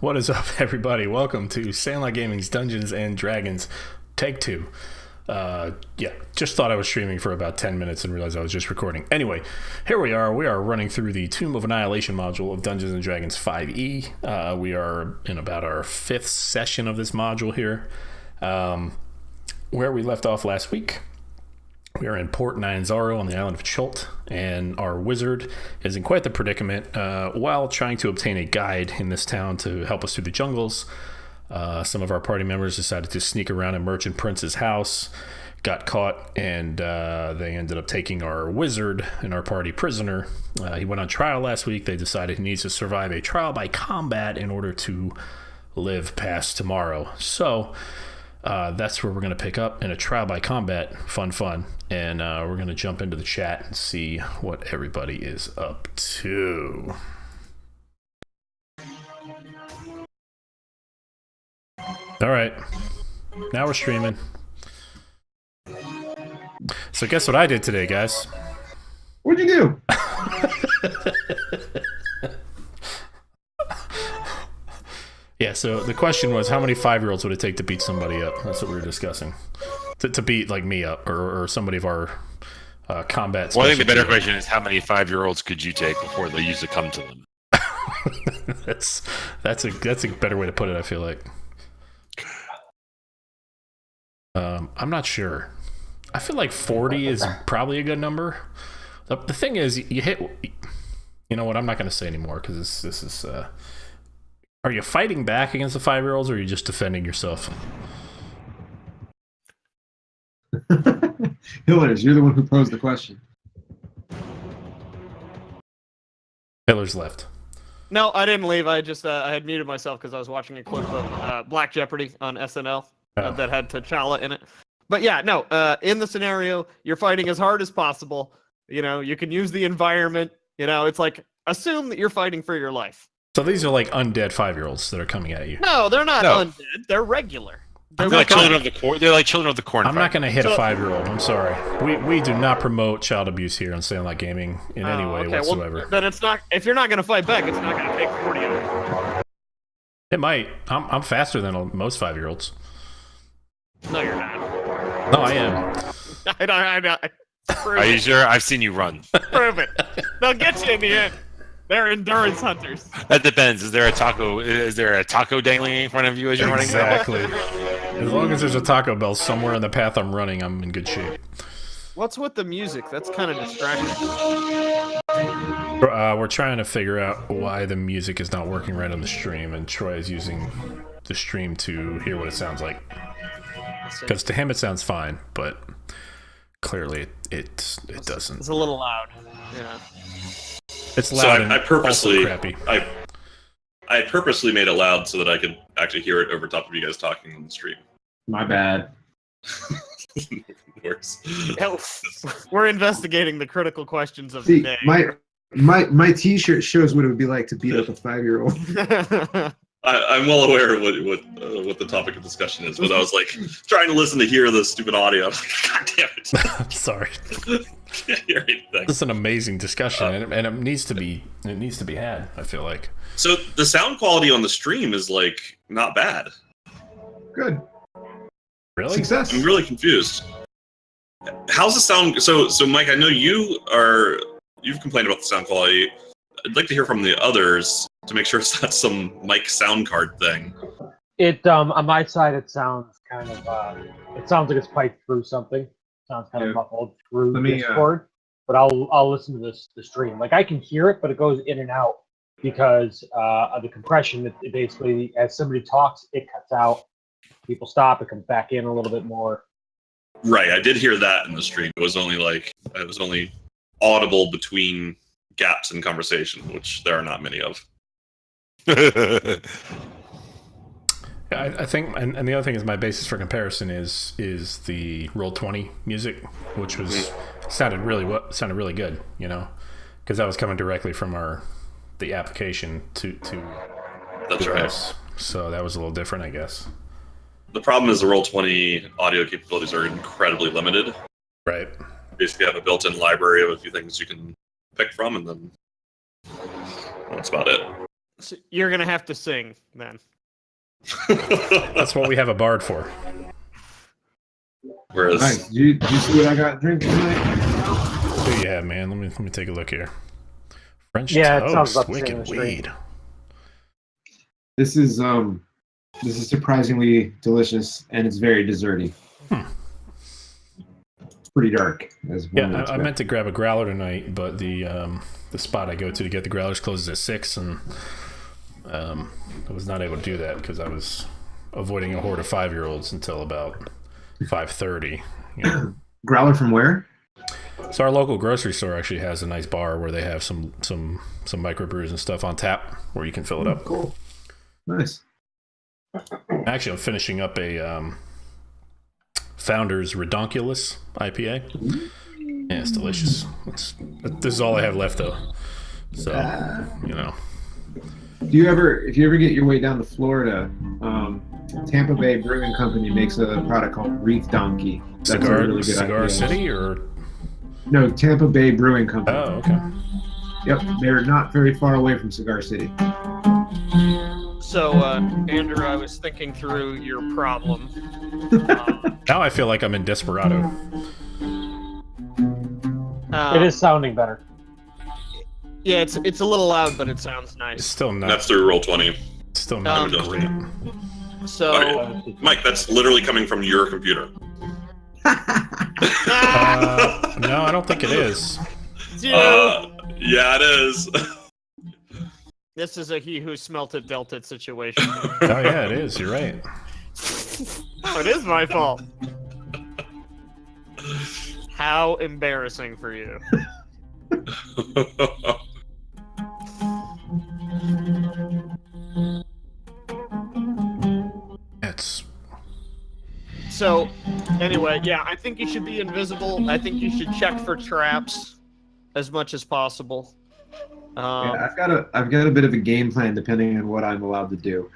What is up, everybody? Welcome to Sandlot Gaming's Dungeons and Dragons Take 2. Just thought I was streaming for about 10 minutes and realized I was just recording. Anyway, here we are. We are running through the Tomb of Annihilation module of Dungeons and Dragons 5e. We are in about our 5th session of this module here. Where we left off last week, we are in Port Nyanzaru on the island of Chult, and our wizard is in quite the predicament while trying to obtain a guide in this town to help us through the jungles. Some of our party members decided to sneak around a merchant prince's house, got caught, and they ended up taking our wizard and our party prisoner. He went on trial last week. They decided he needs to survive a trial by combat in order to live past tomorrow. So that's where we're going to pick up, in a trial by combat. Fun. And we're going to jump into the chat and see what everybody is up to. All right, now we're streaming. So guess what I did today, guys? What'd you do? Yeah, so the question was, how many 5-year-olds would it take to beat somebody up? That's what we were discussing. To beat, like, me up, or somebody of our combat. Well, I think the better question is, how many 5-year-olds could you take before they used to come to them? That's a better way to put it, I feel like. I'm not sure. I feel like 40 is probably a good number. The thing is, you hit... You know what? I'm not going to say anymore, because this is... Are you fighting back against the 5-year-olds, or are you just defending yourself? Hillers, you're the one who posed the question. Hiller's left. No, I didn't leave. I just I had muted myself because I was watching a clip of Black Jeopardy on SNL that had T'Challa in it. But yeah, no. In the scenario, you're fighting as hard as possible. You know, you can use the environment. You know, it's like, assume that you're fighting for your life. So these are like undead 5-year-olds that are coming at you. No, they're not undead. They're regular. They're like children of the corn. They're like children of the corn. I'm not going to hit a 5-year-old. I'm sorry. We do not promote child abuse here on Sandlot Gaming in any way whatsoever. Well, then it's not. If you're not going to fight back, it's not going to take 40 hours. It might. I'm faster than most 5-year-olds. No, you're not. No, I am. I know. Are you sure? I've seen you run. Prove it. They'll get you in the end. They're endurance hunters. That depends. Is there a taco dangling in front of you as you're running? Exactly. As long as there's a Taco Bell somewhere in the path I'm running, I'm in good shape. What's with the music? That's kind of distracting. We're trying to figure out why the music is not working right on the stream, and Troy is using the stream to hear what it sounds like. Because to him it sounds fine, but clearly it doesn't. It's a little loud. Yeah. It's loud. So and I purposely crappy. I purposely made it loud so that I could actually hear it over top of you guys talking on the stream. My bad. Worse. We're investigating the critical questions of See, the day. my T-shirt shows what it would be like to beat up a 5-year-old. I'm well aware of what the topic of discussion is, but I was like trying to listen to hear the stupid audio. I was like, God damn it! I'm sorry. Can't hear anything. This is an amazing discussion, and it needs to be had. I feel like. So the sound quality on the stream is like not bad. Good. Really? Success. I'm really confused. How's the sound? So Mike, I know you've complained about the sound quality. I'd like to hear from the others to make sure it's not some mic sound card thing. It on my side, it sounds kind of it sounds like it's piped through something. It sounds kind of muffled through Discord. But I'll listen to the stream. Like, I can hear it, but it goes in and out because of the compression. It basically, as somebody talks, it cuts out. People stop. It comes back in a little bit more. Right, I did hear that in the stream. It was only audible between gaps in conversation, which there are not many of. I think, and the other thing is, my basis for comparison is the Roll20 music, which was sounded really good, you know, because that was coming directly from the application to That's right. us. So that was a little different, I guess. The problem is the Roll20 audio capabilities are incredibly limited. Right. Basically, have a built-in library of a few things you can pick from, and then that's about it. So you're gonna have to sing then. That's what we have a bard for. Whereas, Nice. Did you see what I got drinking tonight? What do you have, man? Let me take a look here. French Yeah, it sounds toast, about the same wicked as stream. weed. This is surprisingly delicious, and it's very desserty. It's pretty dark. As one Yeah, would I expect. meant to grab a growler tonight, but the spot I go to get the growlers closes at 6, and I was not able to do that because I was avoiding a horde of 5-year-olds until about 5:30. You know. Growler from where? So our local grocery store actually has a nice bar where they have some microbrews and stuff on tap where you can fill it up. Cool. Nice. Actually, I'm finishing up a Founders Redonkulous IPA. Yeah, it's delicious. This is all I have left though. So, you know. If you ever get your way down to Florida, Tampa Bay Brewing Company makes a product called Reef Donkey. That's a really good Cigar IPA. City or No, Tampa Bay Brewing Company. oh, okay. Yep, they're not very far away from Cigar City. So, Andrew, I was thinking through your problem. Now I feel like I'm in Desperado. It is sounding better. Yeah, it's a little loud, but it sounds It's nice. still not. that's through roll 20. Still not great. So, Okay. Mike, that's literally coming from your computer. No, I don't think it is. Yeah, it is. this is a he who smelt it, dealt it situation. Oh yeah, it is. You're right. Oh, it is my fault. How embarrassing for you. It's So, anyway, yeah, I think you should be invisible. I think you should check for traps as much as possible. Yeah, I've got a bit of a game plan depending on what I'm allowed to do.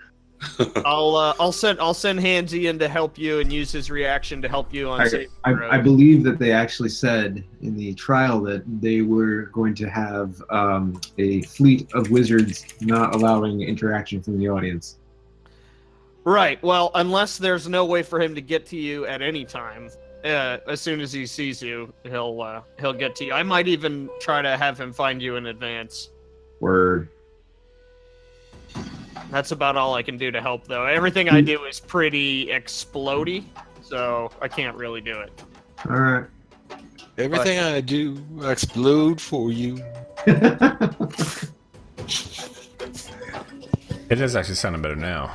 I'll send Handsy in to help you and use his reaction to help you on safe I road. believe that they actually said in the trial that they were going to have a fleet of wizards not allowing interaction from the audience. Right. Well, unless there's no way for him to get to you at any time, as soon as he sees you, he'll get to you. I might even try to have him find you in advance. Word. That's about all I can do to help, though. Everything I do is pretty explodey, so I can't really do it. All right. Everything I do, I explode for you. it is actually sounding better now.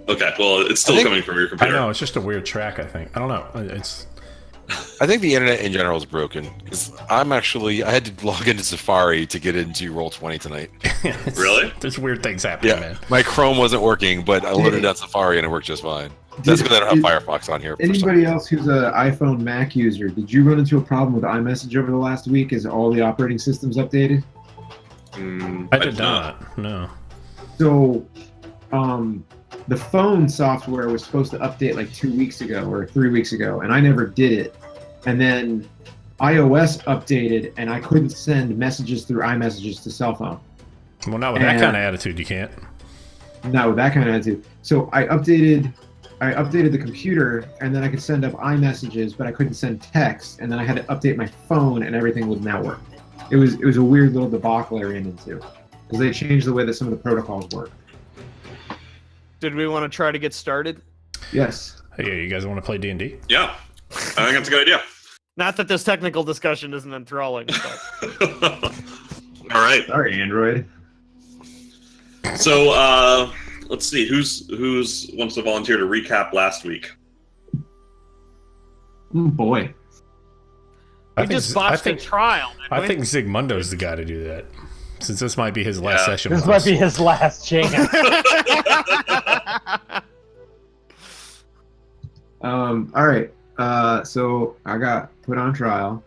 Okay, well, it's still coming from your I computer. know it's just a weird track. I think I don't know. It's I think the internet in general is broken because I had to log into Safari to get into Roll20 tonight. Really? There's weird things happening, Yeah, man. my Chrome wasn't working, but I loaded down Safari and it worked just fine. That's because I don't have Firefox on here. for some Anybody else who's an iPhone Mac user, did you run into a problem with iMessage over the last week? Is all the operating systems updated? I did not. No. So, the phone software was supposed to update like 2 weeks ago or 3 weeks ago, and I never did it. And then iOS updated, and I couldn't send messages through iMessages to cell phone. Well, not with that kind of attitude, you can't. Not with that kind of attitude. So I updated the computer, and then I could send up iMessages, but I couldn't send text. And then I had to update my phone, and everything would now work. It was a weird little debacle I ran into because they changed the way that some of the protocols work. Did we want to try to get started? Yes. Hey, you guys want to play D&D? Yeah, I think that's a good idea. Not that this technical discussion isn't enthralling. But... All right. Sorry, Android. So let's see who's wants to volunteer to recap last week. Oh boy. I We think just botched a trial. didn't I we? think Zigmundo's the guy to do that, since this might be his last session. This with might us. be his last chance. All right. So I got put on trial,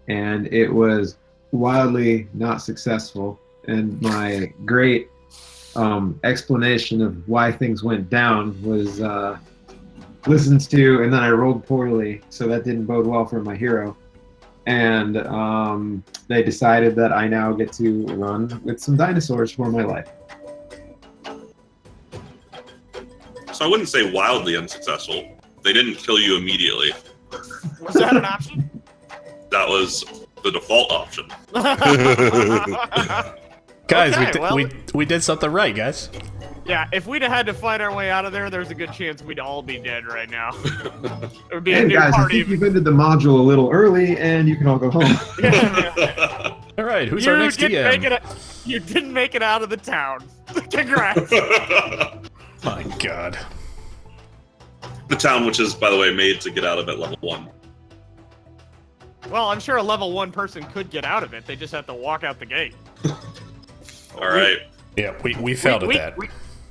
and it was wildly not successful. And my great explanation of why things went down was listened to, and then I rolled poorly, so that didn't bode well for my hero. and they decided that I now get to run with some dinosaurs for my life. So I wouldn't say wildly unsuccessful. They didn't kill you immediately. Was that an option? That was the default option. Guys, Okay, we did something right, guys. Yeah, if we'd have had to fight our way out of there's a good chance we'd all be dead right now. It would be a And new guys, I party. think you've ended the module a little early, and you can all go home. All right, who's our next DM? You didn't make it out of the town. Congrats. My God. The town, which is, by the way, made to get out of at level 1. Well, I'm sure a level 1 person could get out of it. They just have to walk out the gate. All right. Yeah, we failed at that.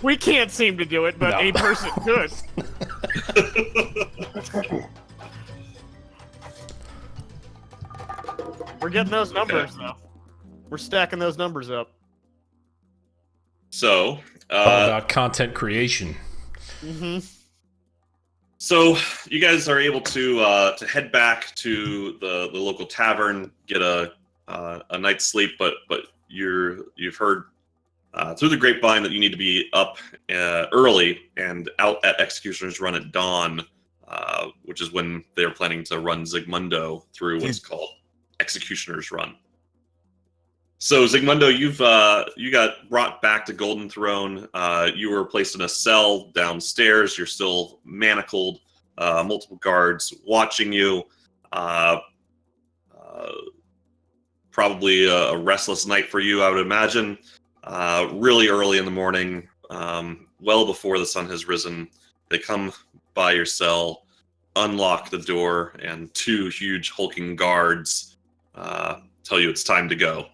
We can't seem to do it, but No. a person could. We're getting those numbers, though. We're stacking those numbers up. So, All about content creation. Mm-hmm. So you guys are able to head back to the local tavern, get a night's sleep, but you've heard through the grapevine that you need to be up early and out at Executioner's Run at dawn, which is when they're planning to run Zigmundo through what's called Executioner's Run. So Zigmundo, you got brought back to Golden Throne. You were placed in a cell downstairs. You're still manacled. Multiple guards watching you. Probably a restless night for you, I would imagine. Really early in the morning, well before the sun has risen, they come by your cell, unlock the door, and 2 huge hulking guards tell you it's time to go.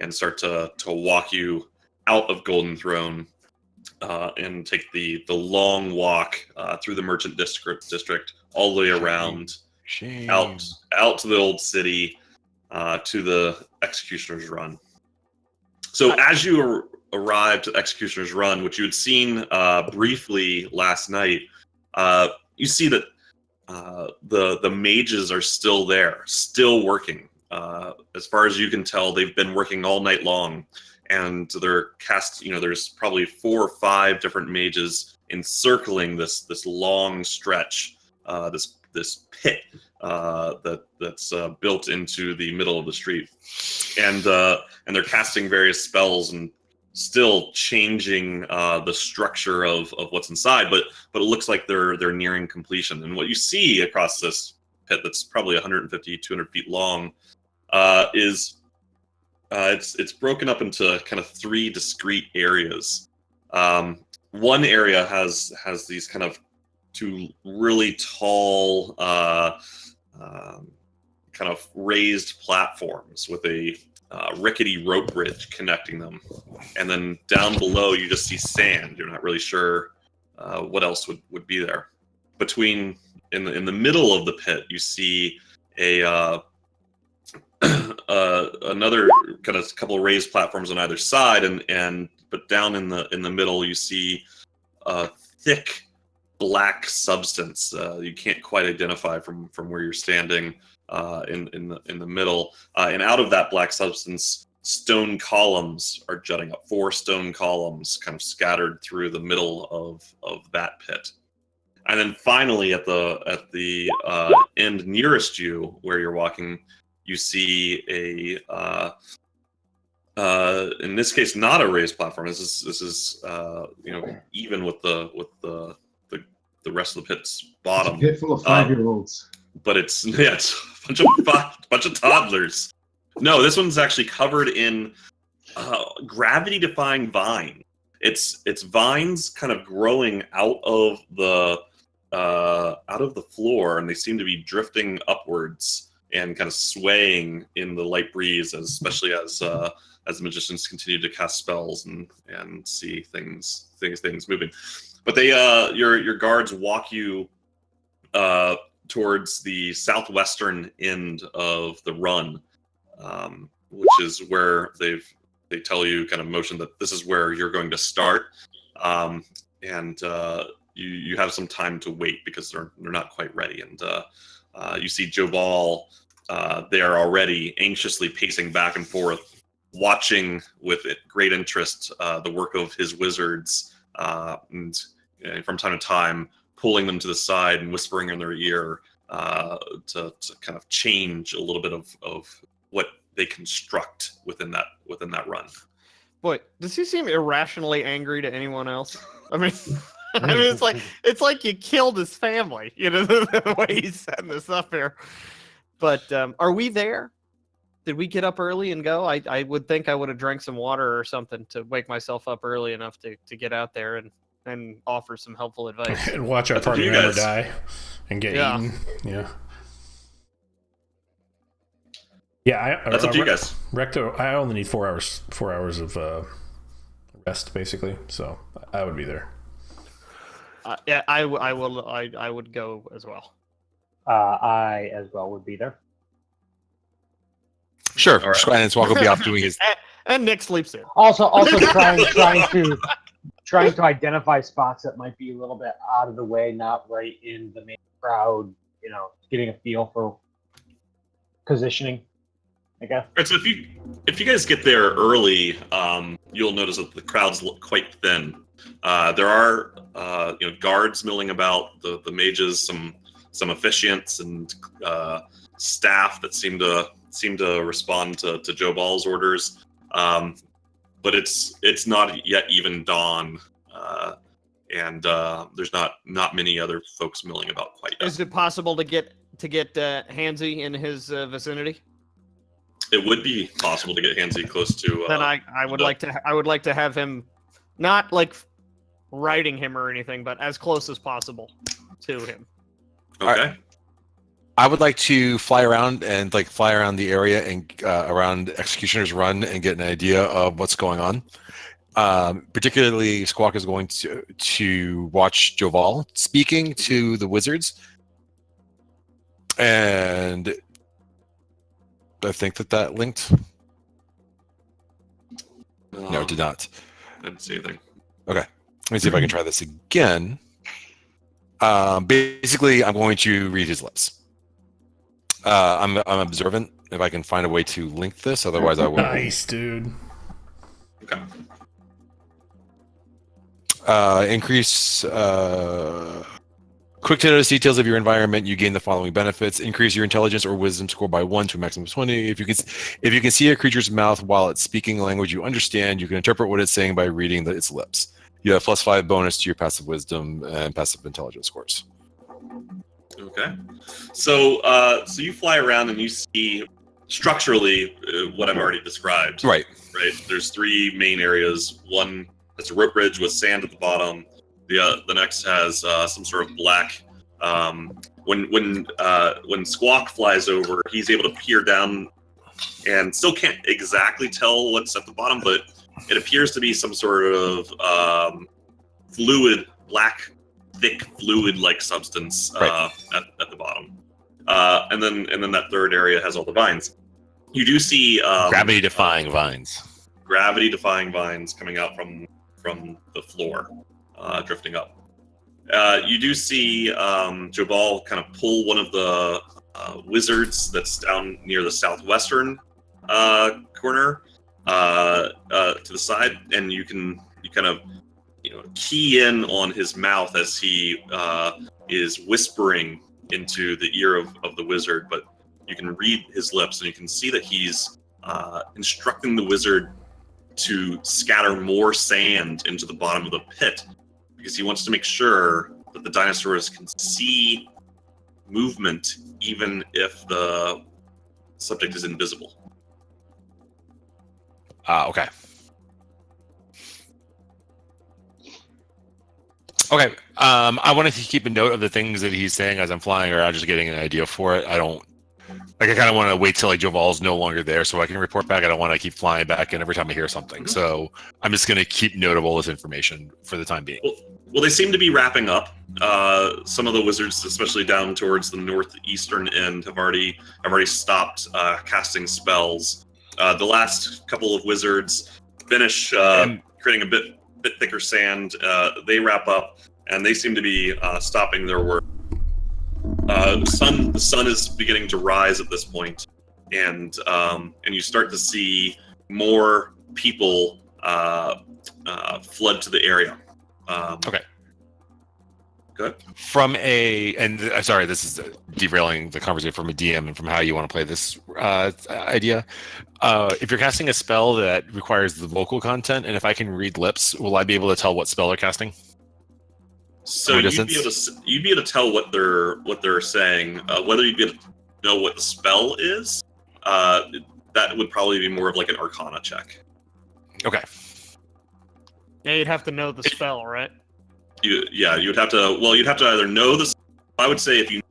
And start to walk you out of Golden Throne and take the long walk through the Merchant District all the way around, out to the old city, to the Executioner's Run. So as you arrived at Executioner's Run, which you had seen briefly last night, you see that the mages are still there, still working. As far as you can tell, they've been working all night long, and they're there's probably 4 or 5 different mages encircling this long stretch, this pit that's built into the middle of the street, and they're casting various spells and still changing the structure of what's inside, but it looks like they're nearing completion. And what you see across this pit that's probably 150, 200 feet long is it's broken up into kind of 3 discrete areas. One area has these kind of 2 really tall kind of raised platforms with a rickety rope bridge connecting them, and then down below you just see sand. You're not really sure what else would be there. Between in the middle of the pit, you see a another kind of couple of raised platforms on either side, but down in the middle you see a thick black substance you can't quite identify from where you're standing in the middle, and out of that black substance, stone columns are jutting up. 4 stone columns kind of scattered through the middle of that pit. And then finally at the end nearest you, where you're walking, you see a in this case not a raised platform. This is even with the rest of the pit's bottom. It's a pit full of 5-year-olds. But it's a bunch of toddlers. No, this one's actually covered in gravity-defying vine. It's vines kind of growing out of the floor, and they seem to be drifting upwards and kind of swaying in the light breeze, especially as the magicians continue to cast spells and see things moving. But they your guards walk you towards the southwestern end of the run, which is where they tell you, kind of motion, that this is where you're going to start, and you have some time to wait because they're not quite ready. And you see Joe Ball they are already anxiously pacing back and forth, watching with great interest the work of his wizards, and from time to time pulling them to the side and whispering in their ear to kind of change a little bit of what they construct within that run. Boy, does he seem irrationally angry to anyone else? I mean, it's like you killed his family, the way he's setting this up here. But are we there? Did we get up early and go? I would think I would have drank some water or something to wake myself up early enough to get out there and offer some helpful advice. And watch our party member die and get eaten. Yeah. Yeah, that's up to you guys. Recto, I only need 4 hours of rest, basically. So I would be there. Yeah, I would go as well. I as well would be there. Sure. All right. Squan's will be off doing his. And Nick sleeps in. Also trying to identify spots that might be a little bit out of the way, not right in the main crowd. Getting a feel for positioning, I guess. Right, so if you guys get there early, you'll notice that the crowds look quite thin. There are guards milling about, the mages, some officiants and staff that seem to respond to Joe Ball's orders, but it's not yet even dawn, and there's not many other folks milling about quite yet. Is it possible to get Hansy in his vicinity? It would be possible to get Hansy close to. Then I would like to have him, not like riding him or anything, but as close as possible to him. Okay. I would like to fly around the area and around Executioner's Run and get an idea of what's going on. Particularly, Squawk is going to watch Joval speaking to the wizards, and I think that linked. No, it did not. I didn't see anything. Okay, let me see if I can try this again. Basically, I'm going to read his lips. I'm observant. If I can find a way to link this, otherwise I will. Nice, dude. Okay. Increase quick to notice details of your environment. You gain the following benefits: increase your intelligence or wisdom score by 1 to a maximum of 20. If you can see a creature's mouth while it's speaking a language you understand, you can interpret what it's saying by reading its lips. You have +5 bonus to your passive wisdom and passive intelligence scores. Okay. So you fly around and you see structurally what I've already described. Right. There's 3 main areas. One has a rope bridge with sand at the bottom. The next has some sort of black. When Squawk flies over, he's able to peer down and still can't exactly tell what's at the bottom, but it appears to be some sort of fluid, black, thick fluid-like substance at the bottom. And then that third area has all the vines. You do see gravity-defying vines. Gravity-defying vines coming out from the floor, drifting up. You do see Jabal kind of pull one of the wizards that's down near the southwestern corner to the side, and you kind of key in on his mouth as he is whispering into the ear of the wizard, but you can read his lips and you can see that he's instructing the wizard to scatter more sand into the bottom of the pit because he wants to make sure that the dinosaurs can see movement even if the subject is invisible. Okay. Okay. I wanted to keep a note of the things that he's saying as I'm flying around, just getting an idea for it. I kind of want to wait till Joval's no longer there so I can report back. I don't want to keep flying back and every time I hear something. Mm-hmm. So I'm just going to keep note of all this information for the time being. Well, they seem to be wrapping up. Some of the wizards, especially down towards the northeastern end, have already stopped casting spells. The last couple of wizards finish creating a bit thicker sand. They wrap up, and they seem to be stopping their work. The sun is beginning to rise at this point, and you start to see more people flood to the area. Okay. Good. Sorry, this is derailing the conversation from a DM and from how you want to play this idea. If you're casting a spell that requires the vocal content, and if I can read lips, will I be able to tell what spell they're casting? So you'd be able to tell what they're saying. Whether you'd be able to know what the spell is, that would probably be more of like an Arcana check. Okay. Yeah, you'd have to know the spell, right? You'd have to. Well, you'd have to either know the. I would say if you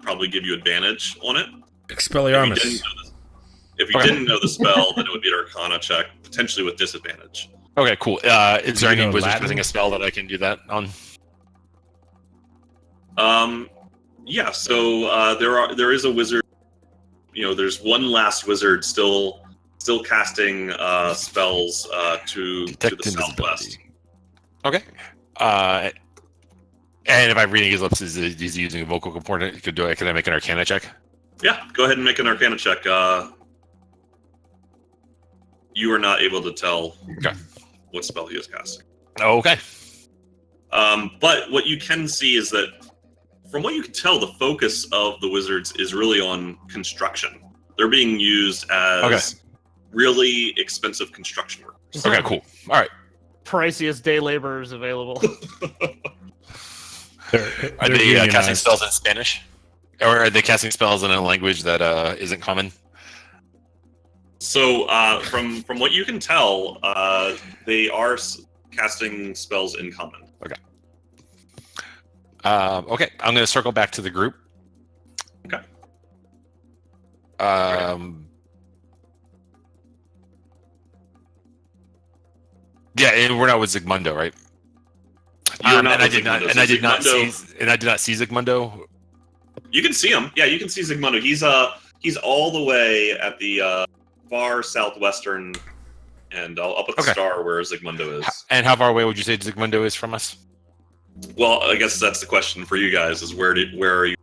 probably give you advantage on it. Expelliarmus. If you didn't know the spell, then it would be an Arcana check, potentially with disadvantage. Okay, cool. Is there any wizard Latin? casting a spell that I can do that on? Yeah. So there is a wizard. There's one last wizard still casting spells to the southwest. Okay. And if I'm reading his lips, is he's using a vocal component? Can I make an Arcana check? Yeah, go ahead and make an Arcana check. You are not able to tell what spell he is casting. Okay. But what you can see is that, from what you can tell, the focus of the wizards is really on construction. They're being used as really expensive construction workers. Okay, cool. All right. Priciest day laborers available. Are they casting spells in Spanish? Or are they casting spells in a language that isn't common? So, from what you can tell, they are casting spells in common. Okay. Okay, I'm going to circle back to the group. Okay. Yeah, and we're not with Zygmundo, right? I did not see Zygmundo. You can see him. Yeah, you can see Zygmundo. He's all the way at the far southwestern, and I'll put the star where Zygmundo is. And how far away would you say Zygmundo is from us? Well, I guess that's the question for you guys: is where are you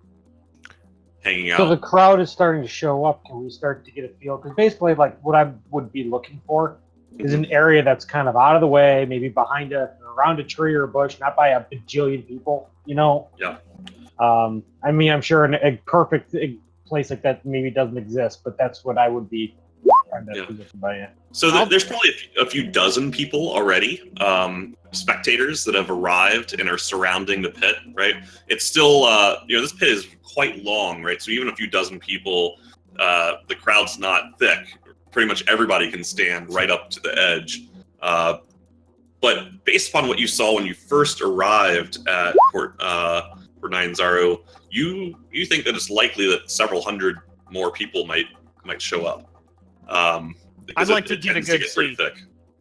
hanging out? So the crowd is starting to show up. Can we start to get a feel? Because basically, like, what I would be looking for is an area that's kind of out of the way, maybe behind around a tree or a bush, not by a bajillion people. Yeah. I mean, I'm sure a perfect place like that maybe doesn't exist, but that's what I would be trying to position by it. So there's probably a few dozen people already, spectators that have arrived and are surrounding the pit, right? It's still, this pit is quite long, right? So even a few dozen people, the crowd's not thick. Pretty much everybody can stand right up to the edge. But based upon what you saw when you first arrived at Port Nyanzaru, you think that it's likely that several hundred more people might show up. I'd like to get a good seat.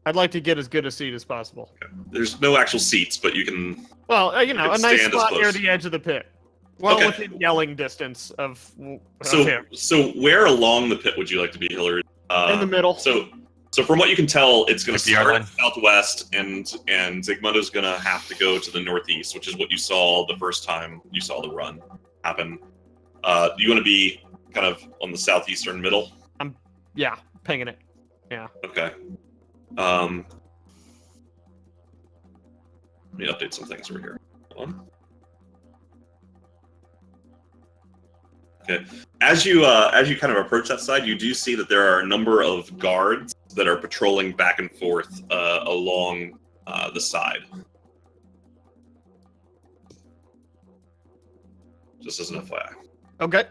I'd like to get as good a seat as possible. Okay. There's no actual seats, but you can. Well, a nice spot near the edge of the pit. Well, within yelling distance of him. So where along the pit would you like to be, Hillary? In the middle. So from what you can tell, it's going to start southwest, and Zygmundo's going to have to go to the northeast, which is what you saw the first time you saw the run happen. Do you want to be kind of on the southeastern middle? Yeah, pinging it. Yeah. Okay. Let me update some things over here. Hold on. Okay. As you kind of approach that side, you do see that there are a number of guards that are patrolling back and forth along the side. Just as an FYI. Okay.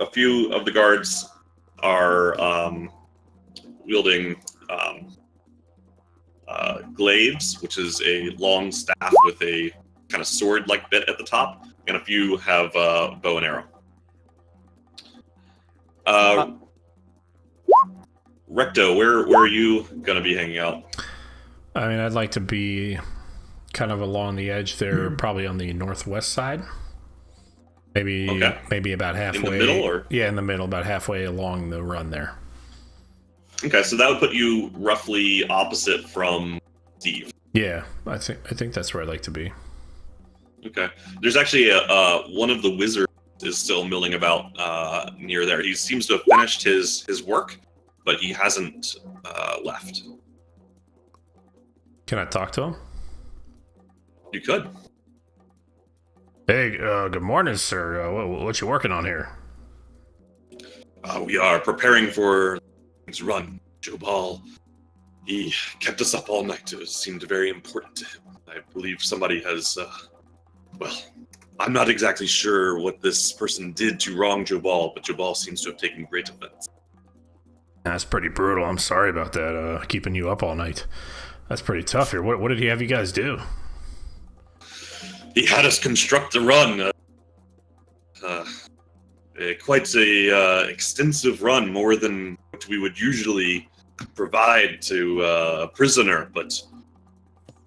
A few of the guards are wielding glaives, which is a long staff with a kind of sword-like bit at the top, and a few have bow and arrow. Recto, where are you going to be hanging out? I mean, I'd like to be kind of along the edge there, probably on the northwest side. Maybe about halfway. In the middle, or? Yeah, in the middle, about halfway along the run there. Okay, so that would put you roughly opposite from Steve. Yeah, I think that's where I'd like to be. Okay. There's actually one of the wizards is still milling about near there. He seems to have finished his work, but he hasn't left. Can I talk to him? You could. Hey, good morning, sir. What you working on here? We are preparing for his run. Joe Ball, he kept us up all night. It seemed very important to him. I believe somebody has, well, I'm not exactly sure what this person did to wrong Joe Ball, but Joe Ball seems to have taken great offense. That's pretty brutal. I'm sorry about that, keeping you up all night. That's pretty tough here. What did he have you guys do? He had us construct a run. Quite a extensive run, more than what we would usually provide to a prisoner. But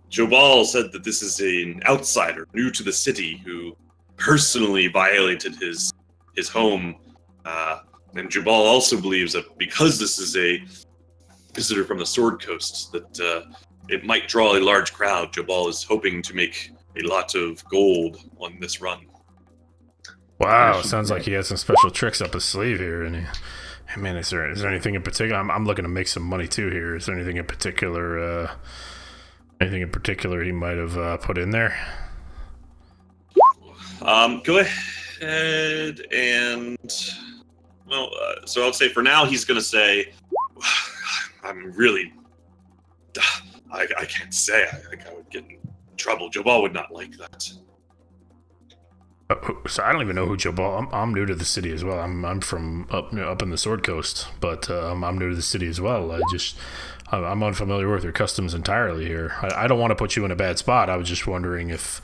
Joe Ball said that this is an outsider, new to the city, who personally violated his home. And Joe Ball also believes that because this is a visitor from the Sword Coast, that it might draw a large crowd. Joe Ball is hoping to make a lot of gold on this run. Wow, sounds like he has some special tricks up his sleeve here. And hey, man, is there anything in particular? I'm looking to make some money too here. Is there anything in particular? He might have put in there? Go ahead and so I'll say for now he's going to say, "I'm really, I can't say. I would get in trouble. Joe Ball would not like that." So I don't even know who Joe Ball. I'm new to the city as well. I'm from up in the Sword Coast, but I'm new to the city as well. I'm unfamiliar with your customs entirely here. I don't want to put you in a bad spot. I was just wondering if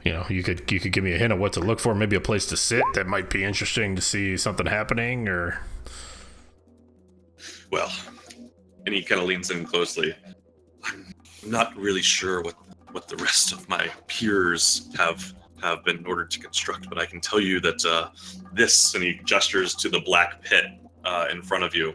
you could give me a hint of what to look for, maybe a place to sit that might be interesting to see something happening, or. Well, and he kind of leans in closely. I'm not really sure what the rest of my peers have been ordered to construct, but I can tell you that this, and he gestures to the black pit in front of you,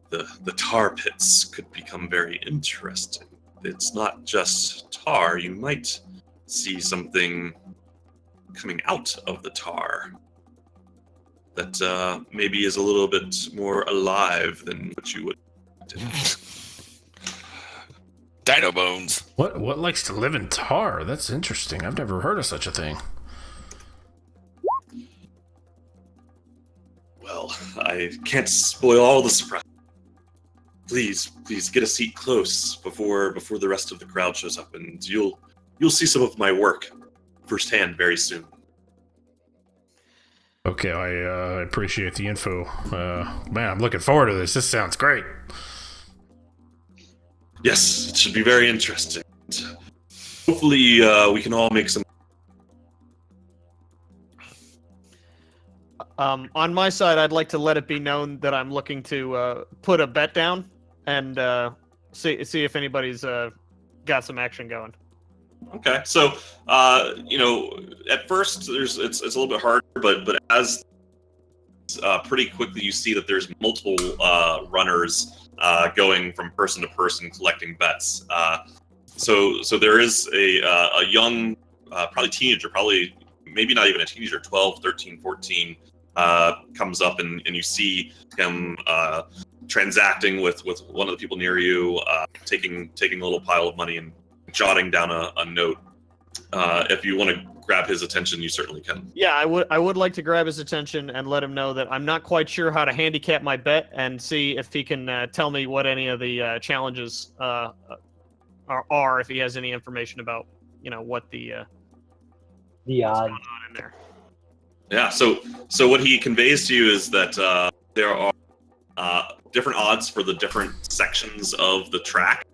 the tar pits could become very interesting. It's not just tar. You might see something coming out of the tar that maybe is a little bit more alive than what you would. Dino bones. What likes to live in tar? That's interesting. I've never heard of such a thing. Well, I can't spoil all the surprise. Please get a seat close before the rest of the crowd shows up, and you'll see some of my work firsthand very soon. Okay, I appreciate the info. Man, I'm looking forward to this. This sounds great. Yes, it should be very interesting. Hopefully, we can all make some. On my side, I'd like to let it be known that I'm looking to put a bet down and see if anybody's got some action going. Okay, so at first it's a little bit harder, but as pretty quickly you see that there's multiple runners going from person to person collecting bets. So there is a young, probably teenager, probably maybe not even a teenager, 12, 13, 14, comes up and you see him transacting with one of the people near you, taking a little pile of money and jotting down a note. If you want to grab his attention, you certainly can. Yeah, I would like to grab his attention and let him know that I'm not quite sure how to handicap my bet, and see if he can tell me what any of the challenges are, if he has any information about what the odds going on in there. Yeah. So what he conveys to you is that there are different odds for the different sections of the track.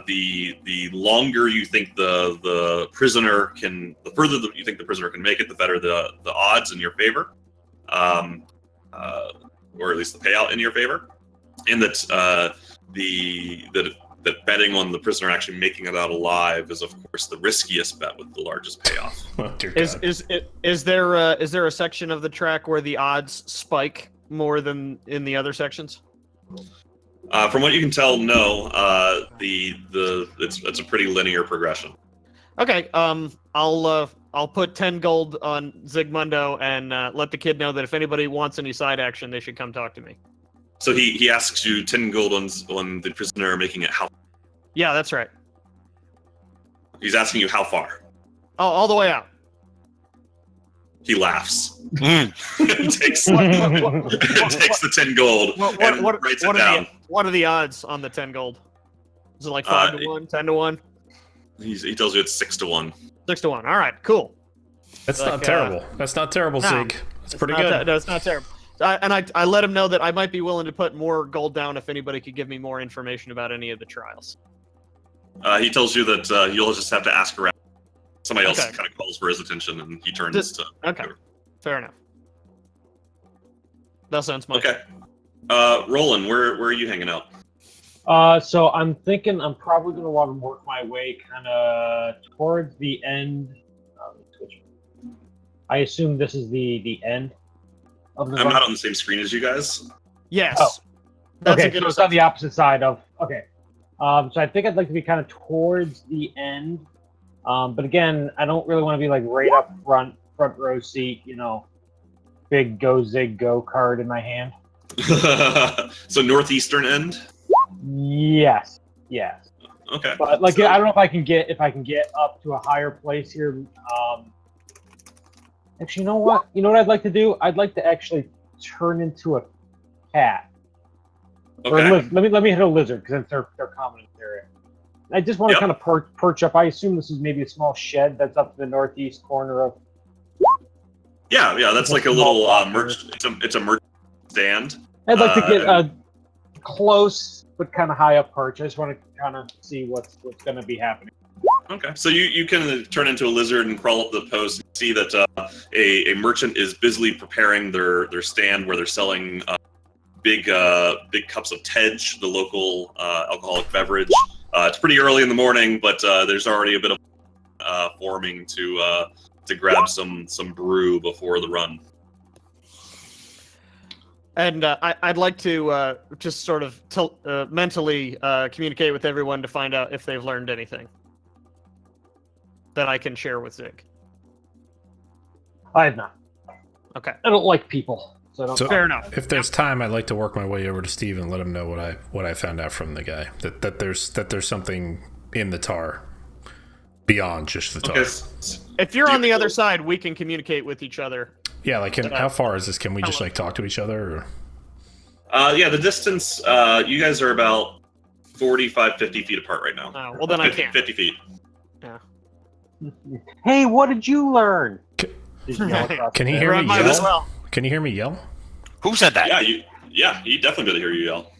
The longer you think the prisoner can, the further you think the prisoner can make it, the better the odds in your favor, or at least the payout in your favor, and that that betting on the prisoner actually making it out alive is of course the riskiest bet with the largest payoff. Oh, dear God. Is there a section of the track where the odds spike more than in the other sections? From what you can tell, no. It's a pretty linear progression. Okay. I'll put 10 gold on Zigmundo and let the kid know that if anybody wants any side action, they should come talk to me. So he asks you 10 gold on the prisoner, making it how? Yeah, that's right. He's asking you how far. Oh, all the way out. He laughs. Mm. takes the 10 gold and writes it down. What are the odds on the 10 gold? Is it like 5 to 1, 10 to 1? He tells you it's 6 to 1. 6 to 1. All right, cool. That's not terrible. That's not terrible, Sig. That's pretty good. No, it's not terrible. I let him know that I might be willing to put more gold down if anybody could give me more information about any of the trials. He tells you that you'll just have to ask around. Somebody else kind of calls for his attention, and he turns to. Okay, fair enough. That sounds fun. Okay. Roland, where are you hanging out? So I'm thinking I'm probably going to want to work my way kind of towards the end. I assume this is the end of the I'm run. not on the same screen as you guys. Yes. Oh. That's Okay, so it's on the opposite side of... Okay. So I think I'd like to be kind of towards the end. But again, I don't really want to be like right up front row seat, big go Zig go card in my hand. So northeastern end? Yes. Okay. But like, I don't know if I can get up to a higher place here. Actually, you know what? You know what I'd like to do? I'd like to actually turn into a cat. Okay. Or let me hit a lizard because they're common in this area. I just want to kind of perch up. I assume this is maybe a small shed that's up in the northeast corner of. Yeah. That's like a little merch. It's a merch stand. I'd like to get a close but kind of high up perch. I just want to kind of see what's going to be happening. Okay, so you can turn into a lizard and crawl up the post and see that a merchant is busily preparing their stand where they're selling big cups of Tej, the local alcoholic beverage. It's pretty early in the morning, but there's already a bit of forming to grab some brew before the run. And I'd like to just sort of mentally communicate with everyone to find out if they've learned anything that I can share with Zig. I have not. Okay. I don't like people, so fair enough. If there's time, I'd like to work my way over to Steve and let him know what I found out from the guy. That there's something in the tar beyond just the tar. Okay. If you're on the other side, we can communicate with each other. Yeah, like how far is this? Can we just like talk to each other? Or? Yeah, the distance. You guys are about 45, 50 feet apart right now. Oh, well, then 50, I can't. 50 feet. Yeah. Hey, what did you learn? Can he hear me Might as yell? well. Can you hear me yell? Who said that? Yeah, he definitely better hear you yell.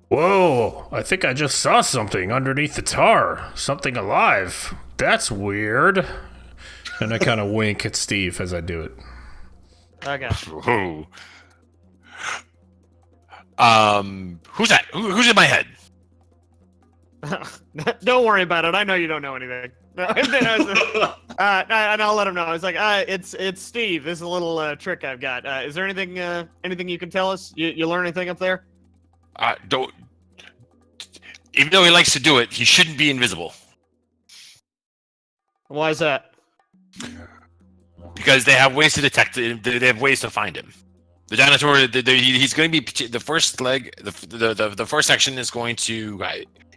Whoa, I think I just saw something underneath the tar. Something alive. That's weird. And I kind of wink at Steve as I do it. Okay. Who? Who's that? Who's in my head? Don't worry about it. I know you don't know anything. No, and I'll let him know. It's like, it's Steve. This is a little trick I've got. Is there anything you can tell us? You learn anything up there? Don't. Even though he likes to do it, he shouldn't be invisible. Why is that? Because they have ways to detect it. They have ways to find him. The dinosaur. He's going to be the first leg. The first section is going to.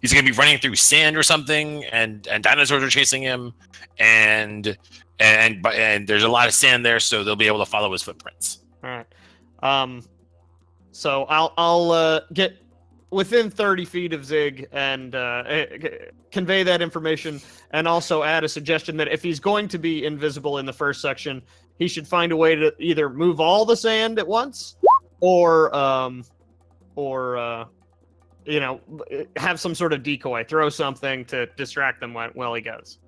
He's going to be running through sand or something, and dinosaurs are chasing him, and there's a lot of sand there, so they'll be able to follow his footprints. All right. So I'll get within 30 feet of Zig and convey that information, and also add a suggestion that if he's going to be invisible in the first section, he should find a way to either move all the sand at once, or have some sort of decoy, throw something to distract them while he goes.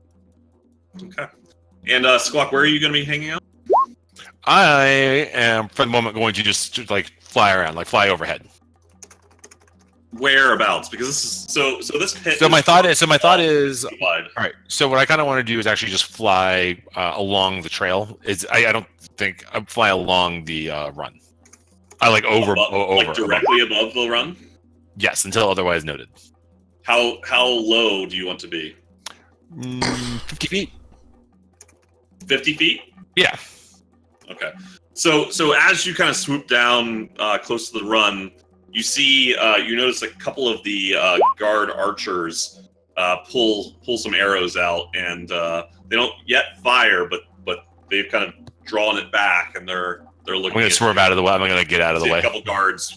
Okay. And Squawk, where are you going to be hanging out? I am, for the moment, going to just like fly around, like fly overhead. Whereabouts? Because this is so this pit. So my thought is, all right. So what I kind of want to do is actually just fly along the trail. I don't think I fly along the run. I like over directly above the run. Yes, until otherwise noted. How low do you want to be? 50 feet. 50 feet? Yeah. Okay. So as you kind of swoop down close to the run, you see you notice a couple of the guard archers pull some arrows out, and they don't yet fire, but they've kind of drawn it back, and they're looking. I'm gonna swerve out of the way. I'm gonna get out of the way. A couple guards,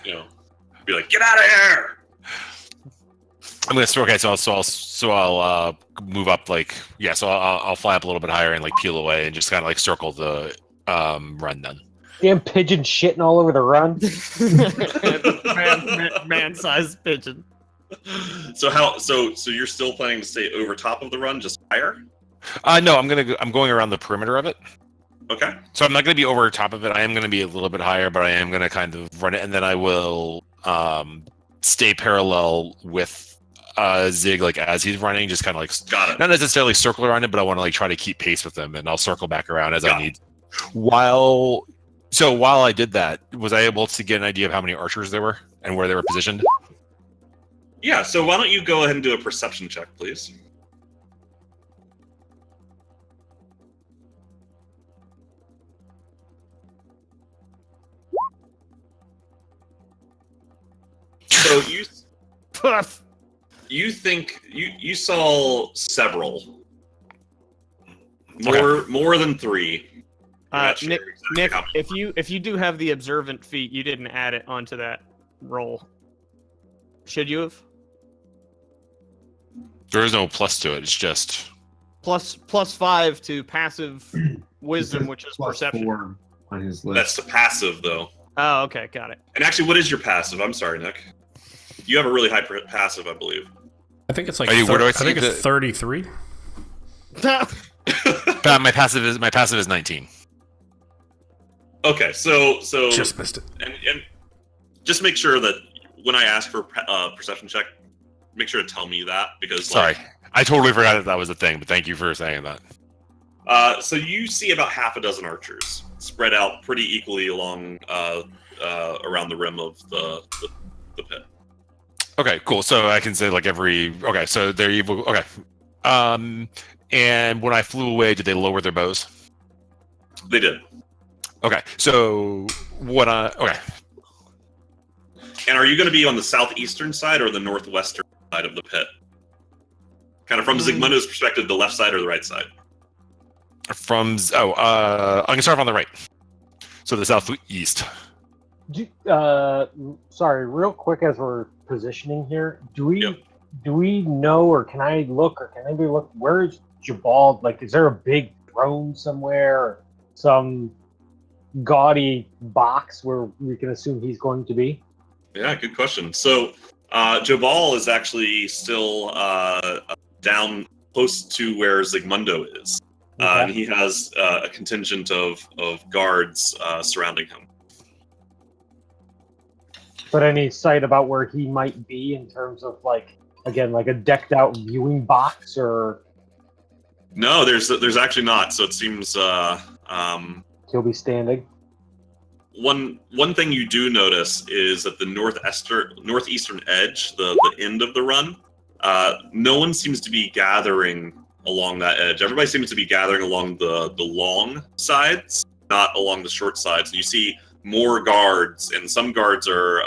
be like, "Get out of here!" I'm gonna swerve. Okay, so I'll move up So I'll fly up a little bit higher and peel away and just kind of circle the run then. Damn pigeon shitting all over the run. Man-sized pigeon. So you're still planning to stay over top of the run, just higher? No, I'm going around the perimeter of it. Okay. So I'm not going to be over top of it. I am going to be a little bit higher, but I am going to kind of run it, and then I will stay parallel with Zig, as he's running, just kind of got it. Not necessarily circle around it, but I want to try to keep pace with him, and I'll circle back around as got I need. While I did that, was I able to get an idea of how many archers there were and where they were positioned? Yeah. So why don't you go ahead and do a perception check, please? So you think you saw several, more than 3. Nick, if you do have the observant feat, you didn't add it onto that roll. Should you have? There is no plus to it. It's just plus 5 to passive wisdom, which is perception. 4 on his list. That's the passive, though. Oh, okay, got it. And actually, what is your passive? I'm sorry, Nick. You have a really high passive, I believe. I think it's where do I think it's 33. my passive is 19. Okay, so Just missed it. And just make sure that when I ask for perception check, make sure to tell me that, because sorry, I totally forgot that was a thing. But thank you for saying that. So you see about half a dozen archers spread out pretty equally along around the rim of the pit. Okay, cool. So I can say okay, so they're evil. Okay. And when I flew away, did they lower their bows? They did. Okay, so okay. And are you going to be on the southeastern side or the northwestern side of the pit? Kind of from Zigmundo's perspective, the left side or the right side? I'm gonna start on the right. So the southeast. Sorry, real quick, as we're positioning here, do we know, or can I look, or can anybody look, where's Jabal? Is there a big throne somewhere, or some gaudy box where we can assume he's going to be? Yeah, good question. So Jabal is actually still down close to where Zigmundo is. Okay. And he has a contingent of guards surrounding him. But any sight about where he might be in terms of a decked out viewing box, or? No, there's actually not. So it seems he'll be standing. One thing you do notice is at the northeastern edge, the end of the run, no one seems to be gathering along that edge. Everybody seems to be gathering along the long sides, not along the short sides. And you see more guards, and some guards are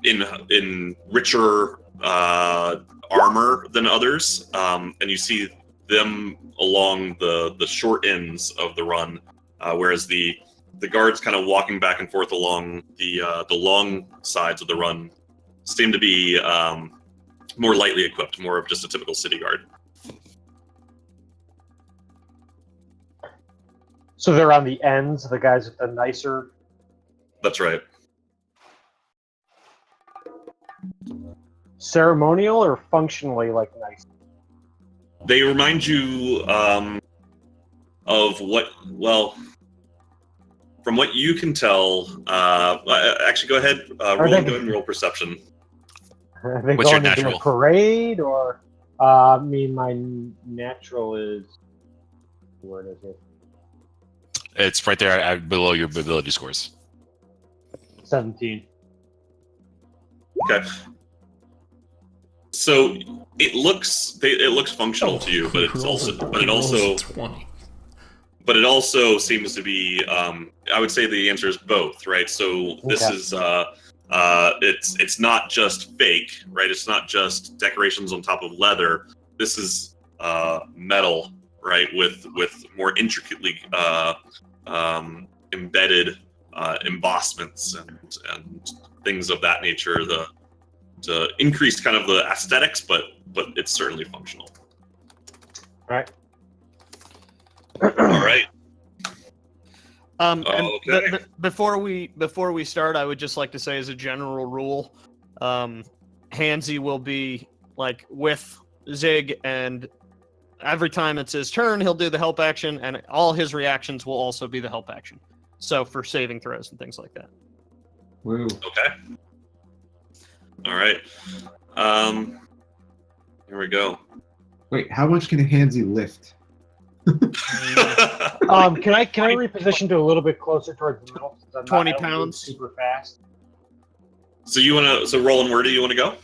in richer armor than others, and you see them along the short ends of the run, whereas the guards kind of walking back and forth along the long sides of the run seem to be more lightly equipped, more of just a typical city guard. So they're on the ends, the guys with the nicer. That's right. Ceremonial or functionally nice? They remind you of what? Well, from what you can tell, actually, go ahead. Go ahead and roll perception. Are they What's your going into natural? a parade, or? My natural is. Where is it? It's right there below your ability scores. 17. Okay. So it looks functional to you, but it's also 20. but it also seems to be. I would say the answer is both, right? So this is it's not just fake, right? It's not just decorations on top of leather. This is metal, right? With more intricately embedded embossments and things of that nature. To increase kind of the aesthetics, but it's certainly functional. Right. All right. And Okay. before we start, I would just like to say, as a general rule, Hansy will be like with Zig, and every time it's his turn, he'll do the help action, and all his reactions will also be the help action. So for saving throws and things like that. Woo. Okay. All right. Here we go. Wait, how much can a Hansy lift? Can I reposition to a little bit closer towards the middle? 20 pounds. Super fast. So Roland, where do you want to go?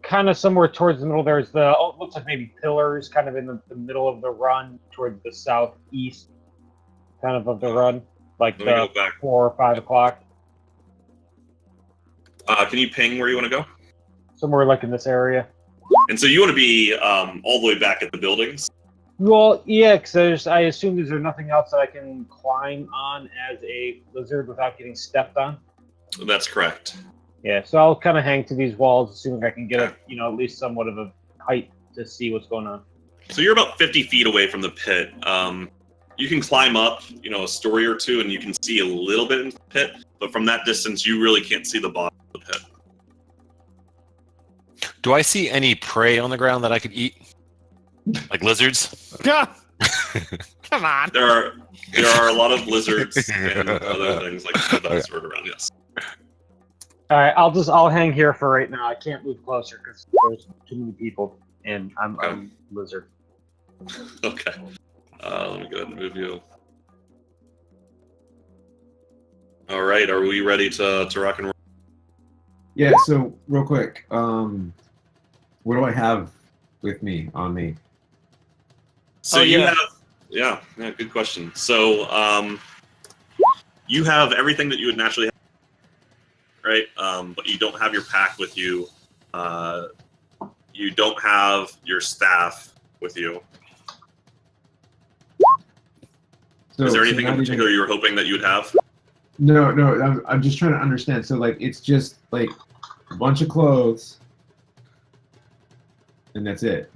Kind of somewhere towards the middle. There's it looks like maybe pillars, kind of in the middle of the run, towards the southeast, kind of the run, like Let me go back. 4 or 5 o'clock. Can you ping where you want to go? Somewhere like in this area. And so you want to be all the way back at the buildings? Well, yeah, because I assume there's nothing else that I can climb on as a lizard without getting stepped on. That's correct. Yeah, so I'll kind of hang to these walls, assuming I can get at least somewhat of a height to see what's going on. So you're about 50 feet away from the pit. You can climb up, a story or two, and you can see a little bit into the pit. But from that distance, you really can't see the bottom of the pit. Do I see any prey on the ground that I could eat? Like lizards? Come on. There are a lot of lizards and other things like that sort around. Yes. All right, I'll hang here for right now. I can't move closer because there's too many people, and I'm a lizard. Okay. Let me go ahead and move you. All right. Are we ready to rock and roll? Yeah. So real quick, what do I have with me on me? So you have, yeah, good question. So you have everything that you would naturally have, right? But you don't have your pack with you. You don't have your staff with you. So, is there anything in not particular you were hoping that you would have? No. I'm just trying to understand. So like, it's just like a bunch of clothes, and that's it.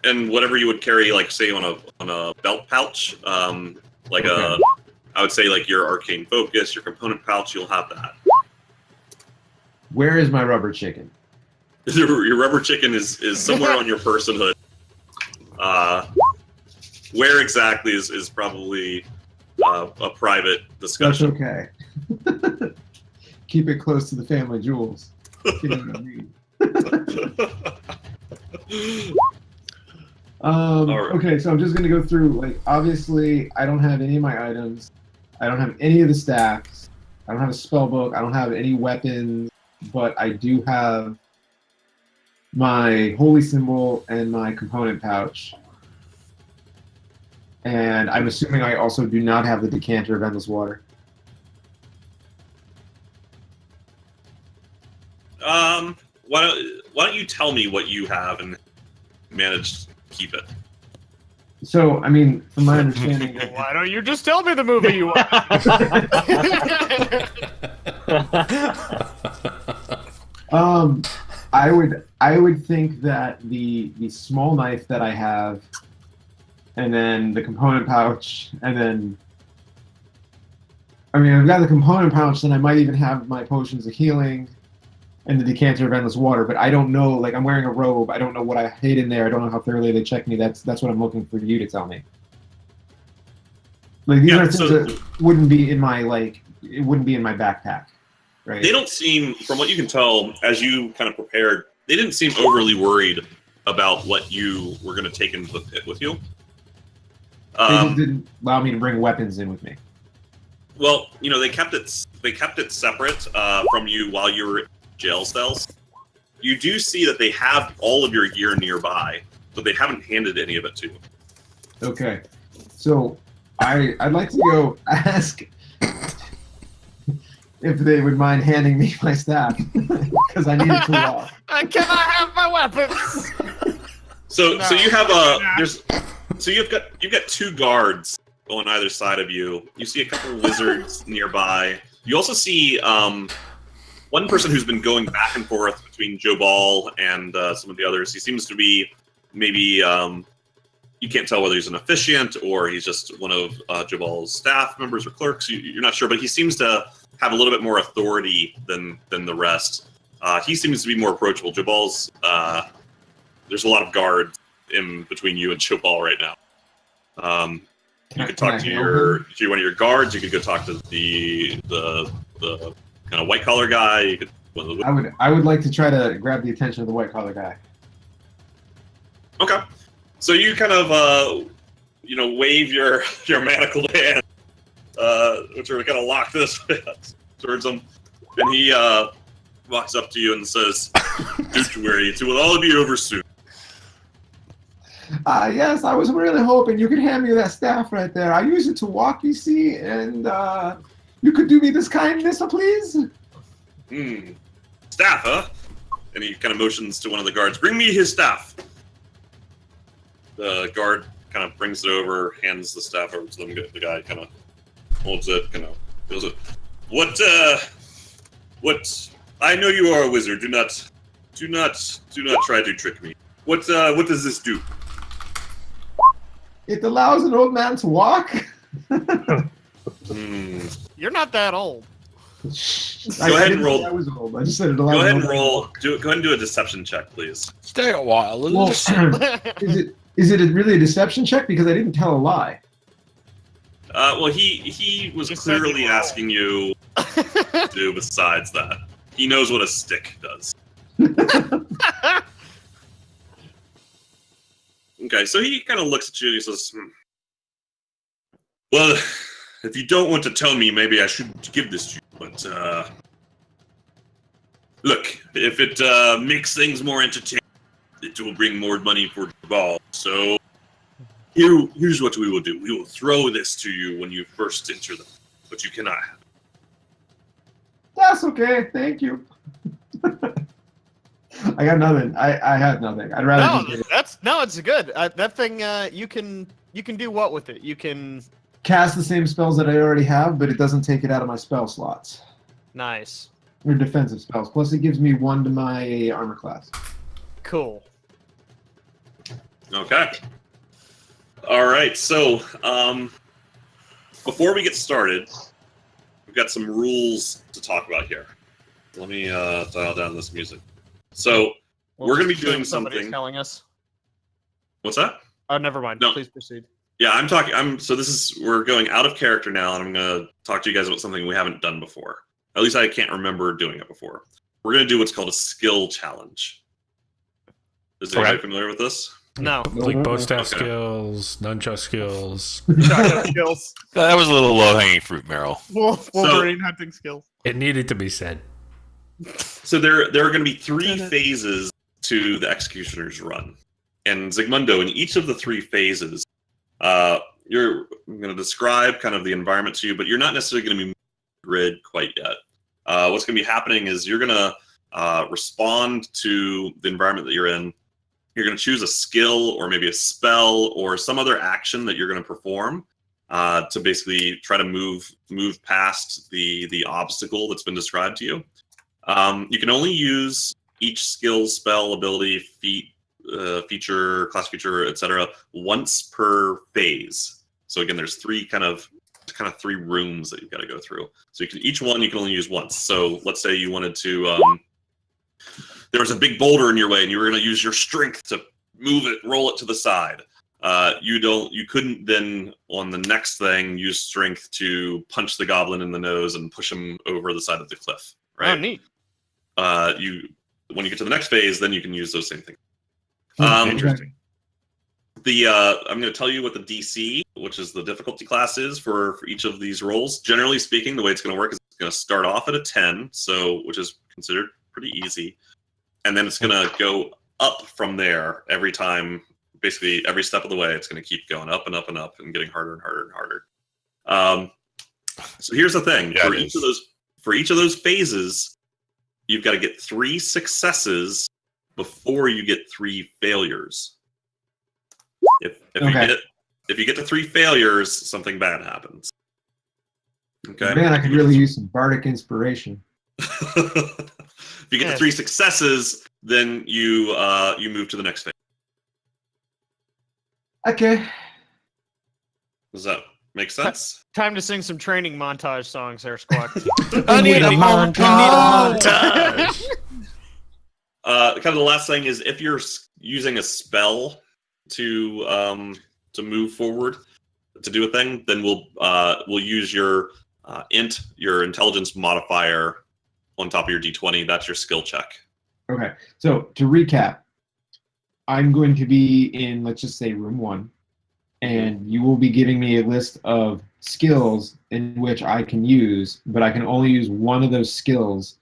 And whatever you would carry, like say on a belt pouch, like I would say like your arcane focus, your component pouch, you'll have that. Where is my rubber chicken? Your rubber chicken is somewhere on your personhood. Where exactly is probably a private discussion. That's okay. Keep it close to the family jewels. Okay, so I'm just gonna go through, like, obviously I don't have any of my items. I don't have any of the staffs. I don't have a spell book. I don't have any weapons, but I do have my holy symbol and my component pouch. And I'm assuming I also do not have the decanter of endless water. Why don't you tell me what you have and manage to keep it? So, I mean, from my understanding, Why don't you just tell me the movie you want? I would think that the small knife that I have, and then the component pouch, and then, I mean, I've got the component pouch, then I might even have my potions of healing and the decanter of endless water, but I don't know, like, I'm wearing a robe, I don't know what I hid in there, I don't know how thoroughly they checked me. That's what I'm looking for you to tell me. Like, these are things that wouldn't be in my, like, it wouldn't be in my backpack, right? They don't seem, from what you can tell, as you kind of prepared, they didn't seem overly worried about what you were going to take into the pit with you. They just didn't allow me to bring weapons in with me. Well, they kept it separate from you while you were in jail cells, you do see that they have all of your gear nearby, but they haven't handed any of it to you. Okay. So I'd like to go ask if they would mind handing me my staff because I need it to walk. Can I have my weapons? So you have you've got 2 guards on either side of you. You see a couple of wizards nearby. You also see one person who's been going back and forth between Joe Ball and some of the others. He seems to be maybe you can't tell whether he's an officiant or he's just one of Joe Ball's staff members or clerks. You're not sure, but he seems to have a little bit more authority than the rest. He seems to be more approachable. Joe Ball's there's a lot of guards in between you and Joe Ball right now. You could talk to one of your guards. You could go talk to the kind of white collar guy. You could. I would like to try to grab the attention of the white collar guy. Okay, so you kind of wave your manacled hand, which are kind of lock this towards him, and he walks up to you and says, "Don't you worry, it will all be over soon." Yes, I was really hoping you could hand me that staff right there. I use it to walk, you see, and you could do me this kindness, please? Staff, huh? And he kind of motions to one of the guards, "Bring me his staff." The guard kind of brings it over, hands the staff over to them. The guy kind of holds it, kind of feels it. What? I know you are a wizard. Do not try to trick me. What does this do? It allows an old man to walk. You're not that old. Go ahead and roll. I was old. I just said it allows. Go ahead and roll. Go ahead and do a deception check, please. Stay a while. Well, is it really a deception check? Because I didn't tell a lie. Well, he was clearly asking you to do besides that. He knows what a stick does. Okay, so he kind of looks at you and he says, "Well, if you don't want to tell me, maybe I shouldn't give this to you. But look, if it makes things more entertaining, it will bring more money for the ball. So here's what we will do. We will throw this to you when you first enter them, but you cannot have it." That's okay. Thank you. I got nothing. I have nothing. I'd rather. It's good. That thing you can do what with it? You can cast the same spells that I already have, but it doesn't take it out of my spell slots. Nice. Or defensive spells. Plus, it gives me 1 to my armor class. Cool. Okay. All right. So before we get started, we've got some rules to talk about here. Let me dial down this music. So we're going to be doing something. Telling us. What's that? Oh, never mind. No. Please proceed. Yeah, I'm talking. We're going out of character now, and I'm going to talk to you guys about something we haven't done before. At least I can't remember doing it before. We're going to do what's called a skill challenge. Is anybody familiar with this? No. Like bow staff skills, nunchuck skills. Shotgun skills. That was a little low-hanging fruit, Meryl. Wolverine hunting skills. It needed to be said. So there are going to be 3 phases to the Executioner's run. And Zygmundo, in each of the 3 phases, I'm going to describe kind of the environment to you, but you're not necessarily going to be grid quite yet. What's going to be happening is you're going to respond to the environment that you're in. You're going to choose a skill or maybe a spell or some other action that you're going to perform to basically try to move past the obstacle that's been described to you. You can only use each skill, spell, ability, feature, class feature, etc. once per phase. So again, there's 3 kind of 3 rooms that you've got to go through. So each one you can only use once. So let's say you wanted to, there was a big boulder in your way and you were going to use your strength to move it, roll it to the side. You couldn't then on the next thing use strength to punch the goblin in the nose and push him over the side of the cliff. Right? Oh, neat. When you get to the next phase, then you can use those same things. Interesting. I'm going to tell you what the DC, which is the difficulty class, is for each of these roles. Generally speaking, the way it's going to work is it's going to start off at a 10, which is considered pretty easy. and then it's going to go up from there every time. Basically, every step of the way, it's going to keep going up and up and up, and getting harder and harder and harder. So here's the thing: Yeah, for each of those phases, you've got to get 3 successes before you get 3 failures. If you get to 3 failures, something bad happens. Okay. Man, I could really use some bardic inspiration. If you get to 3 successes, then you move to the next phase. Okay. Does that make sense? Time to sing some training montage songs there, Squawk. I need a montage. Kind of the last thing is if you're using a spell to move forward to do a thing, then we'll use your your intelligence modifier on top of your d20. That's your skill check. Okay. So to recap, I'm going to be in, let's just say, room 1, and you will be giving me a list of skills in which I can use, but I can only use one of those skills,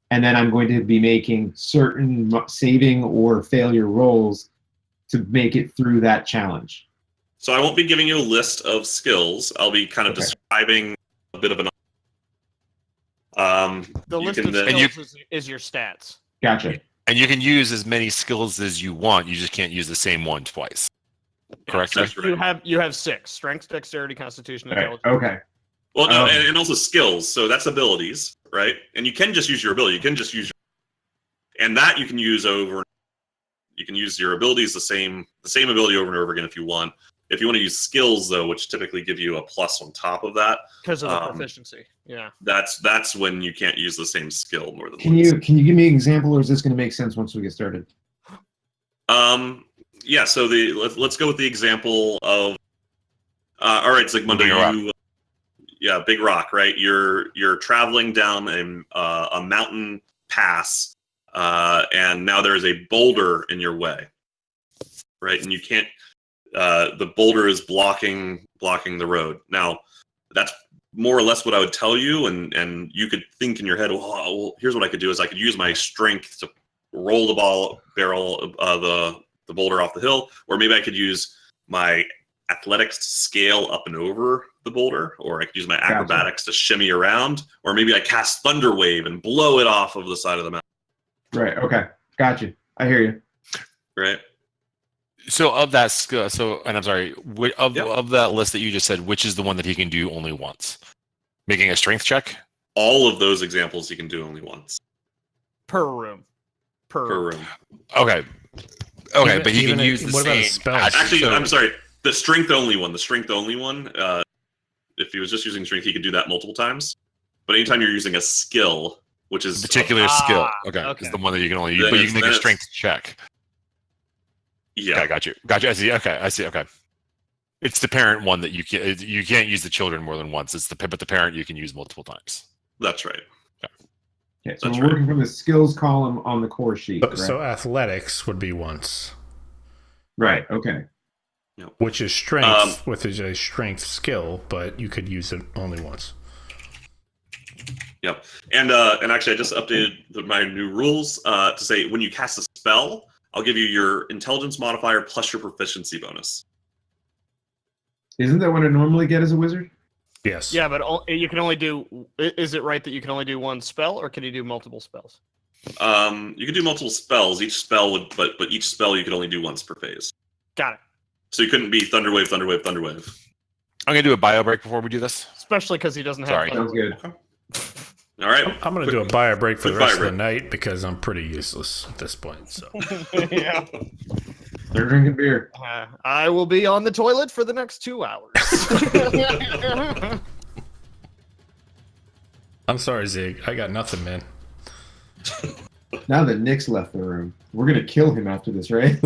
and then I'm going to be making certain saving or failure rolls to make it through that challenge. So I won't be giving you a list of skills. I'll be kind of describing a bit of an. The list of skills is your stats. Gotcha. And you can use as many skills as you want. You just can't use the same one twice. Correct? That's right. You have 6: strength, dexterity, constitution, intelligence. Okay. Well, no, and also skills. So that's abilities, right? And you can just use your ability. You can just use, and that you can use over. You can use your abilities the same ability over and over again if you want. If you want to use skills, though, which typically give you a plus on top of that, because of the proficiency, yeah, that's when you can't use the same skill more than Can you give me an example, or is this going to make sense once we get started? Yeah. So let's go with the example of. All right, Zygmundo, Big Rock, right? You're traveling down a mountain pass, and now there is a boulder in your way, right? And you can't. The boulder is blocking the road. Now, that's more or less what I would tell you, and you could think in your head, well, here's what I could do: is I could use my strength to roll the barrel the boulder off the hill, or maybe I could use my athletics to scale up and over the boulder, or I could use my acrobatics to shimmy around, or maybe I cast Thunder Wave and blow it off of the side of the mountain. Right. Okay. Gotcha. I hear you. Right. So of that skill, and I'm sorry, of that list that you just said, which is the one that he can do only once? Making a strength check? All of those examples he can do only once. Per room. Per room. Okay. Okay, but he can use the same. Spell? Actually, I'm sorry. The strength only one. If he was just using strength, he could do that multiple times. But anytime you're using a skill, which is particular skill, is the one that you can only use. But you can make a strength check. Yeah, okay, got you. I see. Okay. It's the parent one that you can't use the children more than once. But the parent you can use multiple times. That's right. Okay, so we're working from the skills column on the core sheet. Right? So athletics would be once. Right. Okay. Which is strength, which is a strength skill, but you could use it only once. Yep. And actually, I just updated my new rules to say when you cast a spell, I'll give you your intelligence modifier plus your proficiency bonus. Isn't that what I normally get as a wizard? Yes. Yeah, but you can only do. Is it right that you can only do one spell, or can you do multiple spells? You can do multiple spells. Each spell would, but each spell you could only do once per phase. Got it. So you couldn't be Thunder Wave, Thunder Wave, Thunder Wave. I'm gonna do a bio break before we do this. Especially because he doesn't have. Sorry. Sounds good. All right. I'm going to do a bio break for the rest of the night because I'm pretty useless at this point. So. Yeah. They're drinking beer. I will be on the toilet for the next 2 hours. I'm sorry, Zig. I got nothing, man. Now that Nick's left the room, we're going to kill him after this, right?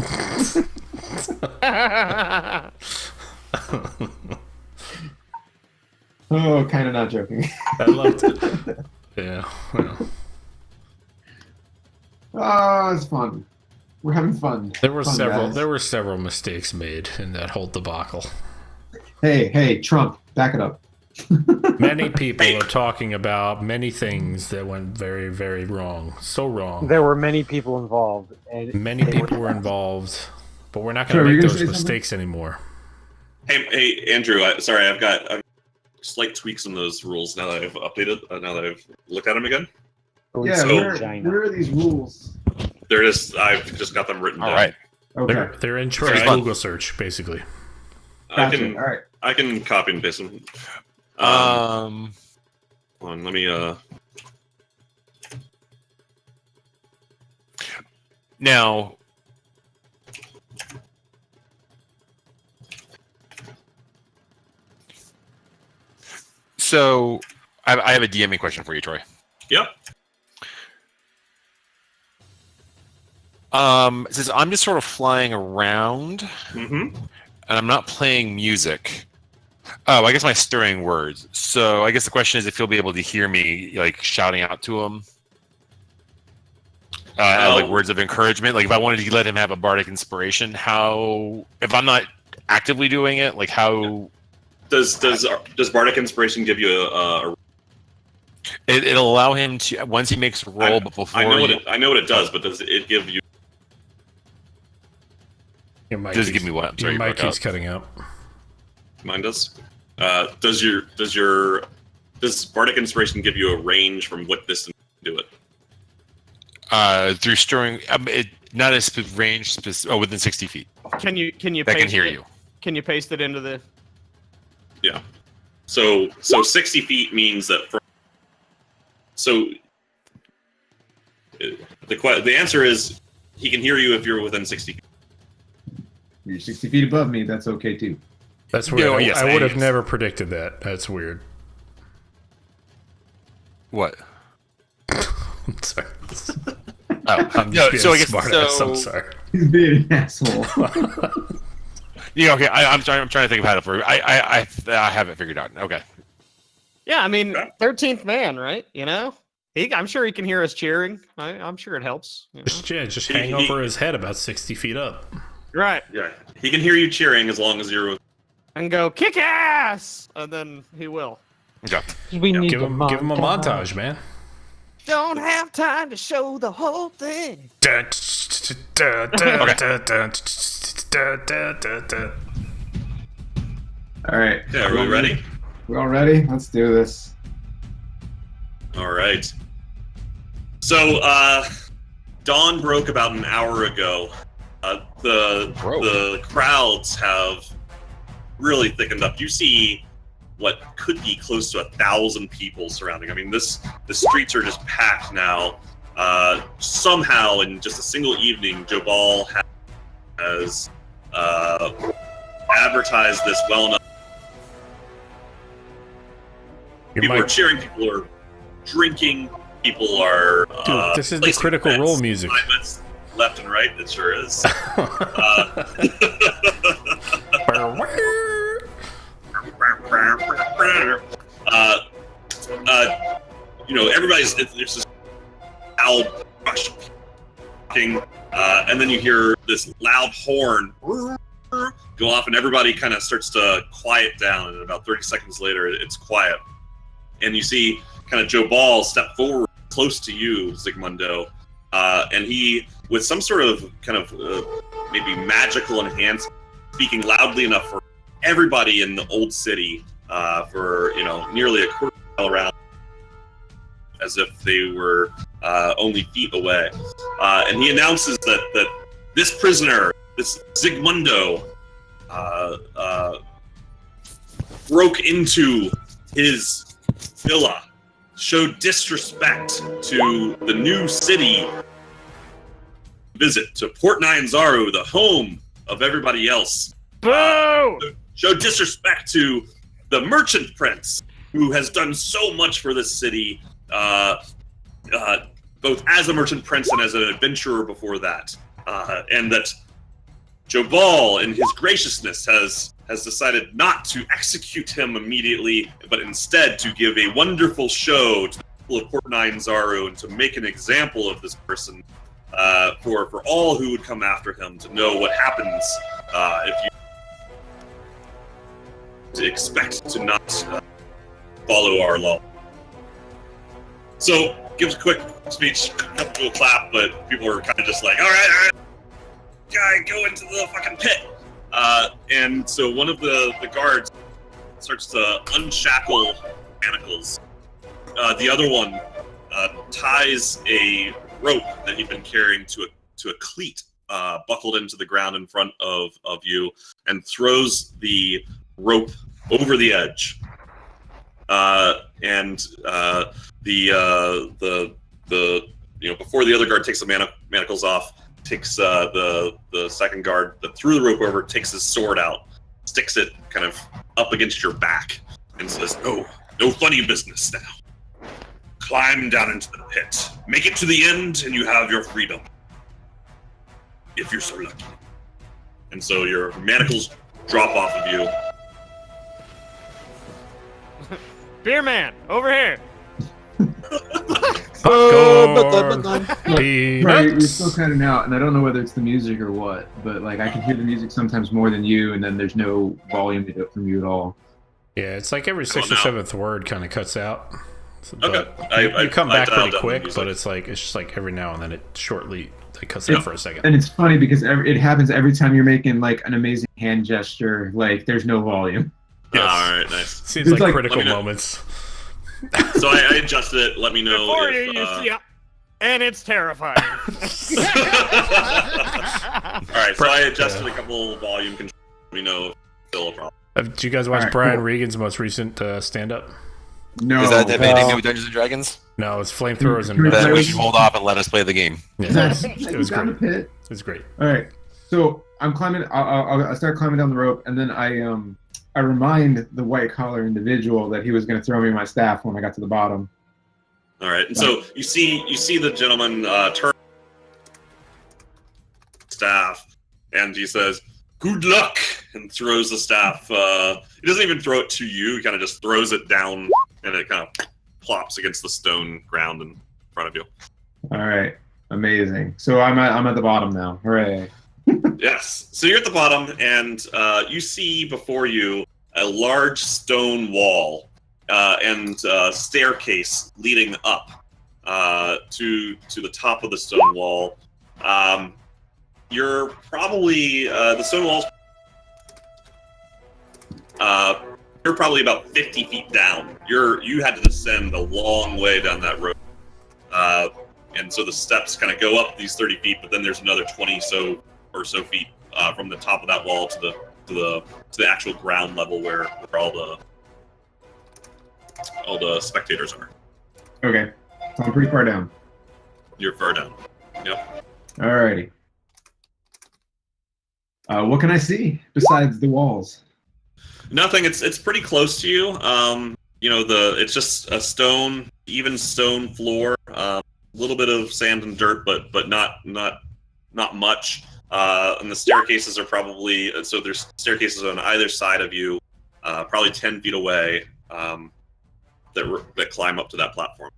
Oh, kind of not joking. I loved it. Yeah. Well. Oh, it's fun. We're having fun. There were Guys. There were several mistakes made in that whole debacle. Hey, Trump, back it up. Many people are talking about many things that went very, very wrong. So wrong. There were many people involved, and Many people were involved, but we're not going to make those mistakes anymore. Hey, Andrew. I've got slight tweaks in those rules now that I've updated. Now that I've looked at them again. Yeah, So, where are these rules? They're just. I've just got them written down. All right. Okay. They're in Google search, basically. Gotcha. All right. I can copy and paste them. Hold on, let me. Now, so I have a DMing question for you, Troy. Yep. Since I'm just sort of flying around, Mm-hmm. and I'm not playing music. Oh, I guess my stirring words. So I guess the question is if he'll be able to hear me, like shouting out to him, like words of encouragement. Like if I wanted to let him have a bardic inspiration, how? If I'm not actively doing it, like how? Does bardic inspiration give you a It'll allow him to once he makes a roll, but before I know what it does, but does it give you? Does it give me what? I'm sorry, your mic keeps cutting out. Mine does. Does bardic inspiration give you a range from what distance you can do it? Through stirring, not a range, within 60 feet. Can you? I can hear you. Can you paste it into the? Yeah. So 60 feet means that. The answer is he can hear you if you're within 60 feet. You're 60 feet above me. That's okay too. That's weird. Yes, I would have never predicted that. That's weird. What? I'm sorry. Oh, no, so I guess smartass. I'm sorry. He's being an asshole. Yeah, okay. I'm sorry. I'm trying to think of how to. I have it figured out. Okay. Yeah, I mean, 13th man, right? You know, I'm sure he can hear us cheering. I'm sure it helps. You know? Just hang over his head about 60 feet up. Right. Yeah, he can hear you cheering as long as you're. And go kick ass, and then he will. Okay. we need Give him a montage, man. Don't have time to show the whole thing. All right. Yeah, are we ready? We all ready? Let's do this. All right. So, dawn broke about an hour ago. The crowds have really thickened up. You see what could be close to 1,000 people surrounding. I mean, the streets are just packed now. Somehow, in just a single evening, Jobal has advertised this well enough. People are cheering. People are drinking. People are. Dude, this is the Critical Role music. Left and right, it sure is. Everybody's. There's this loud rush, and then you hear this loud horn go off, and everybody kind of starts to quiet down. And about 30 seconds later, it's quiet, and you see kind of Jobal step forward close to you, Zigmundo, and he, with some sort of kind of maybe magical enhancement, speaking loudly enough for everybody in the old city, for nearly a quarter mile around, as if they were only feet away, and he announces that this prisoner, this Zigmundo, broke into his villa, showed disrespect to the new city visit to Port Nyanzaru, the home of everybody else. Boo! Showed disrespect to the merchant prince, who has done so much for this city, both as a merchant prince and as an adventurer before that, and that Jobal, in his graciousness, has decided not to execute him immediately, but instead to give a wonderful show to the people of Port Nyanzaru and to make an example of this person for all who would come after him, to know what happens if you expect to not follow our law. So gives a quick speech, up to a clap, but people are kind of just like, all right, guy, go into the fucking pit. And so one of the guards starts to unshackle manacles. The other one ties a rope that he'd been carrying to a cleat buckled into the ground in front of you, and throws the rope over the edge. Before the other guard takes the manacles off, takes the second guard that threw the rope over, takes his sword out, sticks it kind of up against your back, and says, "No funny business now. Climb down into the pit. Make it to the end, and you have your freedom. If you're so lucky." And so your manacles drop off of you. Beer man, over here. Popcorn. Right, you're still cutting out, and I don't know whether it's the music or what, but like I can hear the music sometimes more than you, and then there's no volume to it from you at all. Yeah, it's like every sixth or seventh word kind of cuts out. Okay, You come back dialed pretty down quick, the music. but it's just like every now and then it cuts out for a second. And it's funny because it happens every time you're making like an amazing hand gesture. Like there's no volume. Yes. All right, nice. Seems It's like like- critical let me know. moments. So I adjusted it. Let me know Before if. you see, and it's terrifying. All right, so I adjusted a couple volume controls. Let me know if it's still a problem. Did you guys watch All right, Brian cool. Regan's most recent stand-up? No. Is that anything new with Dungeons and Dragons? No, it's flamethrowers and Can we Then play we with- should hold off and let us play the game. yeah, it was down great. the pit. It was great. All right, so I'm climbing. I start climbing down the rope, and then I remind the white collar individual that he was going to throw me my staff when I got to the bottom. All right, and so you see the gentleman turn staff, and he says, "Good luck," and throws the staff. He doesn't even throw it to you. He kind of just throws it down, and it kind of plops against the stone ground in front of you. All right, amazing. So I'm at the bottom now. Hooray! Yes. So you're at the bottom, and you see before you a large stone wall and staircase leading up to the top of the stone wall. You're probably the stone wall's. You're probably about 50 feet down. You had to descend a long way down that road, and so the steps kind of go up these 30 feet, but then there's another 20 or so feet from the top of that wall to the actual ground level where all the spectators are. Okay, so I'm pretty far down. You're far down. Yep. Alrighty. What can I see besides the walls? Nothing. It's pretty close to you. It's just a even stone floor. A little bit of sand and dirt, but not much. And the staircases are probably there's staircases on either side of you, probably 10 feet away, that climb up to that platform.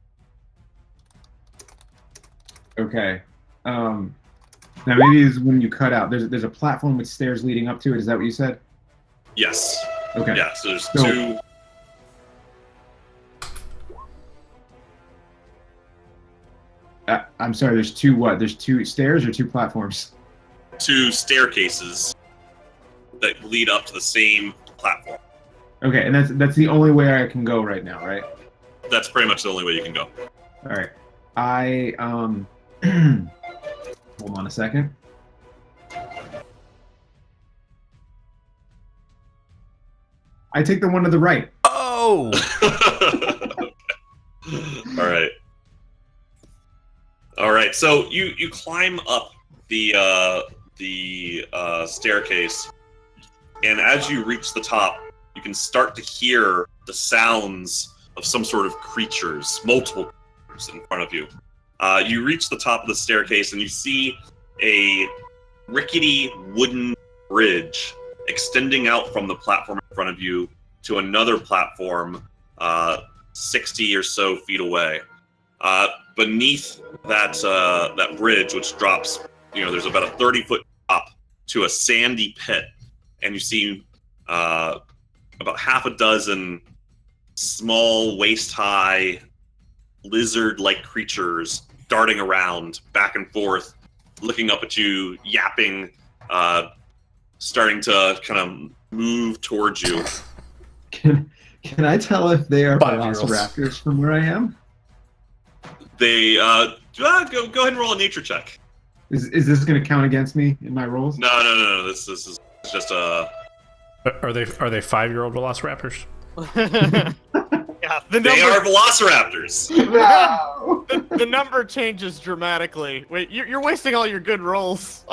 Okay. Now maybe is when you cut out. There's a platform with stairs leading up to it. Is that what you said? Yes. Okay. Yeah. So there's So- two. I'm sorry. There's two what? There's two stairs or two platforms? Two staircases that lead up to the same platform. Okay, and that's the only way I can go right now, right? That's pretty much the only way you can go. All right. I hold on a second. I take the one to the right. Oh! All right. So you climb up the staircase, and as you reach the top, you can start to hear the sounds of some sort of creatures, multiple creatures in front of you. You reach the top of the staircase, and you see a rickety wooden bridge extending out from the platform in front of you to another platform 60 or so feet away. Beneath that bridge, which drops, there's about a 30-foot drop to a sandy pit, and you see about half a dozen small, waist-high, lizard-like creatures darting around back and forth, looking up at you, yapping, starting to kind of move towards you. Can I tell if they are 5-year-olds. velociraptors from where I am? They go ahead and roll a nature check. Is this going to count against me in my rolls? No. This is just a. Are they 5-year-old velociraptors? Yeah, the They number, are velociraptors. No! the number changes dramatically. Wait, you're wasting all your good rolls.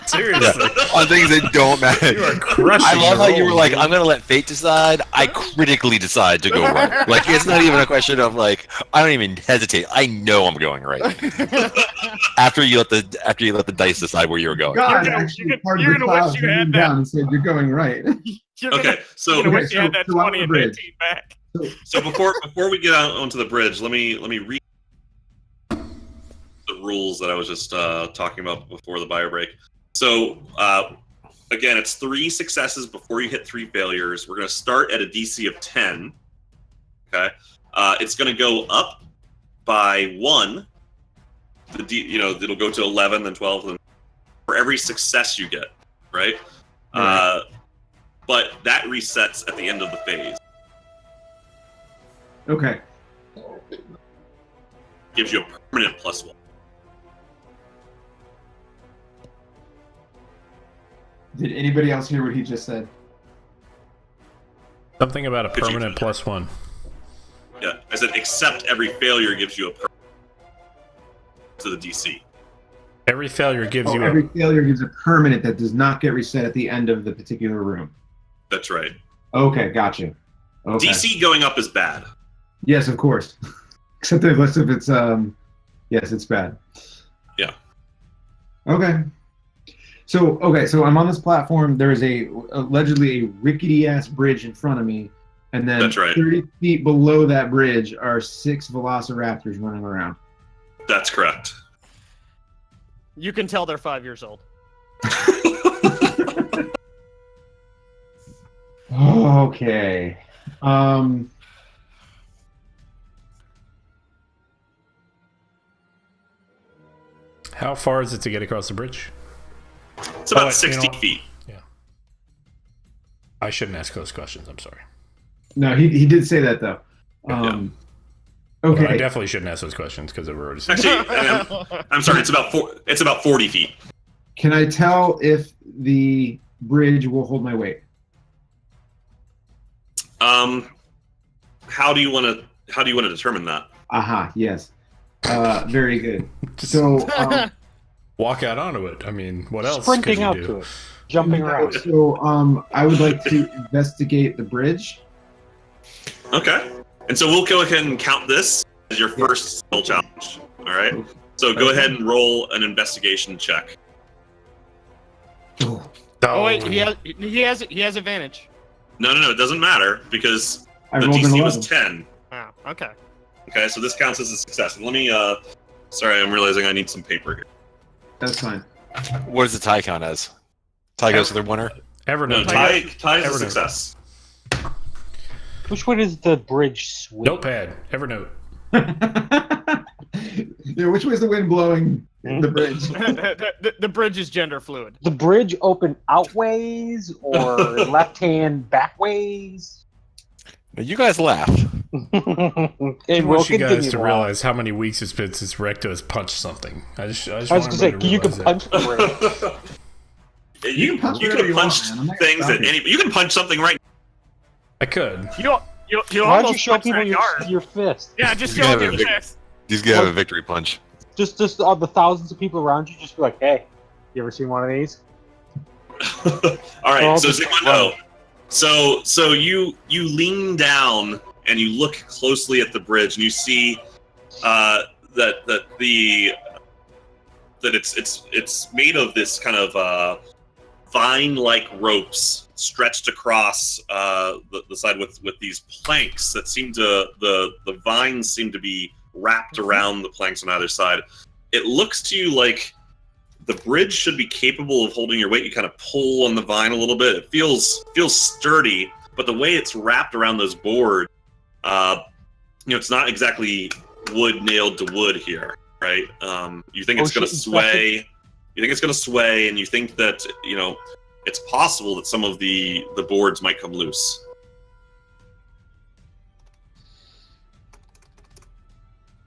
Seriously. On things that don't matter. You are crushing I love how your you were rolls, like, dude. I'm gonna let fate decide. I critically decide to go right. Like it's not even a question of like I don't even hesitate. I know I'm going right. after you let the dice decide where you're going. God, gonna- actually, you're part of gonna the wish clouds you had moved that. down and said, you're going right. You're gonna, Okay, so you're gonna wish okay, you had that so I'm on 20 the and bridge. 18 back. So before we get out onto the bridge, let me read the rules that I was just talking about before the bio break. So again, it's 3 successes before you hit 3 failures. We're going to start at a DC of 10. Okay, it's going to go up by 1. It'll go to 11, then 12, then for every success you get, right? But that resets at the end of the phase. Okay. Gives you a permanent +1. Did anybody else hear what he just said? Something about a Could you- permanent +1. Yeah, I said except every failure gives you a permanent to the DC. Every failure gives you Every failure gives a permanent that does not get reset at the end of the particular room. That's right. Okay, gotcha. Okay. DC going up is bad. Yes, of course. Except unless if it's yes, it's bad. Yeah. Okay. So I'm on this platform. There is allegedly a rickety ass bridge in front of me, and then That's right. 30 feet below that bridge are 6 velociraptors running around. That's correct. You can tell they're 5 years old. Okay. How far is it to get across the bridge? It's about Oh, 60 you know- feet. I shouldn't ask those questions. I'm sorry. No, he did say that though. But I Okay. definitely shouldn't ask those questions because I've already said. Actually, I'm sorry. It's about 40 feet. Can I tell if the bridge will hold my weight? How do you want to determine that? Aha, yes. Very good. Just So, walk out onto it. I mean, what else Sprinting could you out do? to it, jumping around. I would like to investigate the bridge. Okay. And so we'll go ahead and count this as your first skill challenge. All right. So go ahead and roll an investigation check. Oh wait, he has advantage. No, it doesn't matter because I the rolled an DC 11. was 10. Oh, okay. Okay, so this counts as a success. Let me. Sorry, I'm realizing I need some paper here. That's fine. What does the tie count as? Tie goes to the winner. No, Evernote. tie is a Evernote. success. Which way does the bridge swing? Notepad. Evernote. Yeah, which way's the wind blowing the bridge? the bridge is gender fluid. The bridge open outways or left hand backways? Now, you guys laugh. I And want you guys to realize how many weeks it's been since Recto has punched something. I just I was want gonna say, everybody to you can realize punch the bridge. You punch can whatever you punch want, man. I'm not things gonna at stop any. You can punch something right. I could. You Why don't you almost show punch people that yard. your fist? Yeah, just You show have them a your big- fist. He's gonna have a victory punch. Just all the thousands of people around you, just be like, hey, you ever seen one of these? All right, Well, so just Zigmundo. So you lean down and you look closely at the bridge and you see that it's made of this kind of vine-like ropes stretched across the side with these planks that seem to the vines seem to be wrapped around the planks on either side. It looks to you like the bridge should be capable of holding your weight. You kind of pull on the vine a little bit. It feels sturdy, but the way it's wrapped around those boards it's not exactly wood nailed to wood here, right? You think it's going to sway. You think it's going to sway, and you think that it's possible that some of the boards might come loose.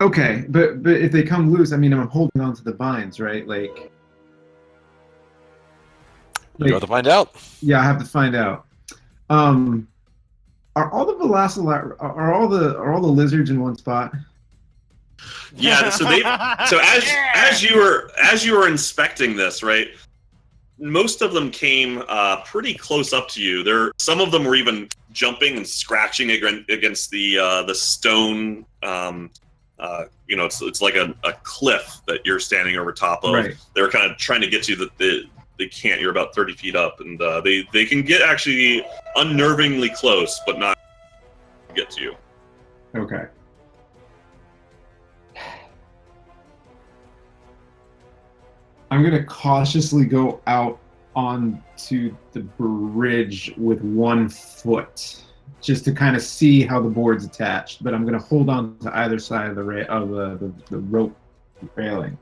Okay, but if they come loose, I mean, I'm holding on to the vines, right? You have to find out. Yeah, I have to find out. Are all the are all the lizards in one spot? Yeah, so as you were inspecting this, right? Most of them came pretty close up to you. Some of them were even jumping and scratching against the stone. It's like a cliff that you're standing over top of. Right. They were kind of trying to get to you, that they can't. You're about 30 feet up, and they can get actually unnervingly close, but not get to you. Okay. I'm gonna cautiously go out onto the bridge with 1 foot, just to kind of see how the board's attached. But I'm gonna hold on to either side of the rope railing.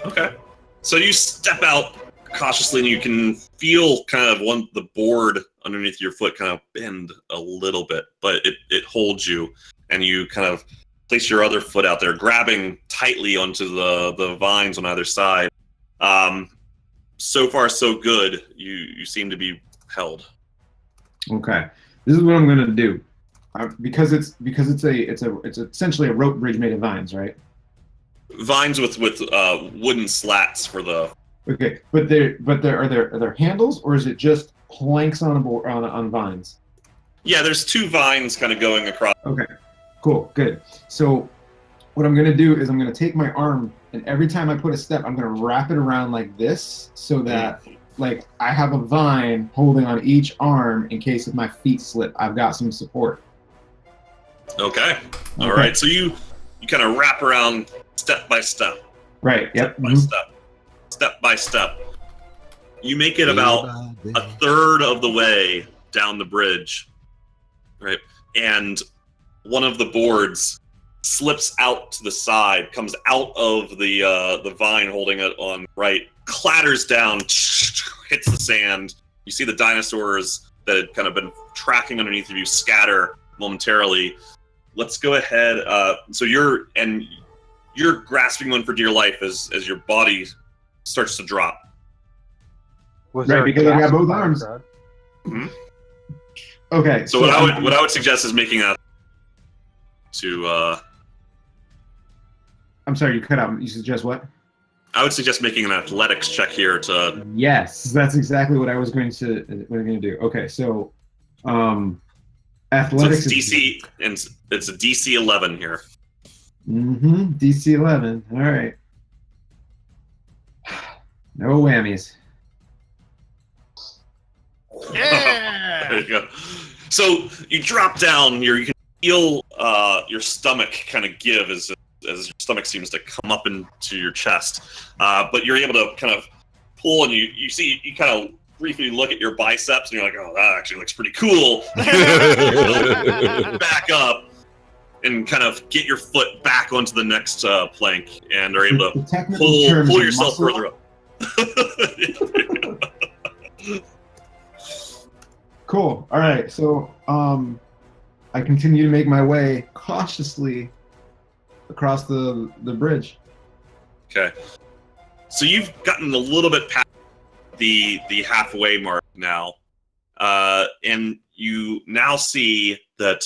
Okay. So you step out cautiously, and you can feel kind of the board underneath your foot kind of bend a little bit, but it holds you, and you kind of place your other foot out there, grabbing tightly onto the vines on either side. So far, so good. You seem to be held. Okay, this is what I'm gonna do, because it's essentially a rope bridge made of vines, right? Vines with wooden slats for the. Okay, but are there handles, or is it just planks on a board on vines? Yeah, there's 2 vines kind of going across. Okay, cool, good. So what I'm gonna do is I'm gonna take my arm, and every time I put a step, I'm gonna wrap it around like this, so that I have a vine holding on each arm in case if my feet slip, I've got some support. Okay. All right. So you kind of wrap around step by step. Right. Yep. Step by step. Step by step. You make it about a third of the way down the bridge, right? And one of the boards slips out to the side, comes out of the vine holding it on right, clatters down, hits the sand. You see the dinosaurs that had kind of been tracking underneath of you scatter momentarily. Let's go ahead. So you're grasping one for dear life as your body starts to drop. Right, because I got both arms. Mm-hmm. Okay. So what I would suggest is making a to. I'm sorry, you cut out. You suggest what? I would suggest making an athletics check here to. Yes, that's exactly what I was going to do. Okay, so athletics. So it's DC, and it's a DC 11 here. Mm-hmm. DC 11. All right. No whammies. Yeah. There you go. So you drop down. You can feel your stomach kind of give as your stomach seems to come up into your chest, but you're able to kind of pull, and you kind of briefly look at your biceps, and you're like, oh, that actually looks pretty cool. Back up and kind of get your foot back onto the next plank, and are able to pull yourself further up. Cool. All right. So I continue to make my way cautiously across the bridge. Okay. So you've gotten a little bit past the halfway mark now, and you now see that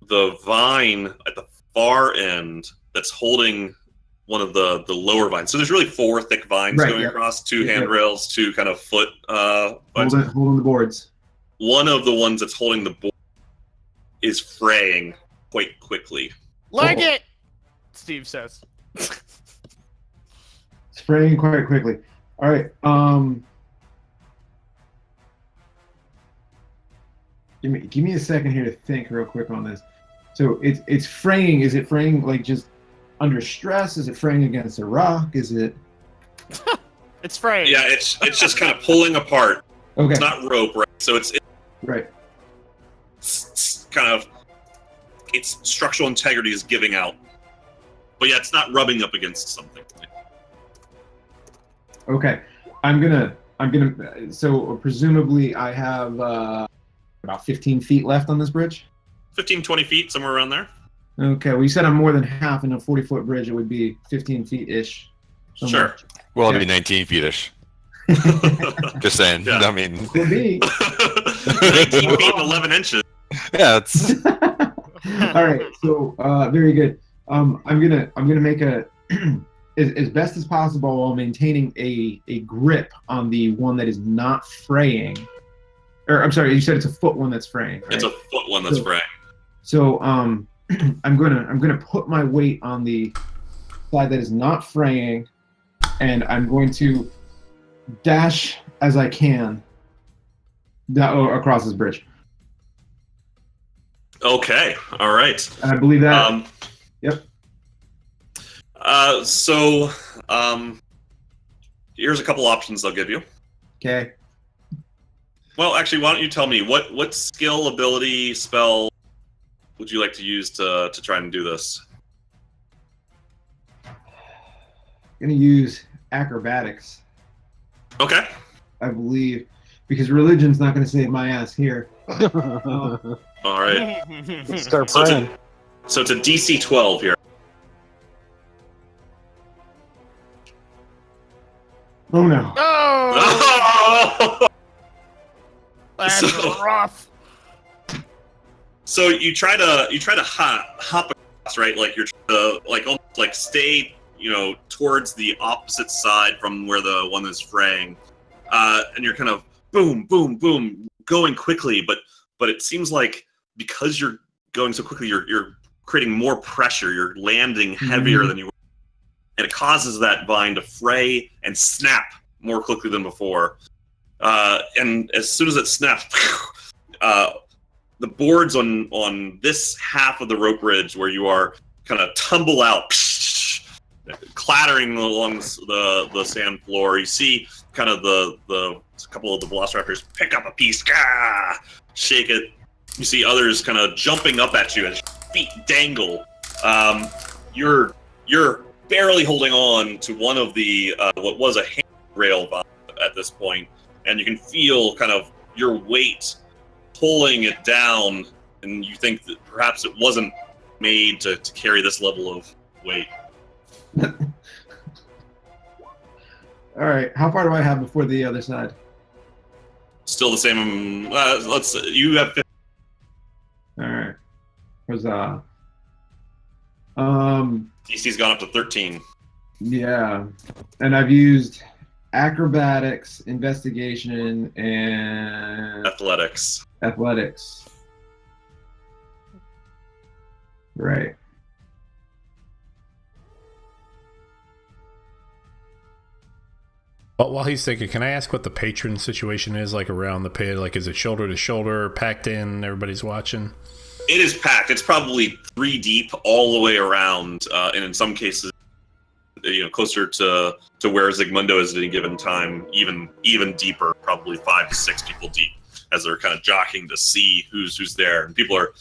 the vine at the far end that's holding one of the lower vines. So there's really 4 thick vines going across, 2 handrails, 2 kind of foot vines. Holding the boards. One of the ones that's holding the board is fraying quite quickly. Like it, Steve says. Spraying quite quickly. All right. Give me a second here to think real quick on this. So it's fraying. Is it fraying like just under stress? Is it fraying against a rock? Is it? It's fraying. Yeah, it's just kind of pulling apart. Okay. It's not rope, right? So it's right. kind of its structural integrity is giving out. But yeah, it's not rubbing up against something. Okay, I'm gonna. So presumably, I have about 15 feet left on this bridge. 15, 20 feet, somewhere around there. Okay, well, you said I'm more than half in a 40-foot bridge. It would be 15 feet ish. Sure. Well, it'd be 19 feet-ish. Just saying. Yeah. I mean, Could be. 19 feet and 11 inches. yeah, it's All right, so very good. I'm gonna make a as best as possible while maintaining a grip on the one that is not fraying. Or I'm sorry, you said it's a foot one that's fraying. Right? It's a foot one that's fraying. So I'm gonna put my weight on the side that is not fraying, and I'm going to dash as I can across this bridge. Okay, all right. And I believe that. Yep. So here's a couple options I'll give you. Okay. Well, actually, why don't you tell me what skill, ability, spell would you like to use to try and do this? I'm gonna use acrobatics, Okay. I believe, because religion's not gonna save my ass here. All right. Start So praying. it's a DC 12 here. Oh no. Oh, that's So- rough. So you try to hop across, right? Like you're trying to almost stay, towards the opposite side from where the one is fraying, and you're kind of boom, boom, boom, going quickly. But it seems like because you're going so quickly, you're creating more pressure. You're landing heavier than you were, and it causes that vine to fray and snap more quickly than before. And as soon as it snaps, the boards on this half of the rope bridge where you are kind of tumble out, clattering along the sand floor. You see kind of the couple of the velociraptors pick up a piece, shake it. You see others kind of jumping up at you as feet dangle. You're barely holding on to one of the what was a handrail at this point, and you can feel kind of your weight pulling it down, and you think that perhaps it wasn't made to carry this level of weight. All right. How far do I have before the other side? Still the same. You have 50. All right. Was DC's gone up to 13. yeah, and I've used acrobatics, investigation, and Athletics. athletics. Right. But while he's thinking, can I ask what the patron situation is like around the pit? Like, is it shoulder to shoulder, packed in, everybody's watching? It is packed. It's probably 3 deep all the way around, and in some cases, closer to where Zygmundo is at any given time, even deeper, probably 5 to 6 people deep, as they're kind of jockeying to see who's there. And people are,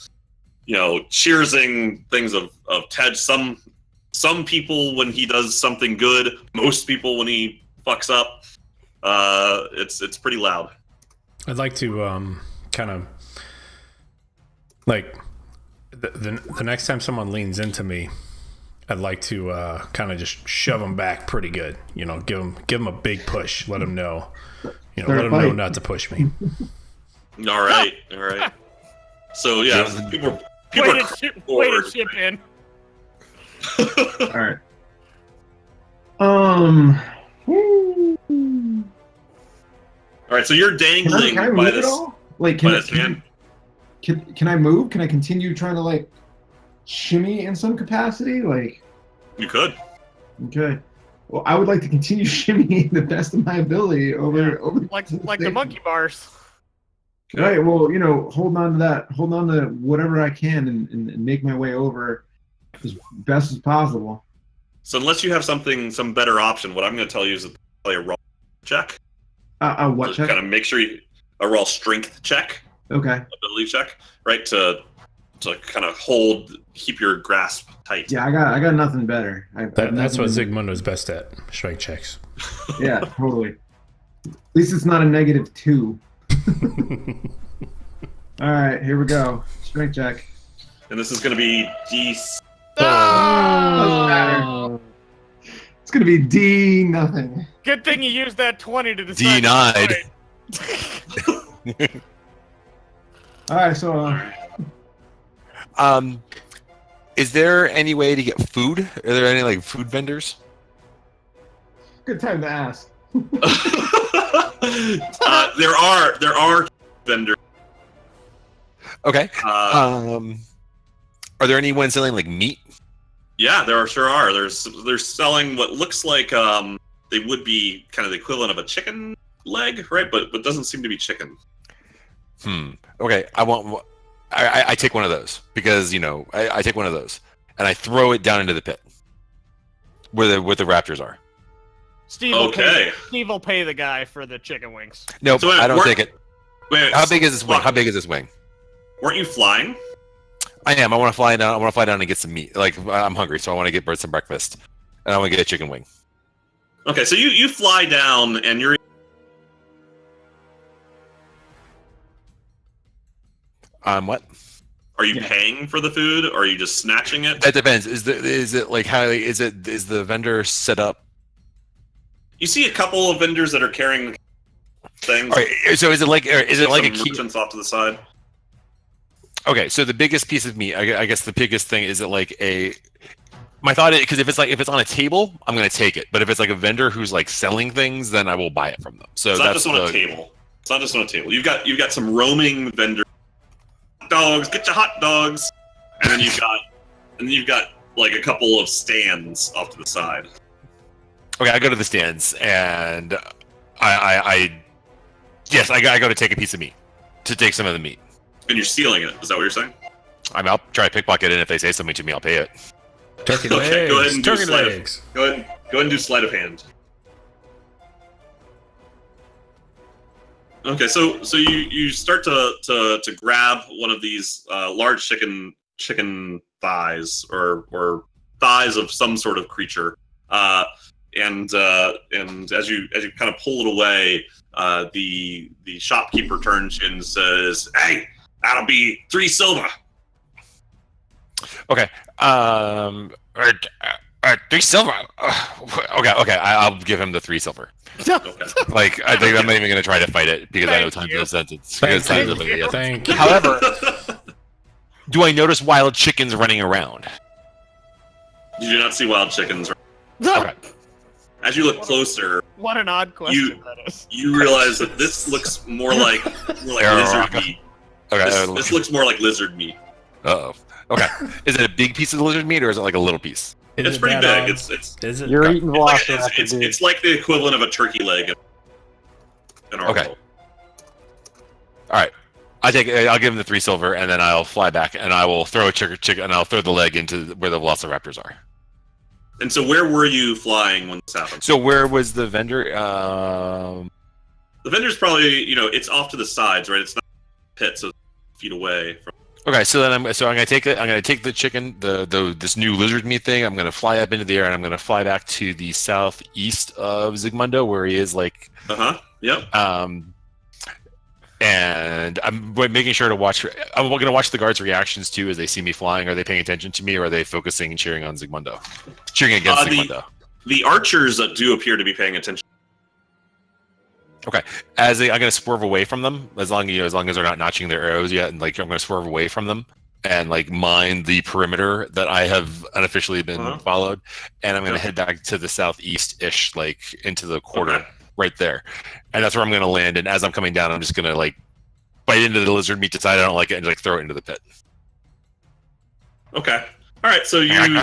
cheersing things of Ted. Some people when he does something good. Most people when he fucks up. It's pretty loud. I'd like to kind of like the next time someone leans into me, I'd like to kind of just shove them back pretty good. Give them a big push. Let them know. Let them know not to push me. All right. So yeah, people Way are to ship forward. in. All right. All right, so you're dangling Can I by move this. at all? Like, by this hand. can I move? Can I continue trying to like shimmy in some capacity? Like, You could. okay. Well, I would like to continue shimmying the best of my ability over Like to the stage. monkey bars. All right. Well, hold on to that. Hold on to whatever I can and make my way over as best as possible. So unless you have some better option, what I'm going to tell you is to play a raw check. What To check? kind of make sure a raw strength check, Okay. ability check, right? To kind of keep your grasp tight. Yeah, I got nothing better. That's what Zigmundo's best at. Strike checks. Yeah, totally. At least it's not a -2. All right, here we go. Strength check. And this is going to be D. Doesn't matter. It's gonna be D nothing. Good thing you used that 20 to decide. Denied. All right, so Is there any way to get food? Are there any like food vendors? good time to ask. There are vendors. Okay. Are there any ones selling like meat? Yeah, sure are. They're selling what looks like they would be kind of the equivalent of a chicken leg, right? But doesn't seem to be chicken. Okay, I take one of those because I take one of those and I throw it down into the pit where the raptors are. Steve will pay the guy for the chicken wings. Nope, So I don't take it. Wait, How big is this wing? How big is this wing? Weren't you flying? I am. I want to fly down. I want to fly down and get some meat. Like I'm hungry, so I want to get some breakfast, and I want to get a chicken wing. Okay, so you fly down and you're. What? Are you paying for the food, or are you just snatching it? That depends. Is the vendor set up? You see a couple of vendors that are carrying things. All right, so is it like a key? Merchants off to the side. Okay, so the biggest piece of meat, I guess the biggest thing is it like a. My thought is because if it's on a table, I'm gonna take it. But if it's like a vendor who's like selling things, then I will buy it from them. So it's not just on a table. It's not just on a table. You've got some roaming vendors. Hot dogs, get your hot dogs, and then you've got like a couple of stands off to the side. Okay, I go to the stands and I go to take a piece of meat, to take some of the meat. And you're stealing it. Is that what you're saying? I'll try to pickpocket it. If they say something to me, I'll pay it. Turkey Okay, legs. go ahead and do Turkey sleight legs. Go ahead and do sleight of hand. Okay, so you start to grab one of these large chicken thighs or thighs of some sort of creature, and as you kind of pull it away, the shopkeeper turns and says, "Hey, that'll be 3 silver." Okay. 3 silver. Okay. I'll give him the 3 silver. Okay. Like I think I'm not even gonna try to fight it because I know Thank time's you. of a sentence. Thank you. However, do I notice wild chickens running around? You do not see wild chickens. Okay. As you look closer, What an odd question that is. you realize that this looks more like lizard meat. Okay. This looks more like lizard meat. Uh-oh. Okay. Is it a big piece of lizard meat or is it like a little piece? Is It's it pretty that big. odd? It's Is it? You're eating like, velociraptor, dude. it's like the equivalent of a turkey leg in our Okay. world. All right. I'll give him the 3 silver and then I'll fly back and I will throw a chicken and I'll throw the leg into where the velociraptors are. And so where were you flying when this happened? So where was the vendor? The vendor's probably, it's off to the sides, right? It's not a pit, so feet away from. Okay, so then I'm gonna take it. I'm gonna take the chicken, this new lizard meat thing. I'm gonna fly up into the air, and I'm gonna fly back to the southeast of Zigmundo, where he is. Like, Yep. And I'm making sure to watch. I'm gonna watch the guards' reactions too as they see me flying. Are they paying attention to me, or are they focusing and cheering on Zigmundo, cheering against Zigmundo? The archers do appear to be paying attention. Okay, I'm gonna swerve away from them as long as they're not notching their arrows yet, and like I'm gonna swerve away from them and like mine the perimeter that I have unofficially been followed, and I'm gonna head back to the southeast-ish, like into the quarter right there, and that's where I'm gonna land. And as I'm coming down, I'm just gonna like bite into the lizard meat, decide I don't like it, and like throw it into the pit. Okay. All right. So you and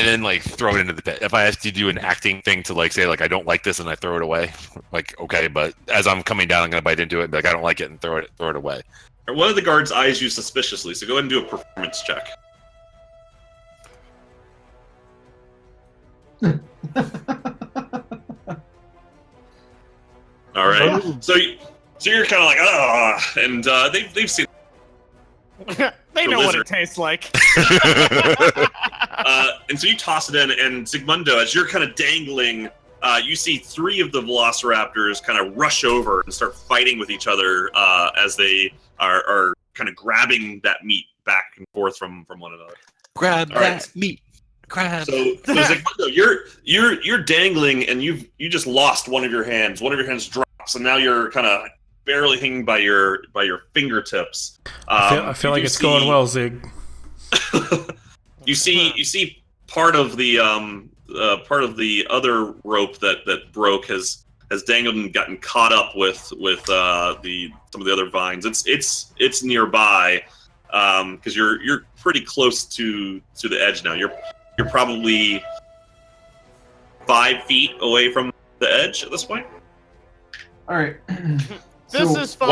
then like throw it into the pit. If I have to do an acting thing to like say like I don't like this and I throw it away, like okay, but as I'm coming down, I'm gonna bite into it and be like I don't like it and throw it away. One of the guards eyes you suspiciously, so go ahead and do a performance check. All right. So you're kind of like and they've seen They know what it lizard. tastes like. And so you toss it in, and Zygmundo, as you're kind of dangling, you see 3 of the velociraptors kind of rush over and start fighting with each other as they are kind of grabbing that meat back and forth from one another. Grab All right. that meat. Grab. So Zygmundo, you're dangling, and you just lost one of your hands. One of your hands drops, and now you're kind of barely hanging by your fingertips. I feel like it's going well, Zig. You see part of the other rope that broke has dangled and gotten caught up with some of the other vines. It's nearby because you're pretty close to the edge now. You're probably 5 feet away from the edge at this point. All right. This is fine.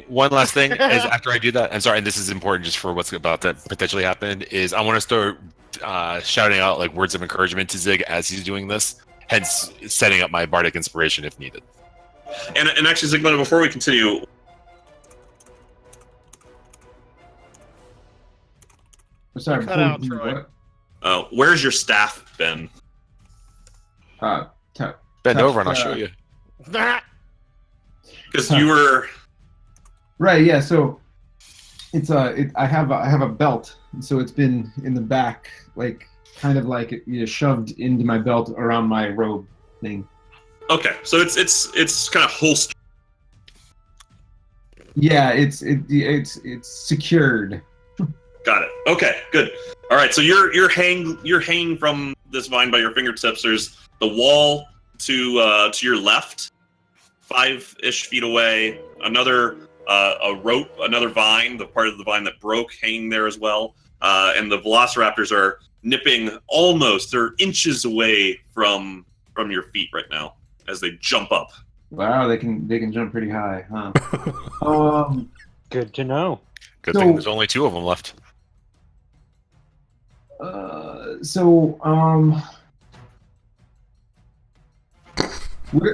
One last thing is after I do that, I'm sorry, and this is important just for what's about to potentially happen, is I want to start shouting out like words of encouragement to Zig as he's doing this, hence setting up my bardic inspiration if needed. And actually, Zygmundo, before we continue, sorry. Cut out, Troy. where's your staff been? What? Bend over and I'll show you. Because you were Right. Yeah. So it's I have a belt, and so it's been in the back, like kind of like shoved into my belt around my robe thing. okay. So it's kind of holstered. Yeah. It's secured. Got it. Okay, good. All right, so you're hanging from this vine by your fingertips. There's the wall to your left, 5-ish feet away. Another a rope, another vine, the part of the vine that broke, hanging there as well. And the velociraptors are nipping almost. They're inches away from your feet right now as they jump up. Wow, they can jump pretty high, huh? Good to know. Good thing there's only 2 of them left.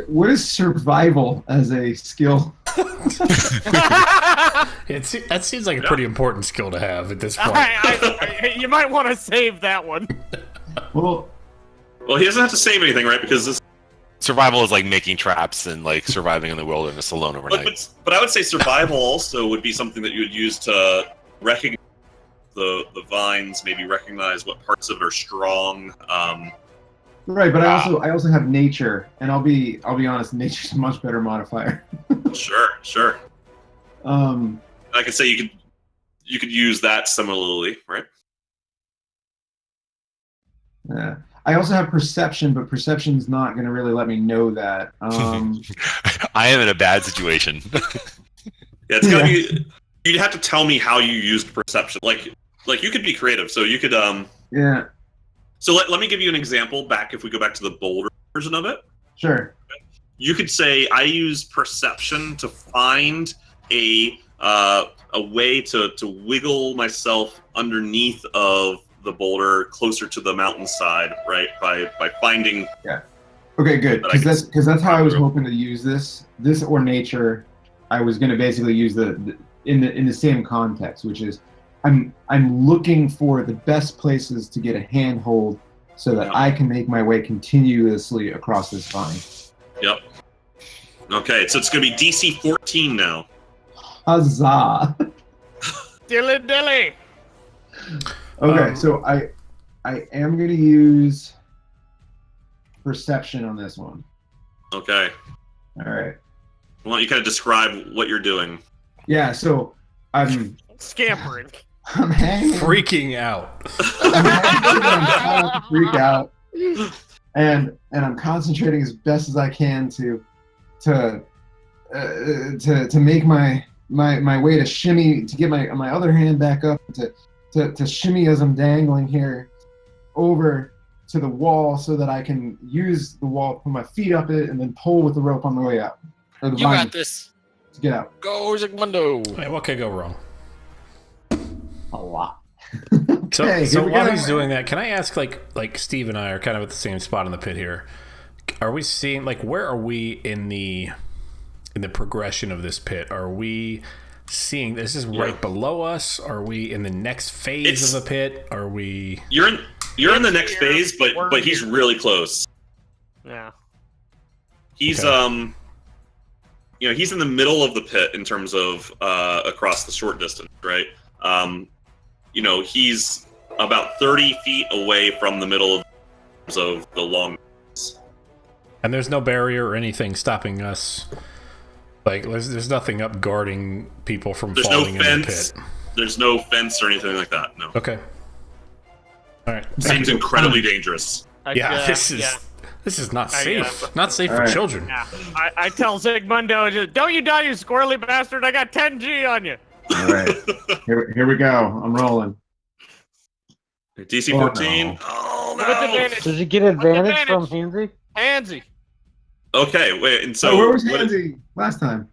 What is survival as a skill? That seems like a pretty important skill to have at this point. You might want to save that one. Well, he doesn't have to save anything, right? Because this. Survival is like making traps and like surviving in the wilderness alone overnight. But I would say survival also would be something that you would use to recognize the vines, maybe recognize what parts of it are strong. right, but I also have nature, and I'll be honest, nature's a much better modifier. Sure. I could say you could use that similarly, right? Yeah. I also have perception, but perception's not going to really let me know that. I am in a bad situation. Yeah, it's gotta be. You'd have to tell me how you used perception. Like you could be creative, so you could Yeah. So let me give you an example. If we go back to the boulder version of it, Sure. you could say I use perception to find a way to wiggle myself underneath of the boulder closer to the mountainside, right? By finding. Yeah. Okay, good. Because that's how I was hoping to use this or nature. I was going to basically use in the same context, which is I'm looking for the best places to get a handhold so that I can make my way continuously across this vine. Yep. Okay, so it's going to be DC 14 now. Huzzah! Dilly. Okay, so I am going to use perception on this one. Okay. All right. Why don't you kind of describe what you're doing? Yeah, so I'm Scampering. I'm hanging. Freaking out. I'm trying to freak out, and I'm concentrating as best as I can to make my way to shimmy, to get my other hand back up, to shimmy as I'm dangling here over to the wall so that I can use the wall to put my feet up it and then pull with the rope on the way out. You got this. To get out. Go, Zygmundo. Hey, what could go wrong? A lot. So, Okay, so here we while go. he's doing that, can I ask, like Steve and I are kind of at the same spot in the pit here. Are we seeing, like, where are we in the progression of this pit? Are we seeing this? Is right below us? Are we in the next phase of the pit? Are we? You're in the next phase, but he's really close. Yeah. He's he's in the middle of the pit in terms of across the short distance, right? He's about 30 feet away from the middle of the long. And there's no barrier or anything stopping us. Like, there's nothing up guarding people from falling into the pit. There's no fence or anything like that. No. Okay. All right. Seems incredibly dangerous. This is not safe. Not safe for children. Yeah. I tell Zygmundo, don't you die, you squirrely bastard! I got 10G on you. All right, here we go. I'm rolling. DC 14. Oh no! Does he get advantage from Handsy? Handsy. Okay, wait. And so where was Handsy last time?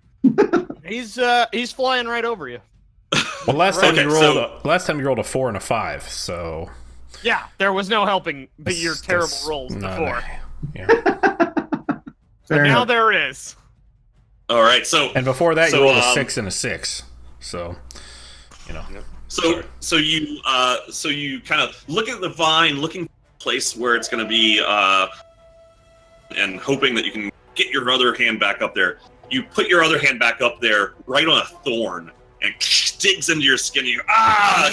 He's flying right over you. Well, last time you rolled a 4 and a 5, so. Yeah, there was no helping your terrible rolls before. Yeah. So now there is. All right, so and before that you rolled a 6 and a 6, so So you kind of look at the vine, looking for a place where it's going to be, and hoping that you can get your other hand back up there. You put your other hand back up there, right on a thorn, and digs into your skin. You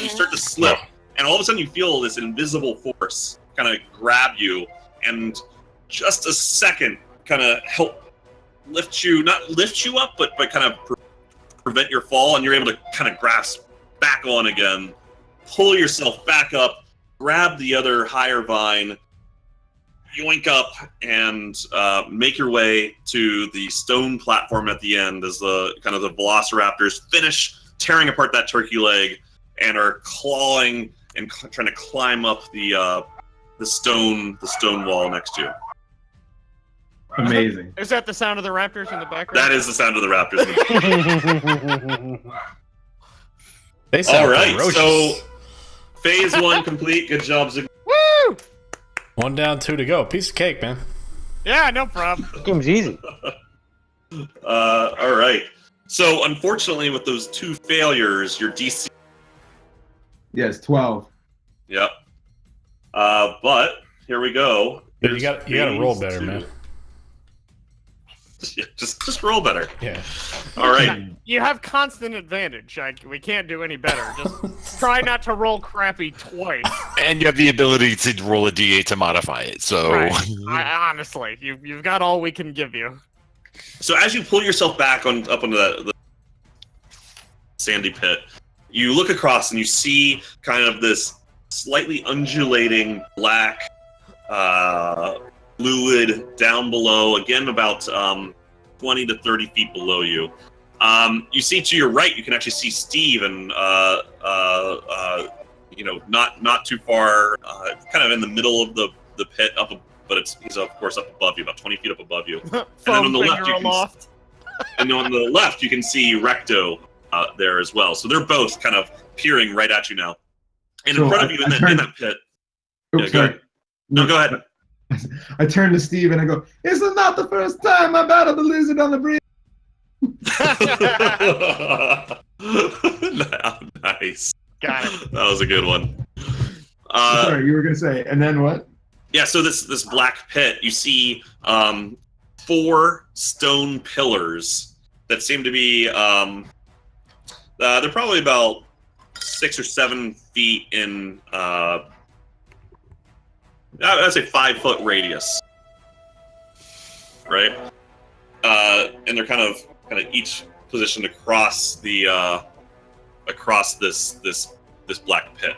start to slip, and all of a sudden you feel this invisible force kind of grab you, and just a second kind of help not lift you up, but kind of prevent your fall, and you're able to kind of grasp back on again, pull yourself back up, grab the other higher vine, yoink up, and make your way to the stone platform at the end as the velociraptors finish tearing apart that turkey leg and are clawing and trying to climb up the stone wall next to you. Amazing. Is that the sound of the raptors in the background? That is the sound of the raptors. They sound all right, ferocious. so phase 1 complete. Good job, Zig. Woo! 1 down, 2 to go. Piece of cake, man. Yeah, no problem. Game's easy. All right. So unfortunately, with those 2 failures, your DC. Yes, 12. Yep. But here we go. You got to roll better, man. Yeah, just roll better. Yeah. All right. You have constant advantage. We can't do any better. Just try not to roll crappy twice. And you have the ability to roll a D8 to modify it. So honestly, you've got all we can give you. So as you pull yourself back up onto the sandy pit, you look across and you see kind of this slightly undulating black fluid down below, again about 20 to 30 feet below you. You see to your right, you can actually see Steve, and not too far, kind of in the middle of the pit, but he's of course up above you, about 20 feet up above you. And then on the left, you can see Recto there as well. So they're both kind of peering right at you now. And in front of you in that pit. Oops, go ahead. No, go ahead. I turn to Steve and I go, "This is not the first time I battled the lizard on the bridge." Nice. Got it. That was a good one. Sorry, you were gonna say, and then what? Yeah, so this black pit, you see 4 stone pillars that seem to be they're probably about 6 or 7 feet in I'd say 5-foot radius, right? And they're kind of each positioned across the across this black pit.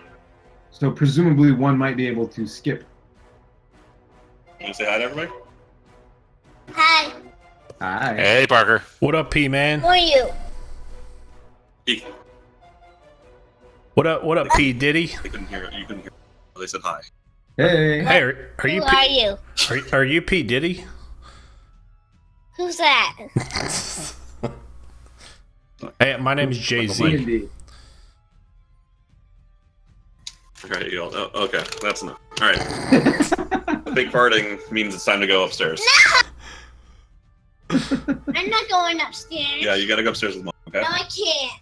So presumably one might be able to skip. You want to say hi to everybody? Hi. Hi. Hey, Parker. What up, P man? Who are you? He, What up, P Diddy? they couldn't hear. You couldn't hear. They said hi. Hey. Hey, are you Who are P? you? Are you P Diddy? Who's that? Hey, my name's Jay Z. D&D. Okay, you all. Oh, okay, that's enough. All right. Big farting means it's time to go upstairs. I'm not going upstairs. Yeah, you gotta go upstairs with Mom. Okay. No, I can't.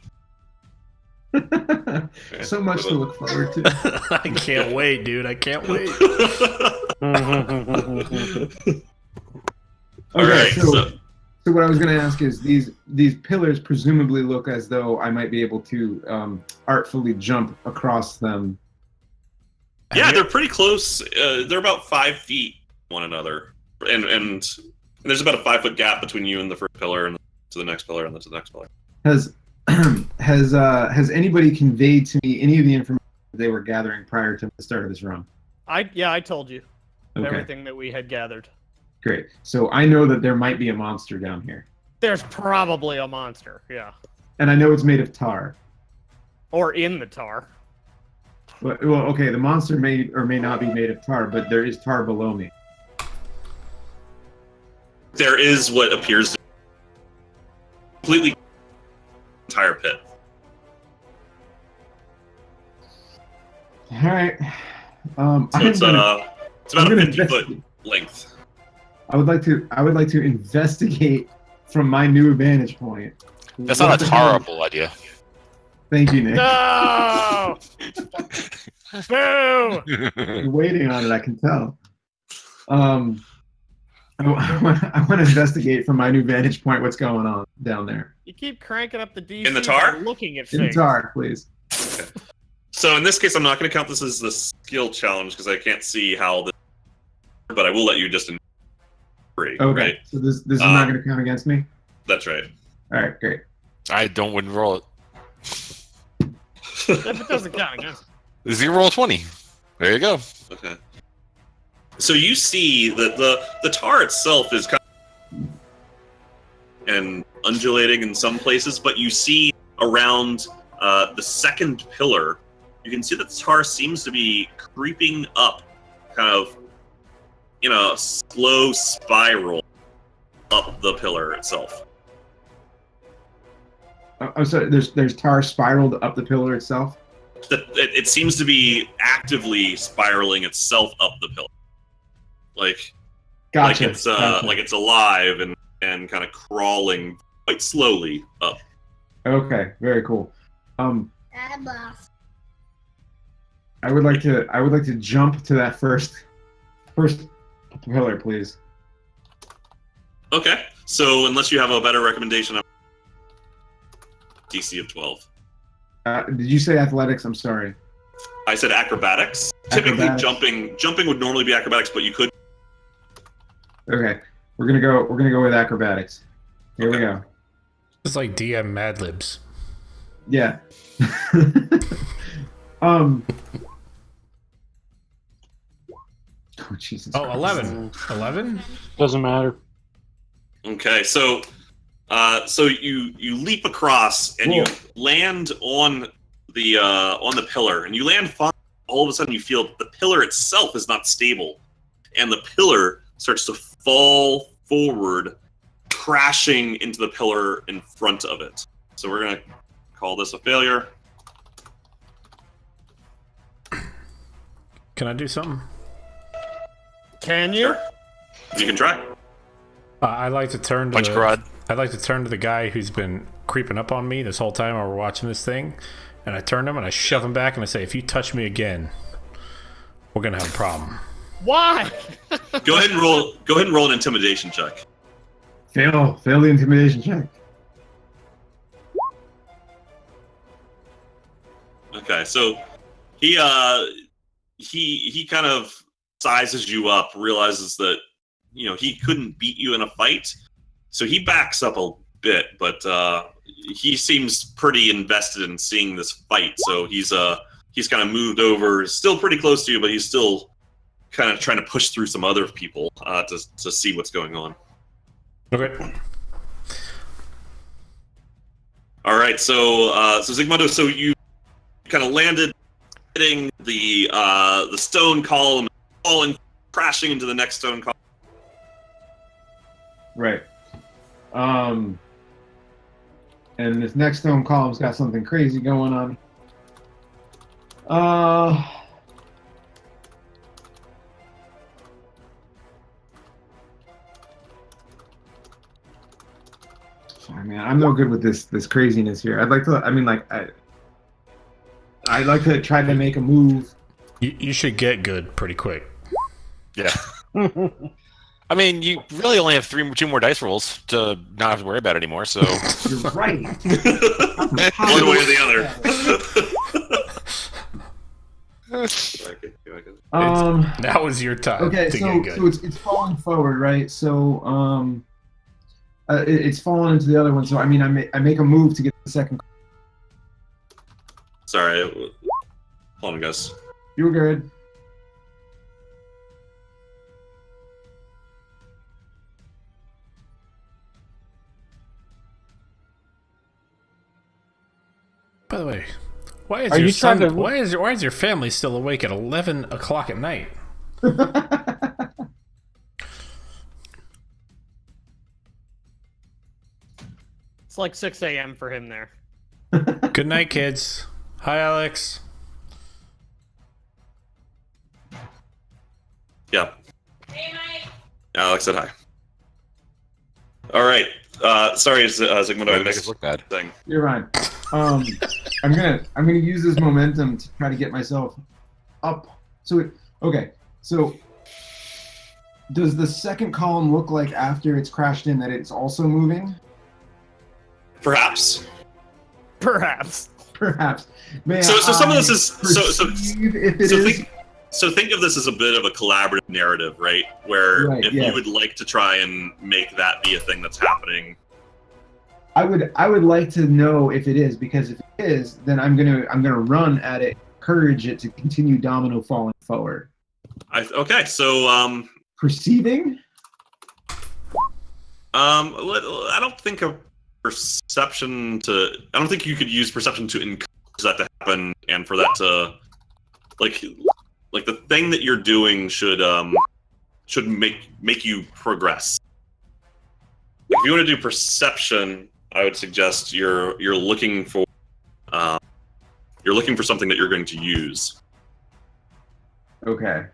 So much to look forward to. I can't wait, dude. I can't wait. All right, so what I was going to ask is these pillars presumably look as though I might be able to artfully jump across them. yeah, they're pretty close. They're about 5 feet one another, and there's about a 5-foot gap between you and the first pillar, and to the next pillar, and then to the next pillar. Has anybody conveyed to me any of the information they were gathering prior to the start of this run? I told you Okay, everything that we had gathered. great. So I know that there might be a monster down here, There's probably a monster, yeah, and I know it's made of tar. or in the tar. Well, okay, the monster may or may not be made of tar, but there is tar below me. There is what appears to be completely entire pit. All right. So it's about a 50-foot length. I would like to investigate from my new vantage point. That's What not a the hell- horrible idea. Thank you, Nick. No! Boo! You're waiting on it, I can tell. I want to investigate from my new vantage point what's going on down there. You keep cranking up the DC In the tar? by looking at In things. tar, please. So in this case, I'm not going to count this as the skill challenge because I can't see how this. But I will let you just in free. Okay, Right? so this is not going to count against me? That's right. All right, great. wouldn't roll it. If it doesn't count against. Zero roll 20. There you go. Okay. So you see that the tar itself is kind of and undulating in some places, but you see around the second pillar, you can see that the tar seems to be creeping up, kind of in a slow spiral up the pillar itself. I'm sorry, there's tar spiraled up the pillar itself? It seems to be actively spiraling itself up the pillar, like Gotcha. like it's alive and kind of crawling quite slowly up. Okay, very cool. Bye, I would like to jump to that first pillar, please. Okay, so unless you have a better recommendation, I'm DC of 12. Did you say athletics? I'm sorry. I said acrobatics. Typically, jumping would normally be acrobatics, but you could. Okay, we're gonna go with acrobatics. Here we go. It's like DM Mad Libs. Yeah. Oh Jesus. Oh, Christ. 11. 11? Doesn't matter. Okay, so you leap across and you land on the pillar, and you land fine. All of a sudden, you feel the pillar itself is not stable, and the pillar starts to fall forward, crashing into the pillar in front of it. So we're gonna call this a failure. Can I do something? Can you? Sure. You can try. I'd like to turn to Punch Garrod. I'd like to turn to the guy who's been creeping up on me this whole time while we're watching this thing, and I turn him and I shove him back and I say, "If you touch me again, we're gonna have a problem." Why? Go ahead and roll an intimidation check. Fail the intimidation check. Okay, so he kind of sizes you up, realizes that he couldn't beat you in a fight, so he backs up a bit, but he seems pretty invested in seeing this fight. So he's kind of moved over, still pretty close to you, but he's still kind of trying to push through some other people to see what's going on. Okay. All right, so Zygmundo, so you kind of landed, hitting the stone column, falling, crashing into the next stone column. Right. And this next stone column's got something crazy going on. Sorry, man. I'm no good with this craziness here. I'd like to. I mean, like, I'd like to try to make a move. You should get good pretty quick. Yeah. I mean, you really only have two more dice rolls to not have to worry about it anymore. So You're right. One way or the other. Now is your time. Okay, to so get good. it's falling forward, right? So it's fallen into the other one. So I mean, I make a move to get the second. Sorry. Hold on, guys. You were good. By the way, why is Are your you son? trying to- Why is your family still awake at 11 o'clock at night? It's like 6 a.m. for him there. Good night, kids. Hi, Alex. Yeah. Alex said hi. All right. Sorry, Zygmunt. I make missed us look bad. thing. You're fine. I'm gonna use this momentum to try to get myself up. So does the second column look like after it's crashed in that it's also moving? Perhaps. Perhaps. Perhaps. May So some of I this is perceive if it so is? think of this as a bit of a collaborative narrative, right? Where Right, if yeah. you would like to try and make that be a thing that's happening. I would like to know if it is, because if it is, then I'm gonna run at it, encourage it to continue domino falling forward. Okay, so Perceiving? I don't think a perception to. I don't think you could use perception to encourage that to happen, and for that to, like the thing that you're doing should make you progress. If you want to do perception, I would suggest you're looking for something that you're going to use. Okay.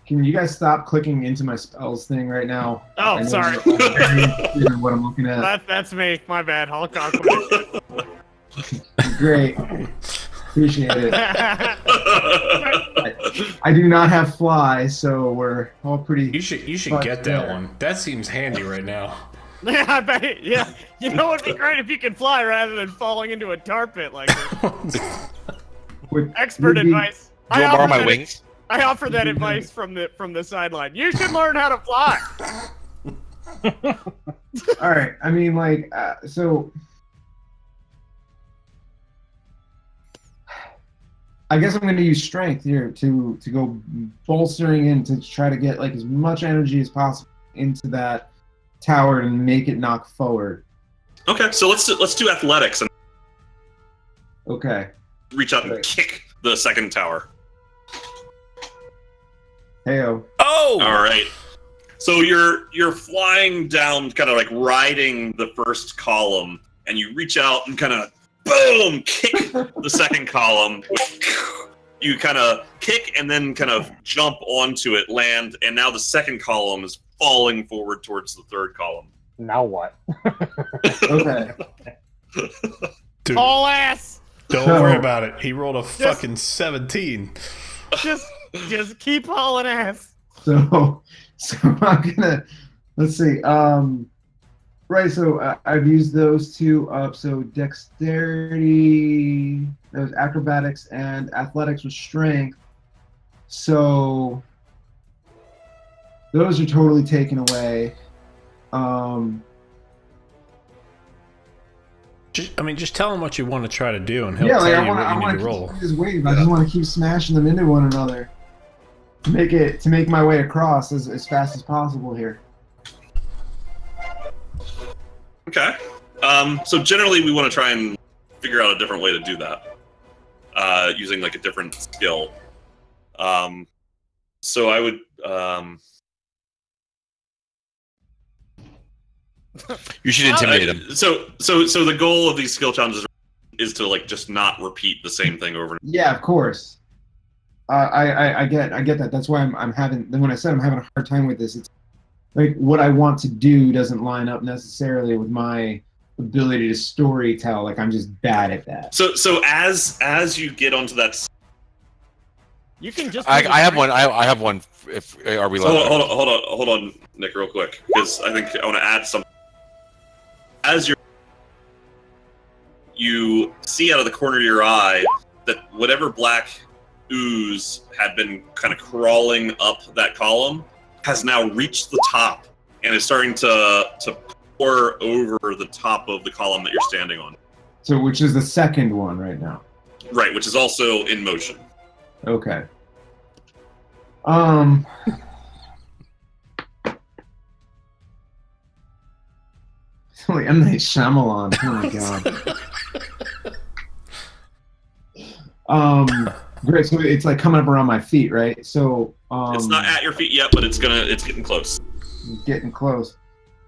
Can you guys stop clicking into my spells thing right now? Oh, I know sorry. you're all very interested in what I'm looking at. That's me. My bad. I'll compliment. Great. Appreciate it. I I do not have fly, so we're all pretty. You should Fuck get that yeah. one. That seems handy right now. bet. Yeah. You know what'd be great if you could fly rather than falling into a tar pit like this. Expert would be- Advice. Do you want to borrow offer my that- wings? I offer that advice from the sideline. You should learn how to fly. All right. I mean, like, so. I guess I'm going to use strength here to go bolstering in to try to get like as much energy as possible into that tower and make it knock forward. Okay, so let's do athletics and Okay. reach out and Right. kick the second tower. Heyo. Oh! All right. So you're flying down, kind of like riding the first column, and you reach out and kind of boom kick the second column. You kind of kick and then kind of jump onto it, land, and now the second column is falling forward towards the third column. Now what? Okay. Dude, All ass. don't So- worry about it. He rolled a fucking 17. Just keep hauling ass. So I'm gonna let's see. Right. So I've used those two up. So dexterity, that was acrobatics, and athletics was strength. So those are totally taken away. Just tell him what you want to try to do, and he'll Yeah, like tell I you want what you need to to roll. keep this wave. I just want to keep smashing them into one another to make my way across as fast as possible here. Okay. So generally, we want to try and figure out a different way to do that, using like a different skill. So I would. You should intimidate him. So the goal of these skill challenges is to like just not repeat the same thing over and Yeah, of course. I get that. That's why I'm having. When I said I'm having a hard time with this, it's like what I want to do doesn't line up necessarily with my ability to story tell. Like I'm just bad at that. So as you get onto that, You can just. I have one. I have one. If are we? so hold on, Nick, real quick, because I think I want to add something. As you see out of the corner of your eye that whatever black ooze had been kind of crawling up that column has now reached the top and is starting to pour over the top of the column that you're standing on. So which is the second one right now? Right, which is also in motion. Okay. It's like M. Night Shyamalan. Oh my god. Great. So it's like coming up around my feet, right? So It's not at your feet yet, but it's getting close. Getting close.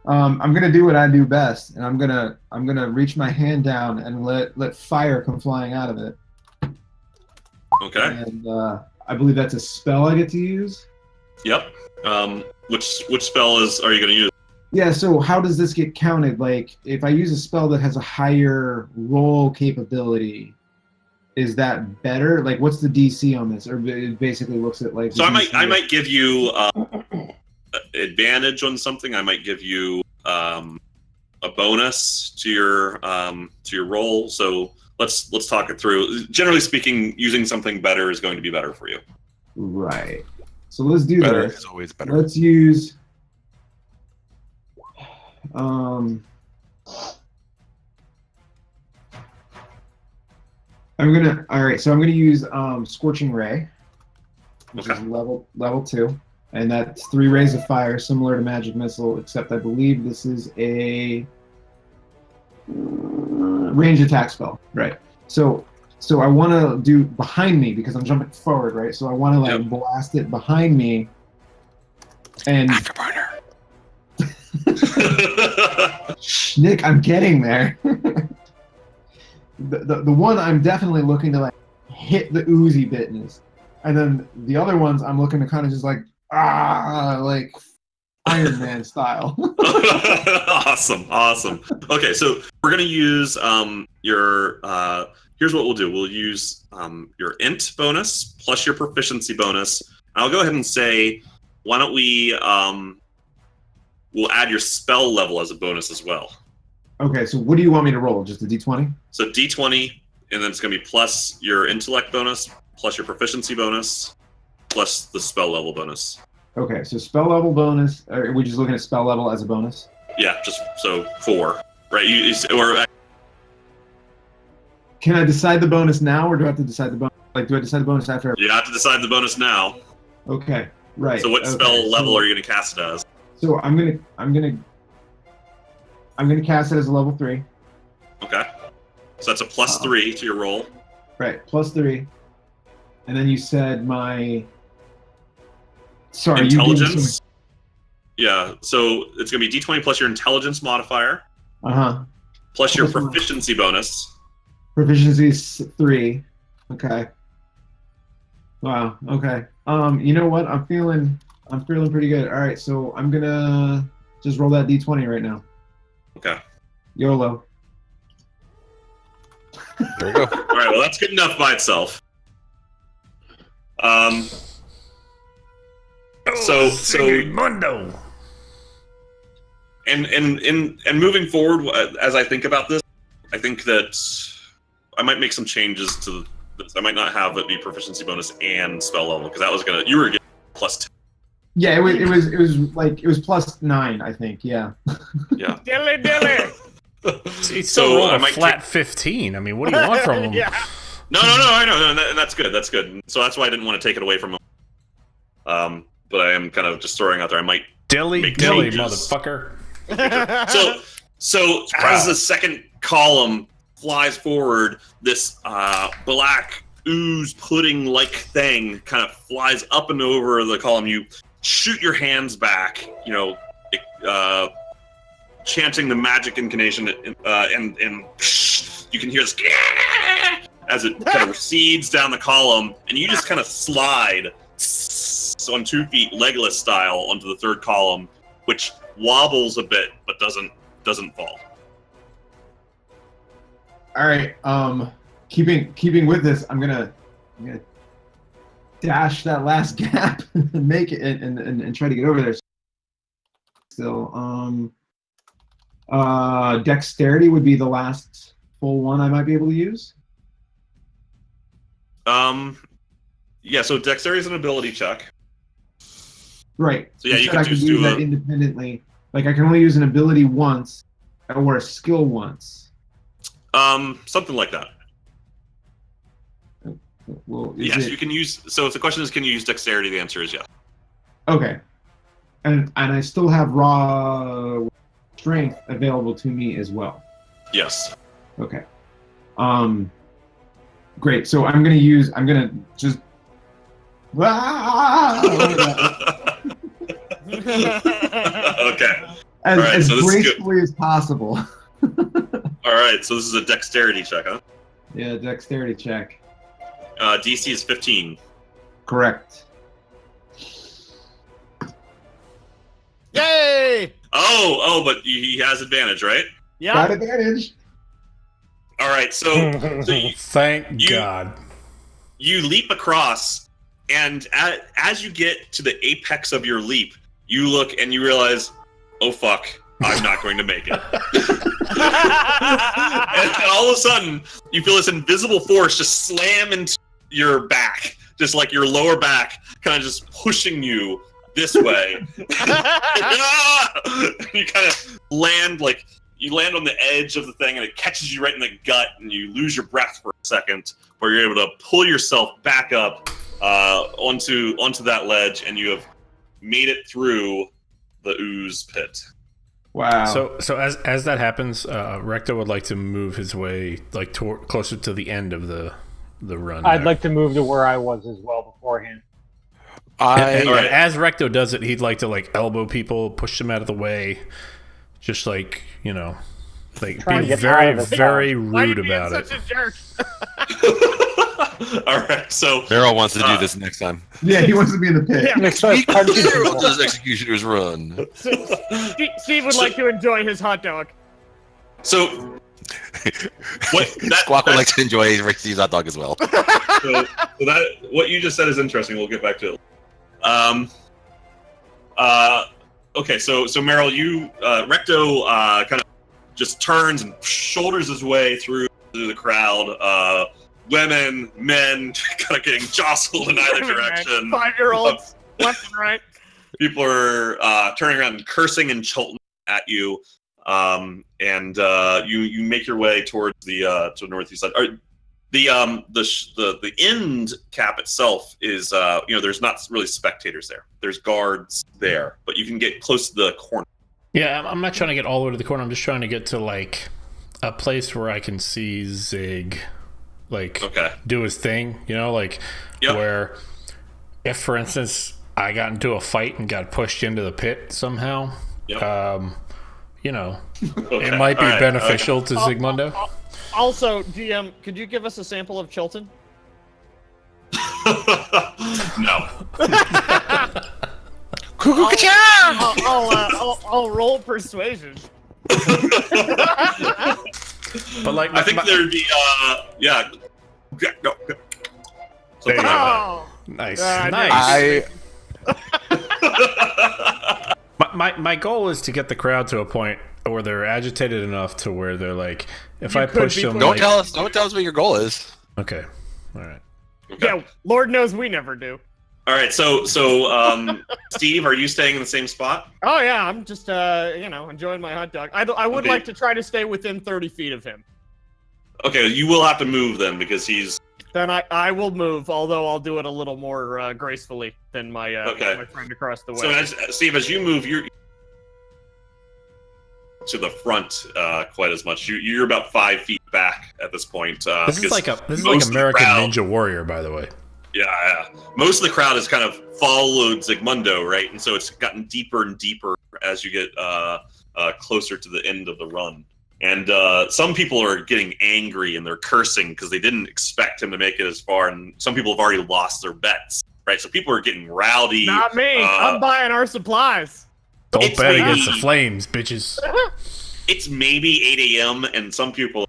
I'm gonna do what I do best, and I'm gonna reach my hand down and let fire come flying out of it. Okay. And I believe that's a spell I get to use. Yep. Which spell are you going to use? Yeah. So how does this get counted? Like, if I use a spell that has a higher roll capability, is that better? Like, what's the DC on this? Or it basically looks at like. So I might give you advantage on something. I might give you a bonus to your roll. So let's talk it through. Generally speaking, using something better is going to be better for you. Right. So let's do Better this. is always better. Let's use. I'm gonna. All right. So I'm gonna use Scorching Ray, which is level 2, and that's 3 rays of fire, similar to Magic Missile, except I believe this is a range attack spell. Right. So I want to do behind me because I'm jumping forward, right? So I want to like blast it behind me, and Afterburner. Nick, I'm getting there. the one I'm definitely looking to like hit the oozy business, and then the other ones I'm looking to kind of just like like Iron Man style. Awesome. Okay, so we're gonna use your here's what we'll do. We'll use your int bonus plus your proficiency bonus. I'll go ahead and say, why don't we we'll add your spell level as a bonus as well. Okay, so what do you want me to roll? Just a d20? So d20, and then it's going to be plus your intellect bonus, plus your proficiency bonus, plus the spell level bonus. Okay, so spell level bonus. Are we just looking at spell level as a bonus? Yeah, just so 4, right? Can I decide the bonus now, or do I have to decide the bonus? Like, do I decide the bonus after? You have to decide the bonus now. Okay, right. So what spell level are you going to cast it as? So I'm gonna cast it as a level 3. Okay. So that's a plus 3 to your roll. Right, plus 3. And then you said my. Sorry, intelligence. Yeah, so it's going to be d20 plus your intelligence modifier. Plus your proficiency bonus. Proficiency is 3. Okay. Wow. Okay. You know what? I'm feeling pretty good. All right, so I'm gonna just roll that d20 right now. Okay. YOLO. There you go. All right. Well, that's good enough by itself. So Mundo. And moving forward, as I think about this, I think that I might make some changes to this. I might not have it be proficiency bonus and spell level, because that was you were getting plus 10. Yeah, it was plus 9, I think. Yeah. Yeah. Dilly. It's so a flat 15. I mean, what do you want from him? Yeah. No, I know, and that's good. That's good. So that's why I didn't want to take it away from him. But I am kind of just throwing out there. I might Dilly, changes. motherfucker. So as the second column flies forward, this black ooze pudding-like thing kind of flies up and over the column. You shoot your hands back, chanting the magic incantation, and you can hear this as it kind of recedes down the column, and you just kind of slide on 2 feet, Legolas style, onto the third column, which wobbles a bit but doesn't fall. All right. Keeping with this, I'm gonna dash that last gap and make it and try to get over there. Still, dexterity would be the last full one I might be able to use. Yeah. So dexterity is an ability check. Right. So yeah, you I can just use do that independently. Like I can only use an ability once or a skill once. Something like that. Well, Yes, you can use. So if the question is, can you use dexterity? The answer is yes. Okay. And I still have raw strength available to me as well. Yes. Okay. Great. So I'm gonna just. Okay. As so this gracefully as possible. All right. So this is a dexterity check, huh? Yeah, dexterity check. DC is 15. Correct. Yay! Oh, but he has advantage, right? Yeah. Got advantage. All right. So Thank God. You leap across, and as you get to the apex of your leap, you look and you realize, oh fuck, I'm not going to make it. And all of a sudden, you feel this invisible force just slam into your back, just like your lower back, kind of just pushing you this way. You kind of land on the edge of the thing, and it catches you right in the gut, and you lose your breath for a second, where you're able to pull yourself back up onto that ledge, and you have made it through the ooze pit. Wow. So as that happens, Recto would like to move his way closer to the end of the run. I'd like to move to where I was as well beforehand. And as Recto does it, he'd like to elbow people, push them out of the way, just be very rude about it. Such a jerk. All right, so Meryl wants to do this next time. Yeah, he wants to be in the pit. Yeah. Next time, punch Meryl people. does executioner's run. Steve would like to enjoy his hot dog. So Squawk would like to enjoy Ricky's hot dog as well. so that what you just said is interesting. We'll get back to it. Okay, so Meryl, you Recto kind of just turns and shoulders his way through the crowd. Women, men, kind of getting jostled in either direction. 5-year-olds, left and right. People are turning around and cursing and chilting at you, and you make your way towards the northeast side. The end cap itself is there's not really spectators there. There's guards there, but you can get close to the corner. Yeah, I'm not trying to get all the way to the corner. I'm just trying to get to a place where I can see Zig do his thing, where if, for instance, I got into a fight and got pushed into the pit somehow, it might be beneficial to Zigmundo. Also, DM, could you give us a sample of Chilton? No. I'll roll persuasion. But I think there'd be something like that. Nice. Nice. My goal is to get the crowd to a point where they're agitated enough to where they're like, if I push them, Don't tell us what your goal is. Okay, all right. Okay. Yeah, Lord knows we never do. All right, so Steve, are you staying in the same spot? Oh yeah, I'm just enjoying my hot dog. I would like to try to stay within 30 feet of him. Okay, you will have to move then because he's. Then I will move, although I'll do it a little more gracefully than my my friend across the way. So Steve, as you move, you're to the front quite as much. You're about 5 feet back at this point. This is like American Ninja Warrior, by the way. Yeah. Most of the crowd has kind of followed Zigmundo, right? And so it's gotten deeper and deeper as you get closer to the end of the run. And some people are getting angry and they're cursing because they didn't expect him to make it as far. And some people have already lost their bets, right? So people are getting rowdy. Not me. I'm buying our supplies. Don't bet against the flames, bitches. It's maybe 8 a.m. and some people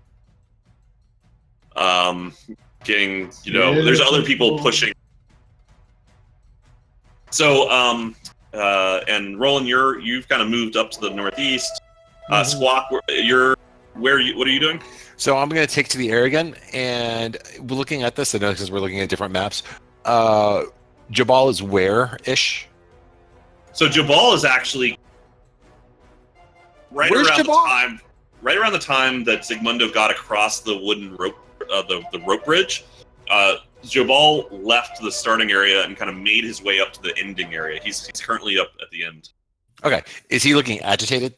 Getting, there's other people pushing. So, and Roland, you've kind of moved up to the northeast. Squawk, what are you doing? So I'm going to take to the air again, and we're looking at this, I know because we're looking at different maps. Jabal is where-ish? So Jabal is actually right around the time that Zygmundo got across the wooden rope, the rope bridge. Jabal left the starting area and kind of made his way up to the ending area. He's currently up at the end. Okay, is he looking agitated?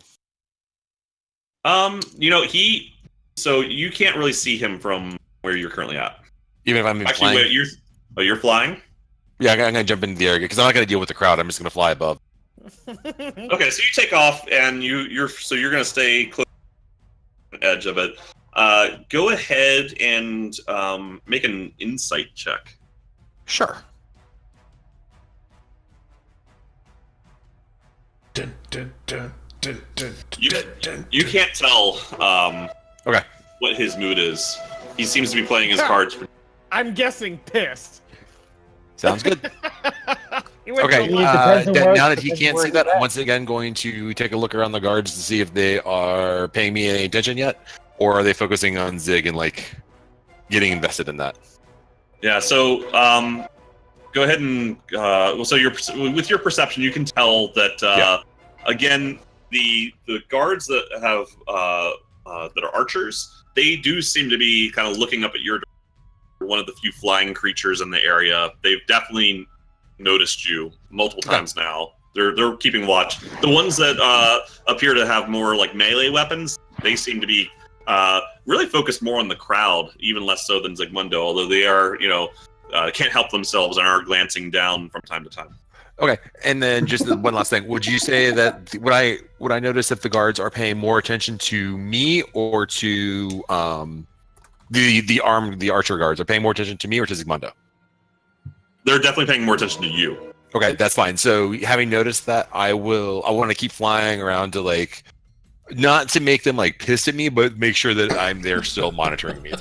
So you can't really see him from where you're currently at. Even if I'm Actually, flying? You're flying? Yeah, I'm going to jump into the air because I'm not going to deal with the crowd. I'm just going to fly above. Okay, so you take off and you're going to stay close to the edge of it. Go ahead and make an insight check. Sure. You can't tell Okay. what his mood is. He seems to be playing his cards. I'm guessing pissed. Sounds good. Okay, now that he can't see that, I'm once again going to take a look around the guards to see if they are paying me any attention yet, or are they focusing on Zig and getting invested in that? Yeah. So go ahead and so with your perception, you can tell that again the guards that have that are archers, they do seem to be kind of looking up at your one of the few flying creatures in the area. They've definitely noticed you multiple times now. They're keeping watch. The ones that appear to have more melee weapons, they seem to be really focused more on the crowd, even less so than Zygmundo, although they are, can't help themselves and are glancing down from time to time. Okay, and then just one last thing. Would you say that would I notice if the guards are paying more attention to me or to the archer guards are paying more attention to me or to Zygmundo? They're definitely paying more attention to you. Okay, that's fine. So having noticed that, I want to keep flying around to not to make them pissed at me, but make sure that I'm there still monitoring me.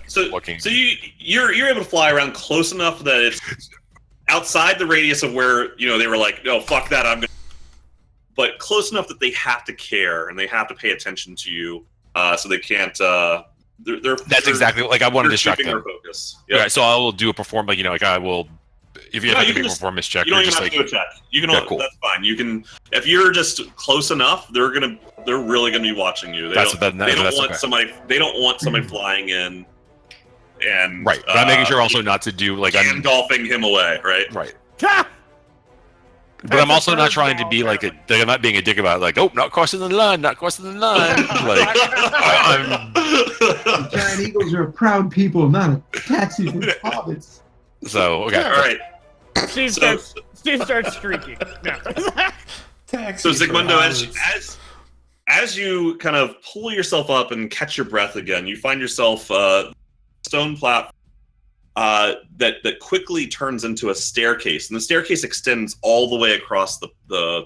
So looking. So you're able to fly around close enough that it's outside the radius of where they were no, fuck that, I'm gonna. But close enough that they have to care and they have to pay attention to you, so they can't. That's exactly I want to distract them. Their focus. Yep. Okay, so I will do a perform I will. If you have to make a performance check, you don't even have to do a check. You can. Cool. That's fine. You can. If you're just close enough, they're really gonna be watching you. They don't want somebody flying in. And right, but I'm making sure also not to do I'm golfing him away. Right. Right. But I'm also not trying to be I'm not being a dick about not crossing the line, not crossing the line. The giant eagles are a proud people, not a taxi for hobbits. So okay, all right. Steve starts streaking. So Zygmundo, as you kind of pull yourself up and catch your breath again, you find yourself stone platform that quickly turns into a staircase, and the staircase extends all the way across the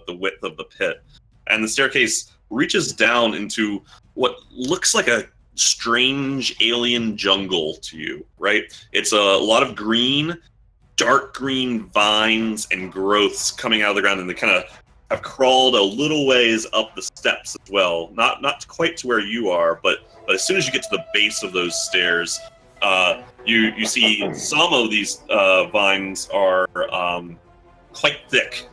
width of the pit, and the staircase reaches down into what looks like a strange alien jungle to you. Right? It's a lot of green, dark green vines and growths coming out of the ground, and they kind of have crawled a little ways up the steps as well. Not quite to where you are, but as soon as you get to the base of those stairs, you see some of these vines are quite thick,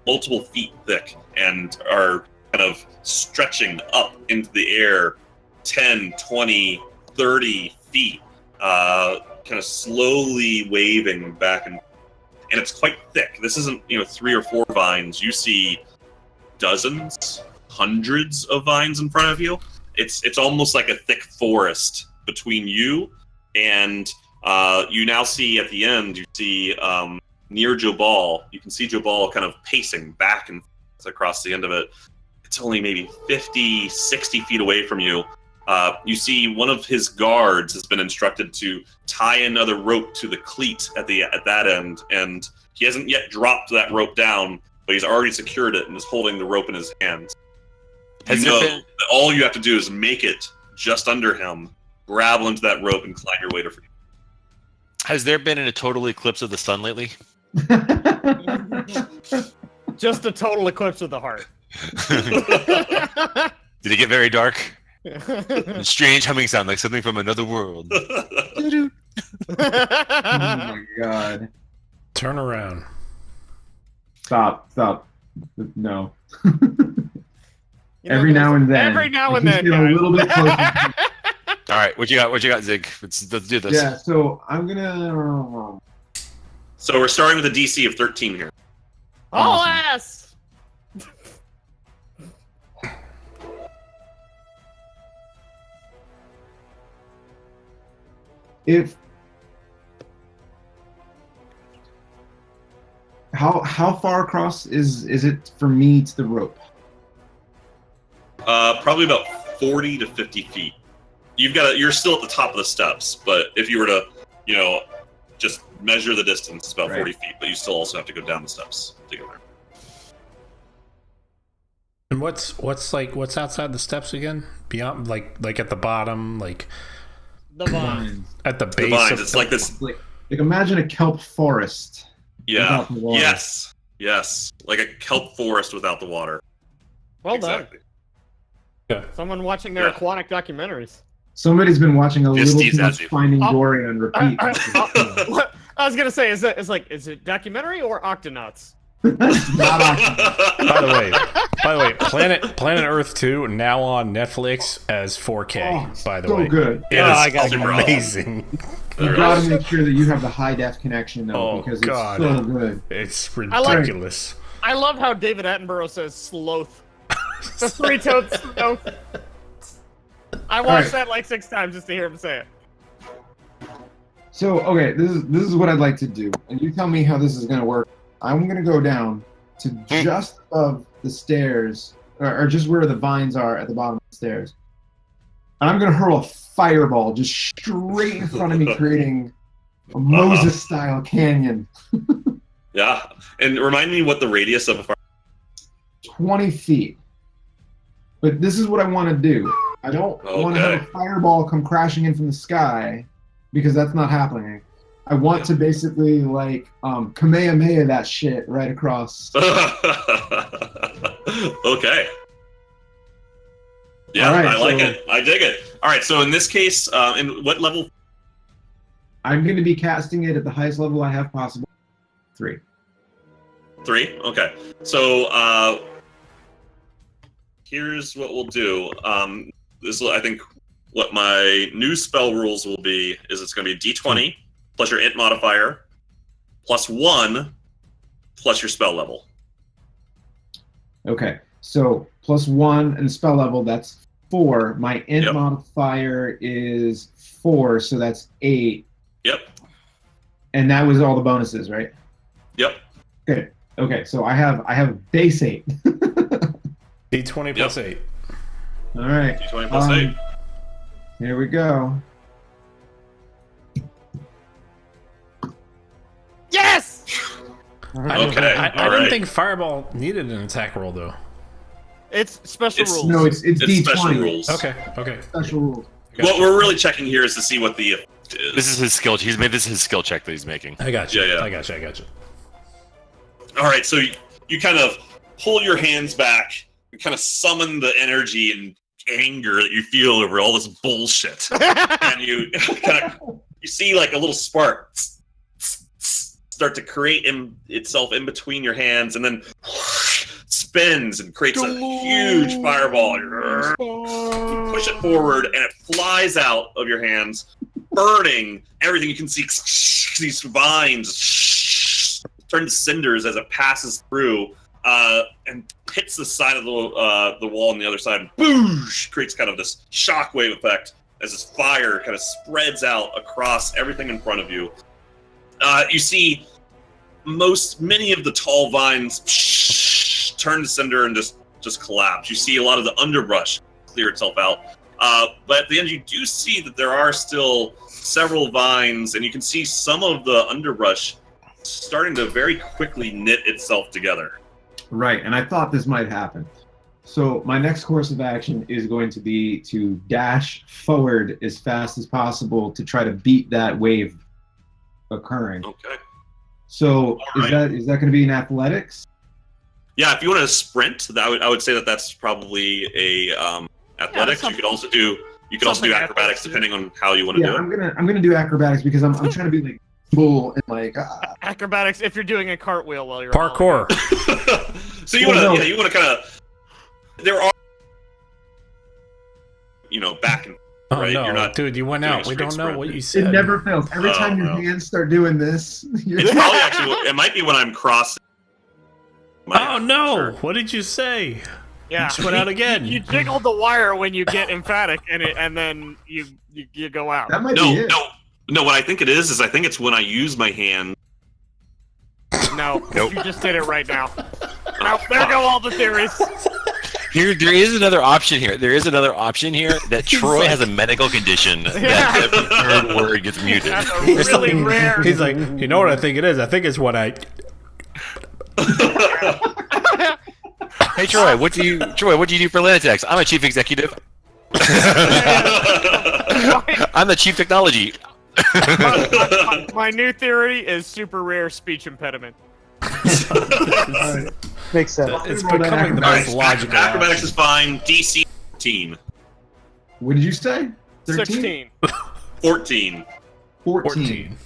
multiple feet thick, and are kind of stretching up into the air 10, 20, 30 feet, kind of slowly waving back and it's quite thick. This isn't 3 or 4 vines. You see dozens, hundreds of vines in front of you. It's almost like a thick forest between you and you now see at the end, you see near Jobal, you can see Jobal kind of pacing back and forth across the end of it. It's only maybe 50, 60 feet away from you. You see one of his guards has been instructed to tie another rope to the cleat at that end, and he hasn't yet dropped that rope down, but he's already secured it and is holding the rope in his hands. That all you have to do is make it just under him, grab onto that rope and climb your way to freedom. Has there been a total eclipse of the sun lately? Just a total eclipse of the heart. Did it get very dark? A strange humming sound like something from another world. Oh my god. Turn around. Stop. No. You know, Every now and then. Every now I and just then, get a guys. little bit closer. All right, what you got, Zig? Let's do this. Yeah, so I'm gonna. So we're starting with a DC of 13 here. All Awesome. ass. If how far across is it for me to the rope? Probably about 40 to 50 feet. You're still at the top of the steps, but if you were to, just measure the distance, it's about 40 feet, but you still also have to go down the steps to get there. And what's outside the steps again? Beyond, like at the bottom, like The vines. at the base. The vines, of it's like this. Like imagine a kelp forest. Yeah. without the water. Yes. Like a kelp forest without the water. Well Exactly. Yeah. done. Someone watching their aquatic documentaries. Somebody's been watching a Just little Steve's too much attitude. Finding Dory on repeat. I was gonna say, is it documentary or Octonauts? Not on- By the way, Planet Earth 2 now on Netflix as 4K. by the so way, good. it I is gotta super awesome. amazing. You gotta make sure that you have the high def connection though, Oh, because God. it's so good. It's like- ridiculous. I love how David Attenborough says sloth. The three-toed sloth. I watched Alright. that like 6 times just to hear him say it. So okay, this is what I'd like to do, and you tell me how this is gonna work. I'm gonna go down to just above the stairs, or just where the vines are at the bottom of the stairs. And I'm gonna hurl a fireball just straight in front of me, creating a Moses-style canyon. Yeah. And remind me what the radius of a fire. 20 feet. But this is what I want to do. I don't want to have a fireball come crashing in from the sky, because that's not happening. I want to basically like Kamehameha that shit right across. Okay. Yeah, All right, I like so- it. I dig it. All right, so in this case, in what level? I'm going to be casting it at the highest level I have possible. 3. 3? Okay. So here's what we'll do. This is, I think, what my new spell rules will be is it's going to be a d20 plus your int modifier plus 1 plus your spell level. Okay, so plus 1 and spell level, that's 4. My int Yep. modifier is 4, so that's 8. Yep. And that was all the bonuses, right? Yep. Good. Okay, so I have base 8. D20 plus 8. All right. D20 plus 8. Here we go. Yes! Okay, I all didn't right. think Fireball needed an attack roll though. It's special It's- rules. No, it's It's D20. special rules. Okay. Special rules. What we're really checking here is to see what the effect is. This is his skill. He's made this his skill check that he's making. I got you. Yeah. I got you. All right, so you kind of pull your hands back and kind of summon the energy and anger that you feel over all this bullshit, and you kind of you see like a little spark start to create itself in between your hands, and then spins and creates a huge fireball. You push it forward, and it flies out of your hands, burning everything. You can see these vines turn to cinders as it passes through, and hits the side of the wall on the other side, and boosh, creates kind of this shockwave effect as this fire kind of spreads out across everything in front of you. You see many of the tall vines turn to cinder and just collapse. You see a lot of the underbrush clear itself out. But at the end, you do see that there are still several vines, and you can see some of the underbrush starting to very quickly knit itself together. Right, and I thought this might happen. So my next course of action is going to be to dash forward as fast as possible to try to beat that wave occurring. Okay. So All is that going to be in athletics? Yeah, if you want to sprint, I would say that's probably a athletics. You could also do acrobatics depending on how you want to do it. I'm gonna do acrobatics because I'm trying to be like cool and like acrobatics if you're doing a cartwheel while you're parkour. So you want to kind of there are back and right. No, you're not dude, you went out. We don't know sprint. what you said. it never fails. Every time your hands start doing this, It's probably actually it might be when I'm crossing. Oh no! What did you say? Yeah, You just went out again. You jiggled the wire when you get emphatic, and then you go out. that might be it. No. What I think it is I think it's when I use my hand. No, Nope. You just did it right now. Nope, there go all the theories. There is another option here. That Troy has a medical condition that every third word gets muted. That's a really rare. He's like, you know what I think it is? I think it's when I. Hey Troy, what do you do for Linux? I'm a chief executive. I'm the chief technology. My new theory is super rare speech impediment. Makes sense. It's becoming the most logical. Acrobatics is fine. DC 14. What did you say? 16. 14. 14.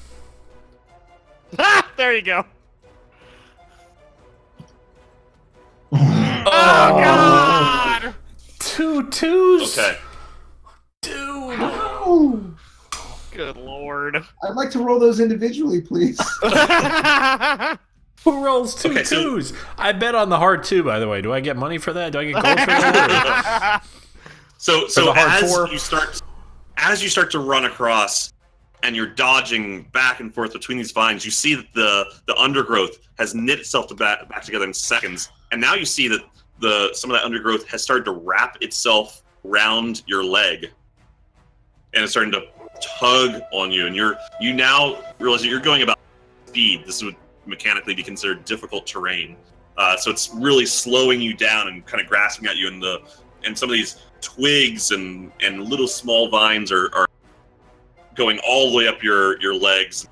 There you go. Oh, God! 2 2s. Okay. Dude. Oh, Good lord. I'd like to roll those individually, please. Who rolls 2 Okay, so- 2s? I bet on the hard 2, by the way. Do I get money for that? Do I get gold for that? So the hard as 4? you start to run across and you're dodging back and forth between these vines, you see that the undergrowth has knit itself back together in seconds. And now you see that some of that undergrowth has started to wrap itself around your leg. And it's starting to tug on you. And you now realize that you're going about speed. This would mechanically be considered difficult terrain. So it's really slowing you down and kind of grasping at you. And some of these twigs and little small vines are going all the way up your legs,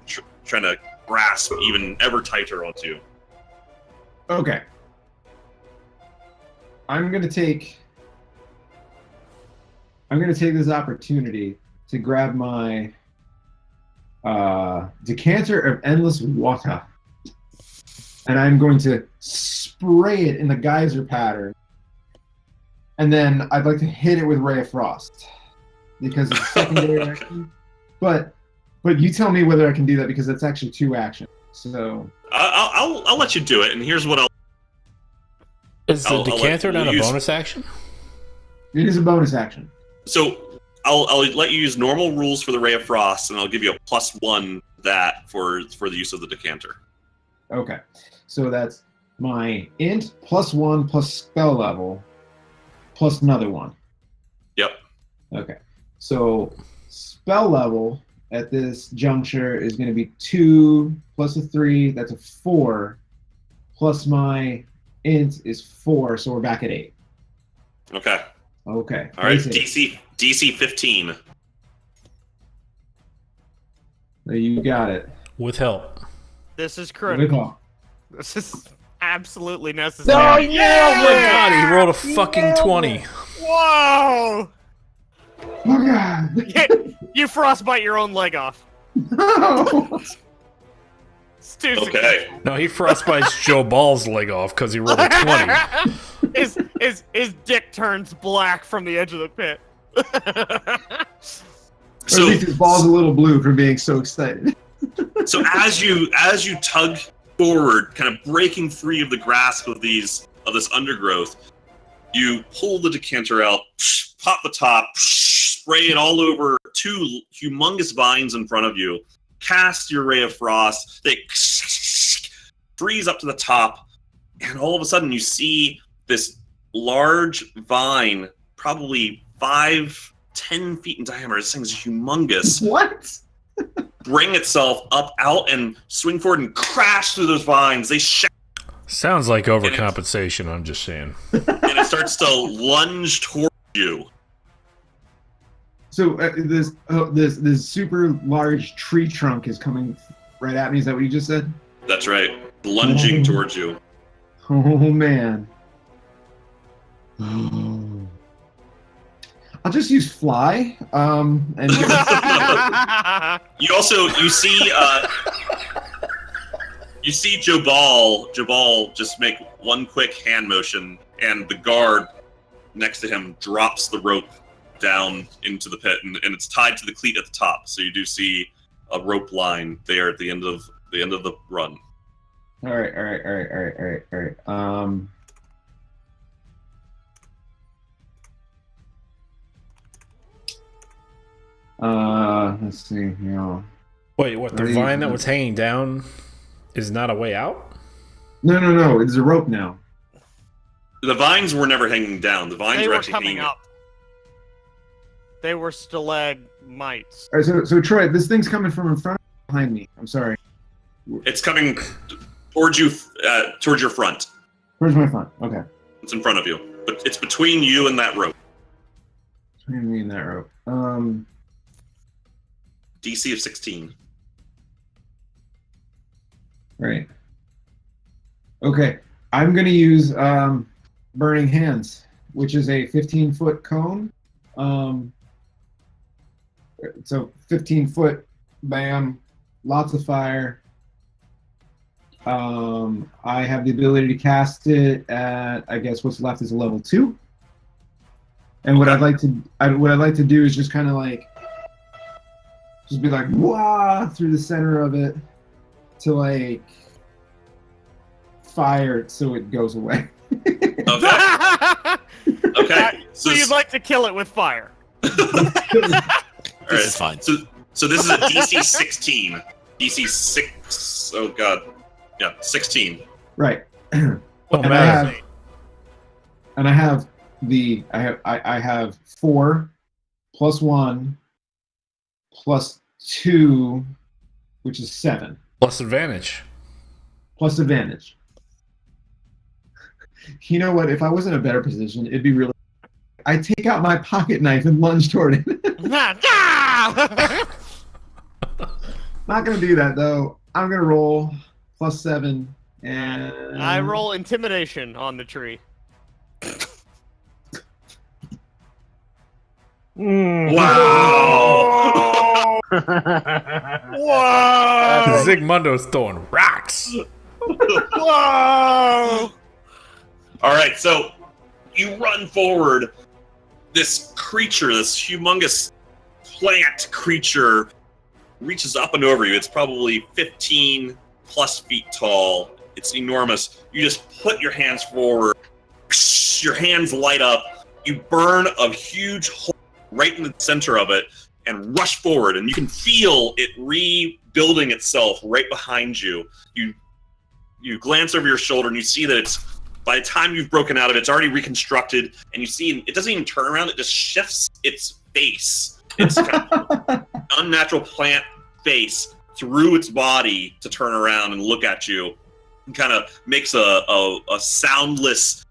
trying to grasp even ever tighter onto you. Okay. I'm gonna take this opportunity to grab my decanter of endless water, and I'm going to spray it in the geyser pattern, and then I'd like to hit it with Ray of Frost because it's secondary action. But you tell me whether I can do that because that's actually 2 actions. So I'll let you do it, and here's what I'll. Is the decanter not a use- bonus action? it is a bonus action. So I'll let you use normal rules for the Ray of Frost, and I'll give you a +1 that for the use of the decanter. Okay. So that's my int +1 plus spell level plus another 1. Yep. Okay. So spell level at this juncture is going to be 2 plus a 3. That's a 4. Plus my int is 4, so we're back at 8. Okay. Okay. All right. That's it. DC 15. You got it. With help. This is Good critical. call. This is absolutely No, necessary. yeah! Oh my god, he rolled a fucking 20. Whoa! Oh god. You frostbite your own leg off. No. Stu's Okay. No, he frostbites Joe Ball's leg off because he rolled a 20. his dick turns black from the edge of the pit. Or at So least his ball's a little blue from being so excited. so as you tug forward, kind of breaking free of the grasp of this undergrowth, you pull the decanter out, pop the top, spray it all over 2 humongous vines in front of you, cast your Ray of Frost, they freeze up to the top, and all of a sudden you see this large vine, probably 5-10 feet in diameter. This thing's humongous. What? Bring itself up out and swing forward and crash through those vines. They shatter Sounds like overcompensation. I'm just saying. And it starts to lunge towards you. So this super large tree trunk is coming right at me. Is that what you just said? That's right. Lunging towards you. Oh man. I'll just use fly. And you see Jabal just make one quick hand motion, and the guard next to him drops the rope down into the pit, and it's tied to the cleat at the top. So you do see a rope line there at the end of the run. All right. Let's see here. Wait, what? The vine that was hanging down is not a way out? No. It's a rope now. The vines were never hanging down. The vines They were were actually coming hanging up. They were stalagmites. All right, so Troy, this thing's coming from in front or behind me. I'm sorry. It's coming towards you, towards your front. Where's my front? Okay. It's in front of you, but it's between you and that rope. Between me and that rope. DC of 16. Right. Okay. I'm going to use Burning Hands, which is a 15-foot cone. So 15-foot, bam, lots of fire. I have the ability to cast it at, I guess what's left is a level 2. And what I'd like to do is just kind of like, just be like, wah, through the center of it to like fire it so it goes away. Okay. So you'd like to kill it with fire. This is fine. So this is a DC 16. DC 6. Oh god. Yeah, 16. Right. Oh, And I have 4 plus 1 plus 2, which is 7. Plus advantage. Plus advantage. You know what? If I was in a better position, it'd be really. I take out my pocket knife and lunge toward it. Not gonna do that though. I'm gonna roll plus 7, and I roll intimidation on the tree. Wow! Whoa! Zigmundo's throwing rocks. Whoa! All right, so you run forward. This creature, this humongous plant creature, reaches up and over you. It's probably 15 plus feet tall. It's enormous. You just put your hands forward. Your hands light up. You burn a huge hole right in the center of it and rush forward. And you can feel it rebuilding itself right behind you. You glance over your shoulder and you see that it's, by the time you've broken out of it, it's already reconstructed. And you see it doesn't even turn around. It just shifts its face. It's kind of unnatural plant face through its body to turn around and look at you, and kind of makes a soundless,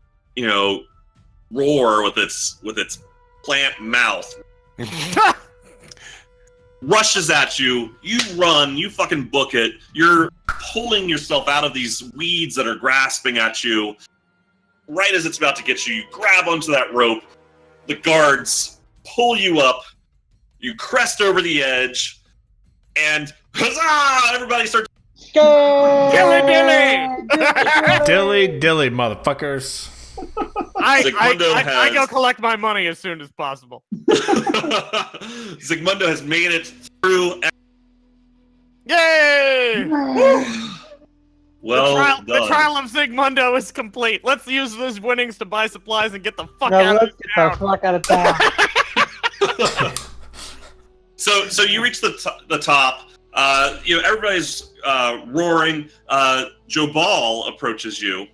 roar with its plant mouth. Rushes at you. You run. You fucking book it. You're pulling yourself out of these weeds that are grasping at you. Right as it's about to get you, you grab onto that rope. The guards pull you up. You crest over the edge, and huzzah! Everybody starts. Dilly Dilly, motherfuckers. I go collect my money as soon as possible. Zigmundo has made it through. Yay! Well the trial of Zigmundo is complete. Let's use those winnings to buy supplies and get the fuck out of town. Get the fuck out of town. So you reach the top. Everybody's roaring. Jobal approaches you,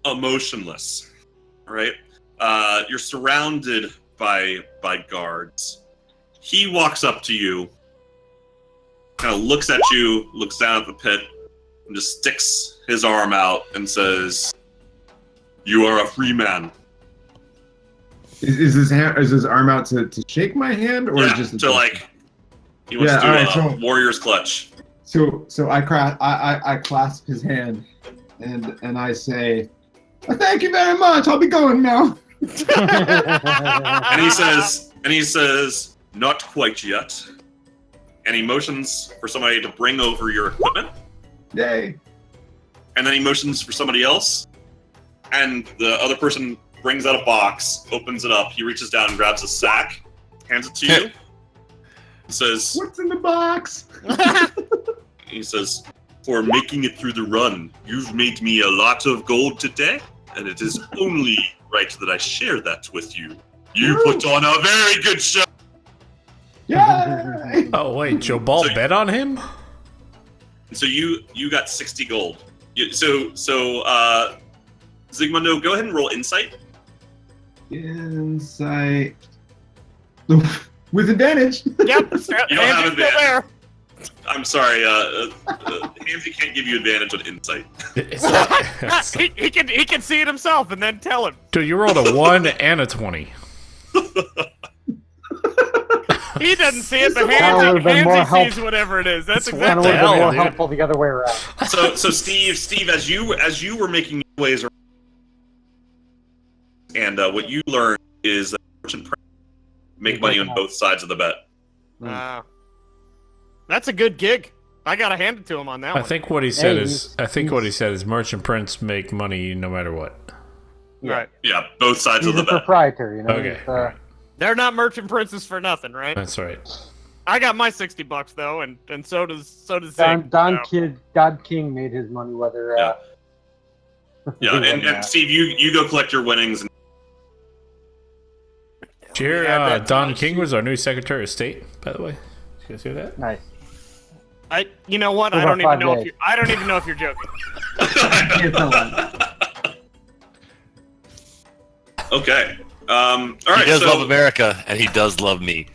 emotionless. Right? You're surrounded by guards. He walks up to you, kind of looks at you, looks down at the pit, and just sticks his arm out and says, "You are a free man." Is his arm out to shake my hand, or Yeah, just to like, he wants to do a warrior's clutch. So I clasp his hand, and I say, "Thank you very much. I'll be going now." And he says, "Not quite yet." And he motions for somebody to bring over your equipment. Yay! And then he motions for somebody else, and the other person brings out a box, opens it up. He reaches down and grabs a sack, hands it to you, and says, "What's in the box?" He says, "For making it through the run, you've made me a lot of gold today, and it is only right that I share that with you. You put on a very good show." Yay! Oh wait, Joe Ball bet on him? So you got 60 gold. So Zigmundo, go ahead and roll insight. Insight. With advantage. Yep. You don't have Andrew's still advantage. there. I'm sorry, Hamsy can't give you advantage on insight. he can see it himself and then tell him. Dude, you rolled a 1 and a 20. He doesn't see it, but That would've been more Hansy sees help. whatever it is. That's What Kind of exactly would have hell, been more dude? helpful the other way around. So Steve, as you were making your ways around, and what you learned is that merchant prince make money on both sides of the bet. That's a good gig. I gotta hand it to him on that I one. think what he said is merchant prints make money no matter what. Right. Yeah, both sides He's of a the bet. proprietor, you know. Okay. He's, They're not merchant princes for nothing, right? That's right. I got my $60 though, and so does Don Zig. God King made his money whether. Yeah, and Steve, you go collect your winnings. And Did you hear Yeah, Don King was our new Secretary of State, by the way? Did you guys hear that? Nice. You know what? For I don't about even know 5 if you. I don't even know if you're joking. Okay. All right. He does so, love America, and he does love me.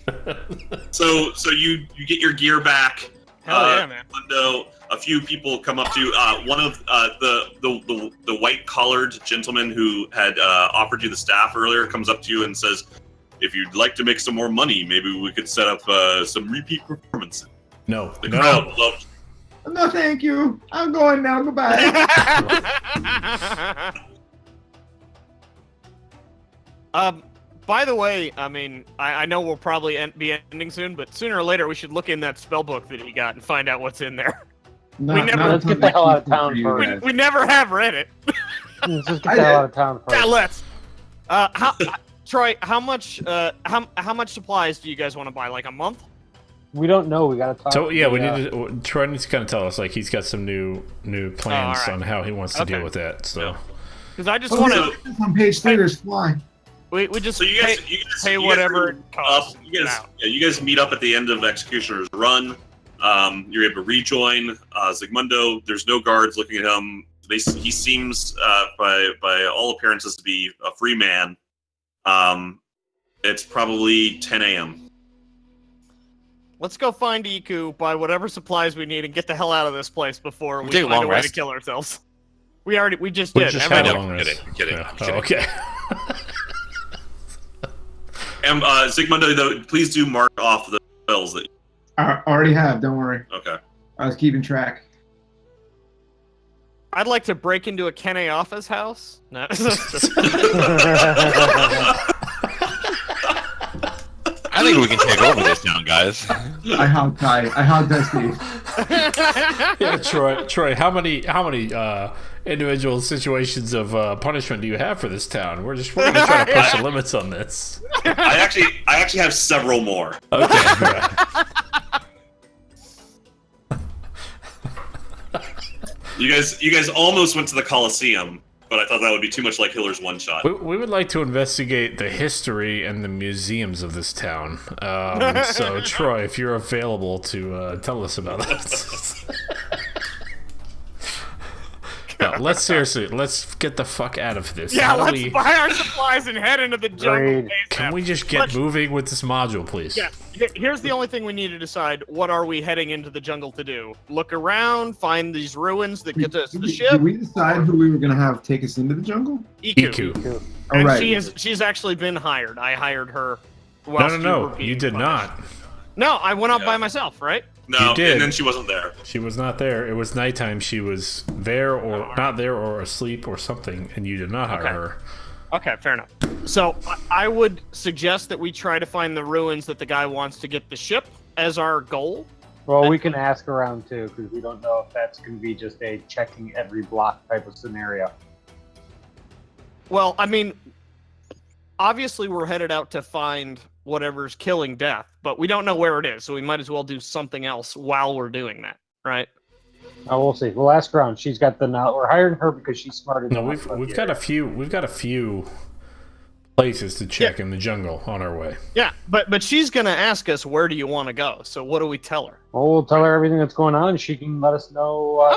So you get your gear back. Hell yeah, man. Window. A few people come up to you. One of the white collared gentleman who had offered you the staff earlier comes up to you and says, "If you'd like to make some more money, maybe we could set up some repeat performances." No. The crowd loved. No, thank you. I'm going now. Goodbye. By the way, I mean, I know we'll probably be ending soon, but sooner or later we should look in that spell book that he got and find out what's in there. Let's get the hell out of town first. We never have read it. Let's just get the hell out of town first. Yeah, let's. Troy, how much supplies do you guys want to buy? Like a month? We don't know. We gotta talk. So yeah, we need to. Troy needs to kind of tell us, like, he's got some new plans right. on how he wants to deal with that. So Because I just want to. On page 3, there's fly. We just So you guys pay you guys whatever are it costs. you guys meet up at the end of Executioner's Run. You're able to rejoin Zigmundo. There's no guards looking at him. He seems, by all appearances, to be a free man. It's probably 10 a.m. Let's go find Iku, buy whatever supplies we need, and get the hell out of this place before we take a find long a way rest. to kill ourselves. We just we did. just Everyone- had a know. long rest. Kidding. Yeah. Kidding. Oh, okay. And Zigmundo, though, please do mark off the spells that. I already have. Don't worry. Okay. I was keeping track. I'd like to break into a Kene office house. No. I think we can take over this town, guys. I hog tie Steve. Yeah, Troy, how many individual situations of punishment do you have for this town? We're gonna try to push the limits on this. I actually have several more. Okay. Right. You guys almost went to the Colosseum, but I thought that would be too much like Hiller's one shot. We would like to investigate the history and the museums of this town. So, Troy, if you're available to tell us about that. No, let's get the fuck out of this. Yeah, let's buy our supplies and head into the jungle. Can we just get moving with this module, please? Yeah. Here's the only thing we need to decide. What are we heading into the jungle to do? Look around, find these ruins that get us to the ship. Did we decide who we were going to have take us into the jungle? Iku. And right. She's actually been hired. I hired her. No, you did not. No, I went out by myself, right? No, you did. And then she wasn't there. She was not there. It was nighttime. She was there or not there or asleep or something, and you did not hire her. Okay, fair enough. So I would suggest that we try to find the ruins that the guy wants to get the ship as our goal. Well, we can ask around too, because we don't know if that's going to be just a checking every block type of scenario. Well, I mean, obviously we're headed out to find whatever's killing Death, but we don't know where it is, so we might as well do something else while we're doing that, right? Oh, we'll see. We'll ask around. She's got the knowledge. We're hiring her because she's smarter than us. We've got a few places to check in the jungle on our way. Yeah, but she's gonna ask us, where do you want to go? So what do we tell her? Well, we'll tell her everything that's going on, and she can let us know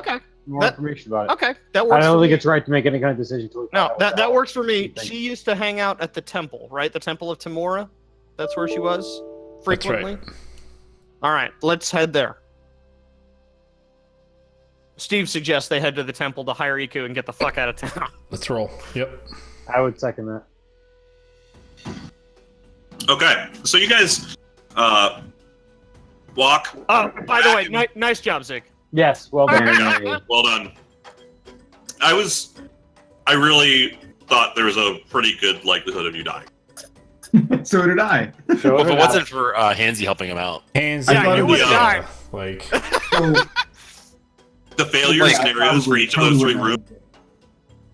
more information about it. Okay, that works. I don't think it's right to make any kind of decision. No, that works for me. She used to hang out at the temple, right? The Temple of Tamora. That's where she was frequently. That's right. All right, let's head there. Steve suggests they head to the temple to hire Iku and get the fuck out of town. Let's roll. Yep. I would second that. Okay, so you guys walk. Oh, by the way, nice job, Zig. Yes, well done. Well done. I really thought there was a pretty good likelihood of you dying. So did I. Well, if it wasn't for Hansy helping him out. Hansy, you would have died. Like the failure scenarios for each of those three rooms,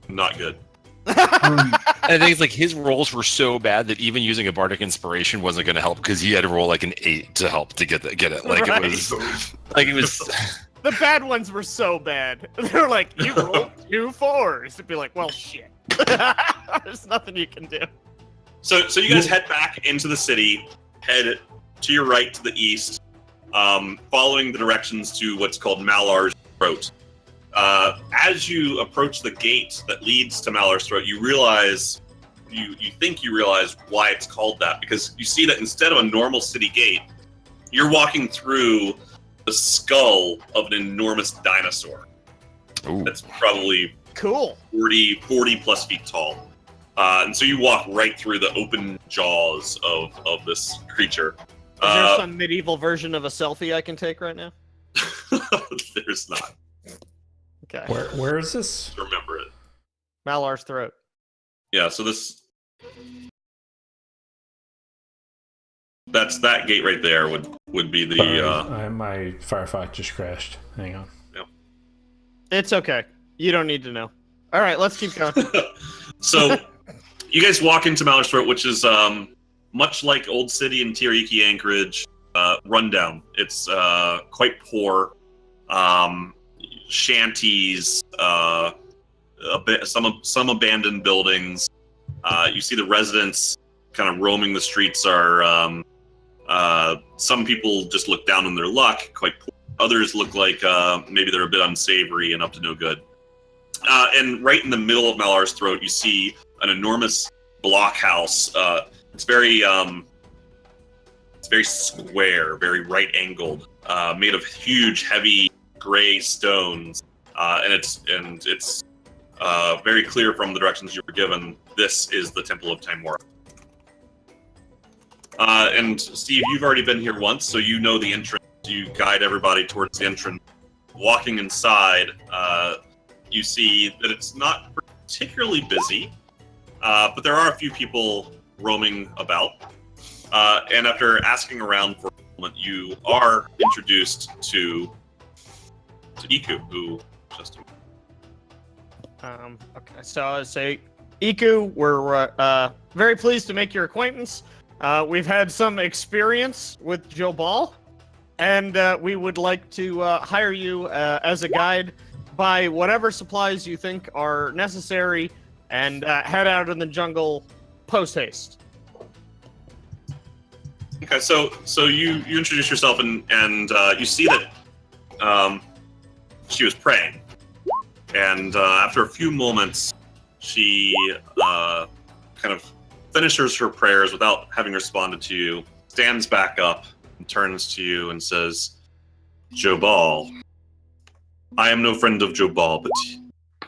not good. And I think it's like his rolls were so bad that even using a bardic inspiration wasn't going to help because he had to roll like an 8 to help to get it. Like it was. The bad ones were so bad. They're like, you rolled 2 4s. It'd be like, well, shit. There's nothing you can do. So you guys head back into the city, head to your right to the east, following the directions to what's called Malar's Throat. As you approach the gate that leads to Malar's Throat, you think you realize why it's called that, because you see that instead of a normal city gate, you're walking through the skull of an enormous dinosaur. Ooh. That's probably cool 40 plus feet tall. And so you walk right through the open jaws of this creature. Is there some medieval version of a selfie I can take right now? There's not. Okay. Where is this? Remember it. Malar's Throat. Yeah, so that gate right there would be the my Firefox just crashed. Hang on. Yep. It's okay. You don't need to know. All right, let's keep going. So you guys walk into Malar's Throat, which is much like Old City and Tiriki Anchorage, rundown. It's quite poor. Shanties, some abandoned buildings. You see the residents kind of roaming the streets are some people just look down on their luck, quite poor. Others look like maybe they're a bit unsavory and up to no good. And right in the middle of Malar's Throat, you see an enormous blockhouse. It's very square, very right-angled, made of huge, heavy gray stones, and it's very clear from the directions you were given. This is the Temple of Timora. And Steve, you've already been here once, so you know the entrance. You guide everybody towards the entrance. Walking inside, you see that it's not particularly busy, but there are a few people roaming about. And after asking around for a moment, you are introduced to Iku, who just... Okay, so I say, Iku, we're very pleased to make your acquaintance. We've had some experience with Jobal, and we would like to hire you as a guide, buy whatever supplies you think are necessary, and head out in the jungle post-haste. Okay, so you introduce yourself, and you see that she was praying. And after a few moments, she kind of finishes her prayers without having responded to you, stands back up, and turns to you and says, Jobal, I am no friend of Jobal, but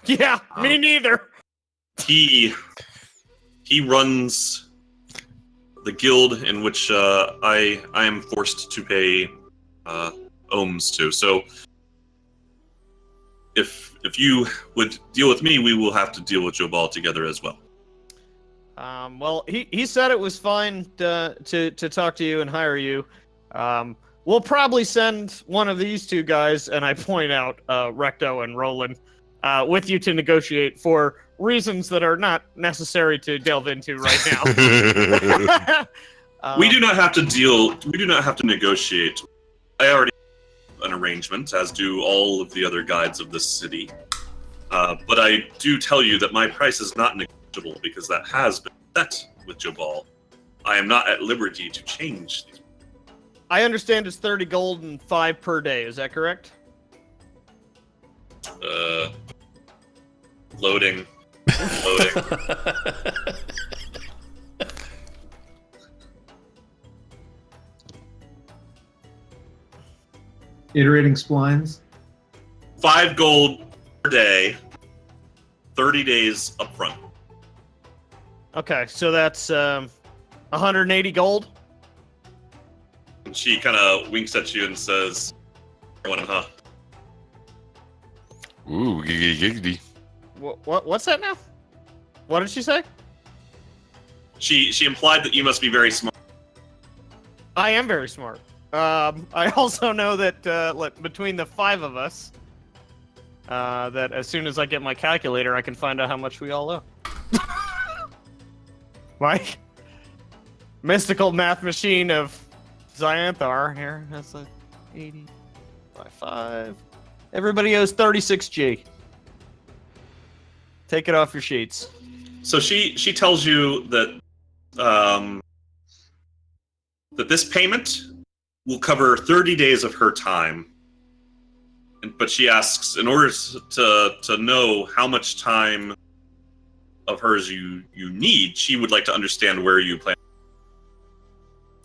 Yeah, me neither. he runs the guild in which I am forced to pay ohms to. So if you would deal with me, we will have to deal with Jobal together as well. Well, he said it was fine to talk to you and hire you. We'll probably send one of these two guys, and I point out Recto and Roland, with you to negotiate for reasons that are not necessary to delve into right now. We do not have to deal. We do not have to negotiate. I already have an arrangement, as do all of the other guides of this city. But I do tell you that my price is not negotiable because that has been set with Jobal. I am not at liberty to change these. I understand it's 30 gold and 5 per day. Is that correct? Loading. Iterating splines. 5 gold per day, 30 days up front. Okay, so that's 180 gold. And she kind of winks at you and says, huh? Ooh, giggity giggity. What's that now? What did she say? She implied that you must be very smart. I am very smart. I also know that between the 5 of us, that as soon as I get my calculator, I can find out how much we all owe. My mystical math machine of Xanthar here. That's like 80 by 5. Everybody owes 36G. Take it off your sheets. So she tells you that that this payment will cover 30 days of her time. But she asks, in order to know how much time of hers you need, she would like to understand where you plan.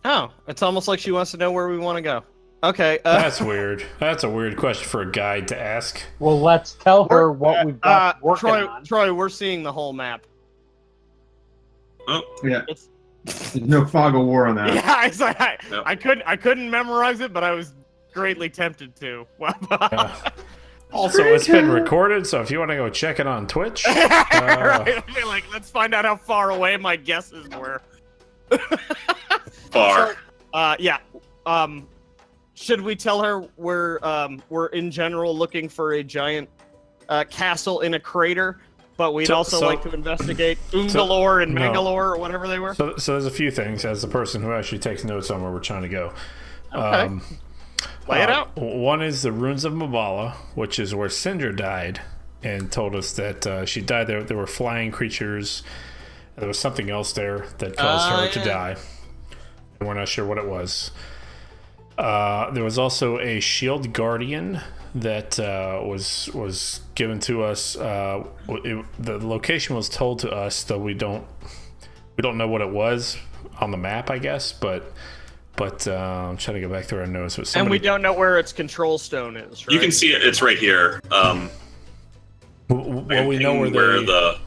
Oh, it's almost like she wants to know where we want to go. Okay. That's weird. That's a weird question for a guide to ask. Well, let's tell her what we've got working on. Troy, we're seeing the whole map. Oh, Yeah. There's no fog of war on that. Yeah, it's like I couldn't memorize it, but I was greatly tempted to. Also, it's been recorded, so if you want to go check it on Twitch. Right, I mean, like, let's find out how far away my guesses were. far. So, yeah. Should we tell her we're in general looking for a giant castle in a crater, but we'd also like to investigate Umgalore and Mangalore or whatever they were? So there's a few things as the person who actually takes notes on where we're trying to go. Okay. Lay it out. One is the ruins of Mabala, which is where Cinder died, and told us that she died there. There were flying creatures. There was something else there that caused her to die. And we're not sure what it was. There was also a shield guardian that was given to us. The location was told to us, though we don't know what it was on the map, I guess. But I'm trying to go back through our notes. But and we don't know where its control stone is. Right? You can see it. It's right here. Well, we know where the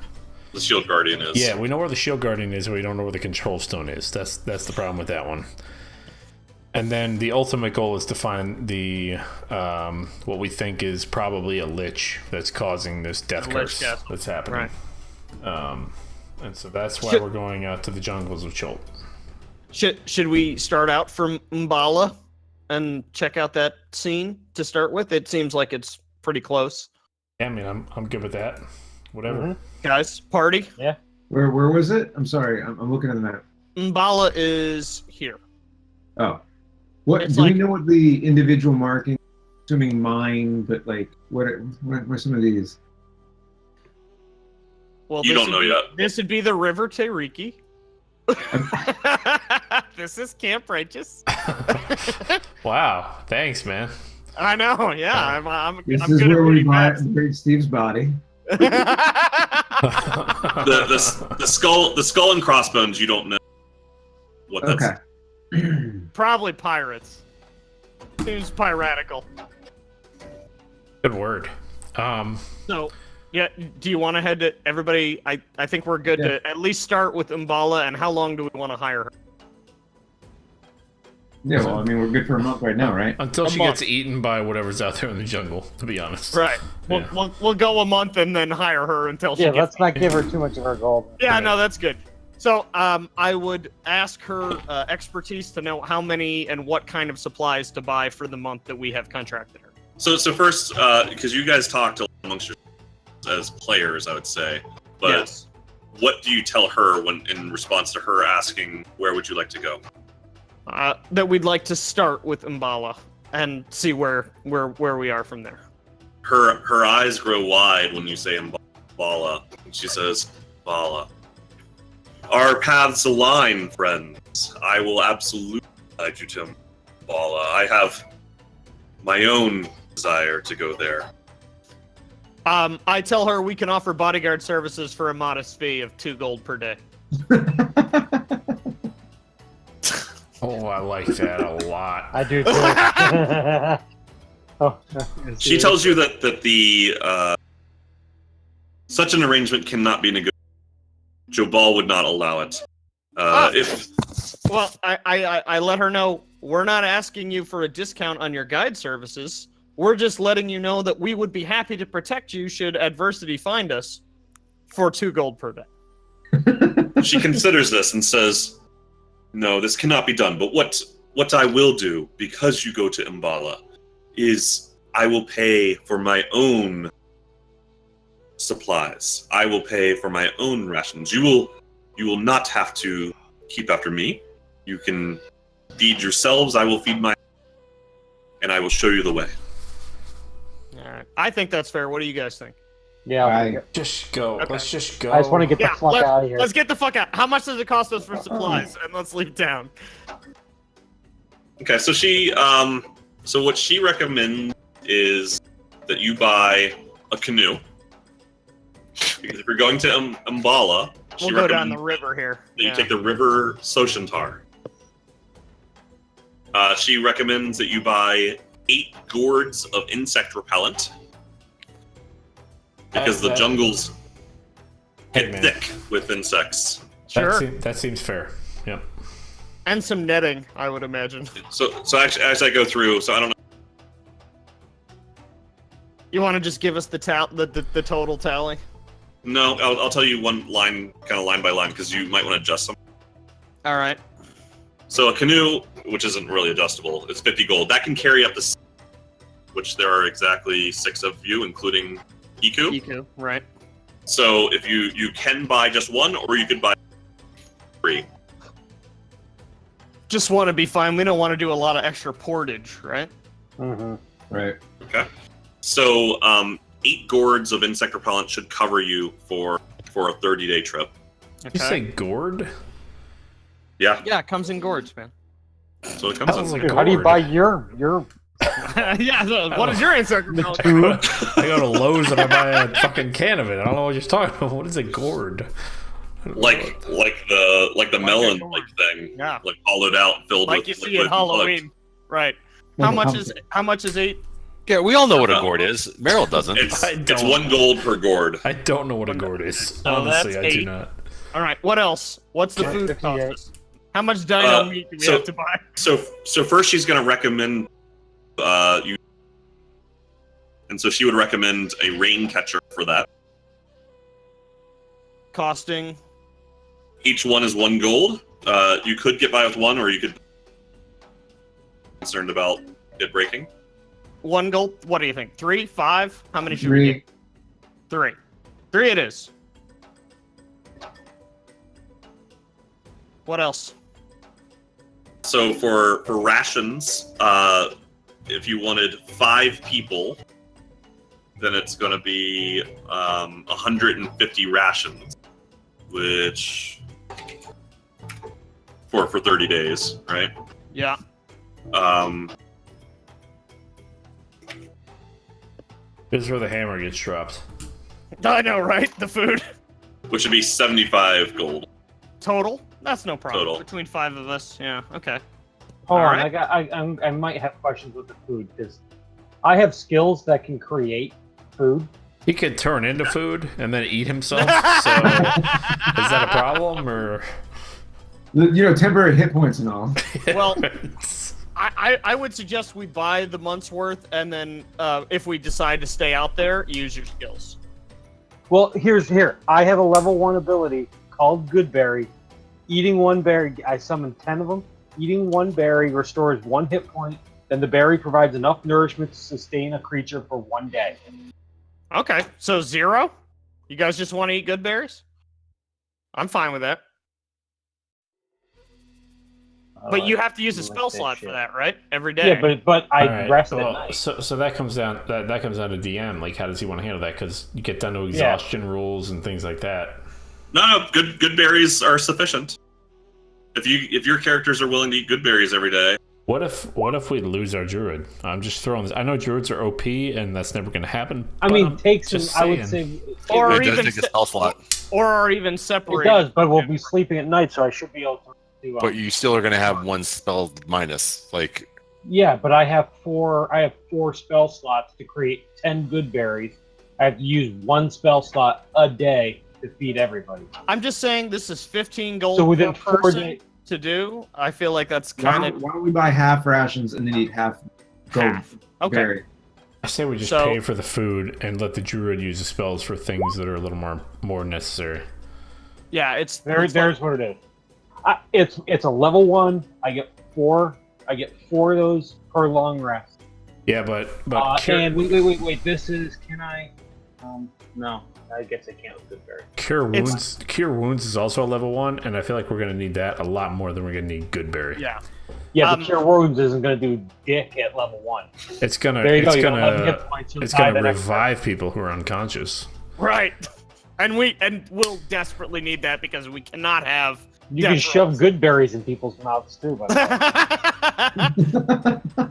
shield guardian is. Yeah, we know where the shield guardian is. We don't know where the control stone is. That's the problem with that one. And then the ultimate goal is to find the what we think is probably a lich that's causing this death curse that's happening. Right. And so that's why we're going out to the jungles of Cholt. Should we start out from Mbala and check out that scene to start with? It seems like it's pretty close. Yeah, I mean, I'm good with that. Whatever. Mm-hmm. Guys, party. Yeah. Where was it? I'm sorry. I'm looking at the map. Mbala is here. Oh. What It's do like- we know what the individual marking? Assuming mine, but like what are some of these? Well, You don't know yet. This would be the River Teriki. This is Camp Righteous. Wow. Thanks, man. I know. Yeah, I'm This I'm is good at where we reading buy maps. Steve's body. The skull and crossbones. You don't know what that's. Okay. Probably pirates. Seems piratical. Good word. So, yeah, do you want to head to everybody? I think we're good to at least start with Umbala, and how long do we want to hire her? Yeah, well, I mean, we're good for a month right now, right? Until A she month. gets eaten by whatever's out there in the jungle, to be honest. Right. Yeah. We'll go a month and then hire her until she Yeah, gets. let's not give her too much of our gold. Yeah, no, that's good. So, I would ask her expertise to know how many and what kind of supplies to buy for the month that we have contracted her. So first, because you guys talked amongst yourselves as players, I would say. But Yes. what do you tell her when in response to her asking where would you like to go? That we'd like to start with Umbala and see where we are from there. Her eyes grow wide when you say Mbala. And she says, Mbala. Our paths align, friends. I will absolutely guide you to Mbala. I have my own desire to go there. I tell her we can offer bodyguard services for a modest fee of 2 gold per day. Oh, I like that a lot. I do too. Oh, She tells you that the such an arrangement cannot be negotiated. Jobal would not allow it. If Well, I let her know we're not asking you for a discount on your guide services. We're just letting you know that we would be happy to protect you should adversity find us for 2 gold per day. she considers this and says, no, this cannot be done. But what I will do, because you go to Mbala, is I will pay for my own supplies. I will pay for my own rations. You will not have to keep after me. You can feed yourselves. I will feed my, and I will show you the way. All right. I think that's fair. What do you guys think? yeah. Just go. Okay. Let's just go. I just want to get the fuck out of here. Let's get the fuck out. How much does it cost us for supplies? And let's leave town. Okay, so so what she recommends is that you buy a canoe. Because if you're going to Mbala, We'll she go down recommends the river here. that you take the river Soshantar. She recommends that you buy 8 gourds of insect repellent. Because the jungles Hey, get man. thick with insects. Sure. That seems fair. Yep. And some netting, I would imagine. So actually, as I go through, so I don't know. You want to just give us the total tally? No, I'll tell you one line, kind of line by line, because you might want to adjust some. All right. So a canoe, which isn't really adjustable, is 50 gold. That can carry up to 6, which there are exactly 6 of you, including Iku. Iku, right. So if you can buy just one, or you could buy 3. Just want to be fine. We don't want to do a lot of extra portage, right? Mm-hmm. Right. Okay. So 8 gourds of insect repellent should cover you for a 30-day trip. You say gourd? Yeah. Yeah, it comes in gourds, man. So it comes Sounds in. like How do you gourd. buy your Yeah, so what is your insect repellent? I go to Lowe's and I buy a fucking can of it. I don't know what you're talking about. What is a gourd? I don't know like the melon gourd. like thing, Yeah. like hollowed out, filled Like with you see liquid at Halloween. Right. How much is 8? Yeah, we all know what a gourd is. Meryl doesn't. It's I don't. 1 gold per gourd. I don't know what a gourd is. So Honestly, that's I do 8. not. All right. What else? What's the food 58. cost us? How much dino meat do we so- have to buy? So first she's going to recommend you, and so she would recommend a rain catcher for that. Costing. Each one is 1 gold. You could get by with 1, or you could be concerned about it breaking. 1 gold. What do you think? 3, 5? How many should 3. we get? 3. 3 it is. What else? So for rations, if you wanted 5 people, then it's going to be 150 rations, which for 30 days, right? Yeah. This is where the hammer gets dropped. I know, right? The food. Which would be 75 gold. Total? That's no problem. Total. Between 5 of us. Yeah, okay. Hold on, Alright. I might have questions with the food because I have skills that can create food. He could turn into food and then eat himself. So is that a problem or? Temporary hit points and all. Well, I would suggest we buy the month's worth, and then if we decide to stay out there, use your skills. Well, here. I have a level 1 ability called Goodberry. Eating one berry, I summon 10 of them. Eating one berry restores 1 hit point. Then the berry provides enough nourishment to sustain a creature for 1 day. Okay, so 0? You guys just want to eat good berries? I'm fine with that. But you have to use a spell slot for that, right? Every day. Yeah, but I Alright, rest at well, night. So that comes down that comes down to DM. Like, how does he want to handle that? Because you get down to exhaustion rules and things like that. No, good berries are sufficient. If your characters are willing to eat good berries every day. What if we lose our druid? I'm just throwing this. I know druids are OP, and that's never going to happen. I mean, takes him. just I would saying. say, Or It does even take a spell slot, or even it separate. does, but we'll be sleeping at night, so I should be able to. but you still are going to have 1 spell minus. Like, Yeah, but I have 4. I have 4 spell slots to create 10 good berries. I have to use 1 spell slot a day to feed everybody. I'm just saying this is 15 gold So within per 4 person days, to do. I feel like that's Why kind don't, of why don't we buy half rations and then eat half gold half. Okay. berry? I say we just So- pay for the food and let the druid use the spells for things that are a little more necessary. Yeah, it's there's what it is. It's a level 1. I get 4. I get 4 of those per long rest. Yeah, but And wait. This is. Can I? No. I guess I can't with good berry. Cure wounds is also a level 1, and I feel like we're gonna need that a lot more than we're gonna need good berry. yeah. Yeah, but Cure Wounds isn't going to do dick at level 1. It's gonna There you it's go. You don't have gonna hit points, you'll it's die gonna the next revive people who are unconscious. Right. And we'll desperately need that because we cannot have You can shove good berries in people's mouths too. By the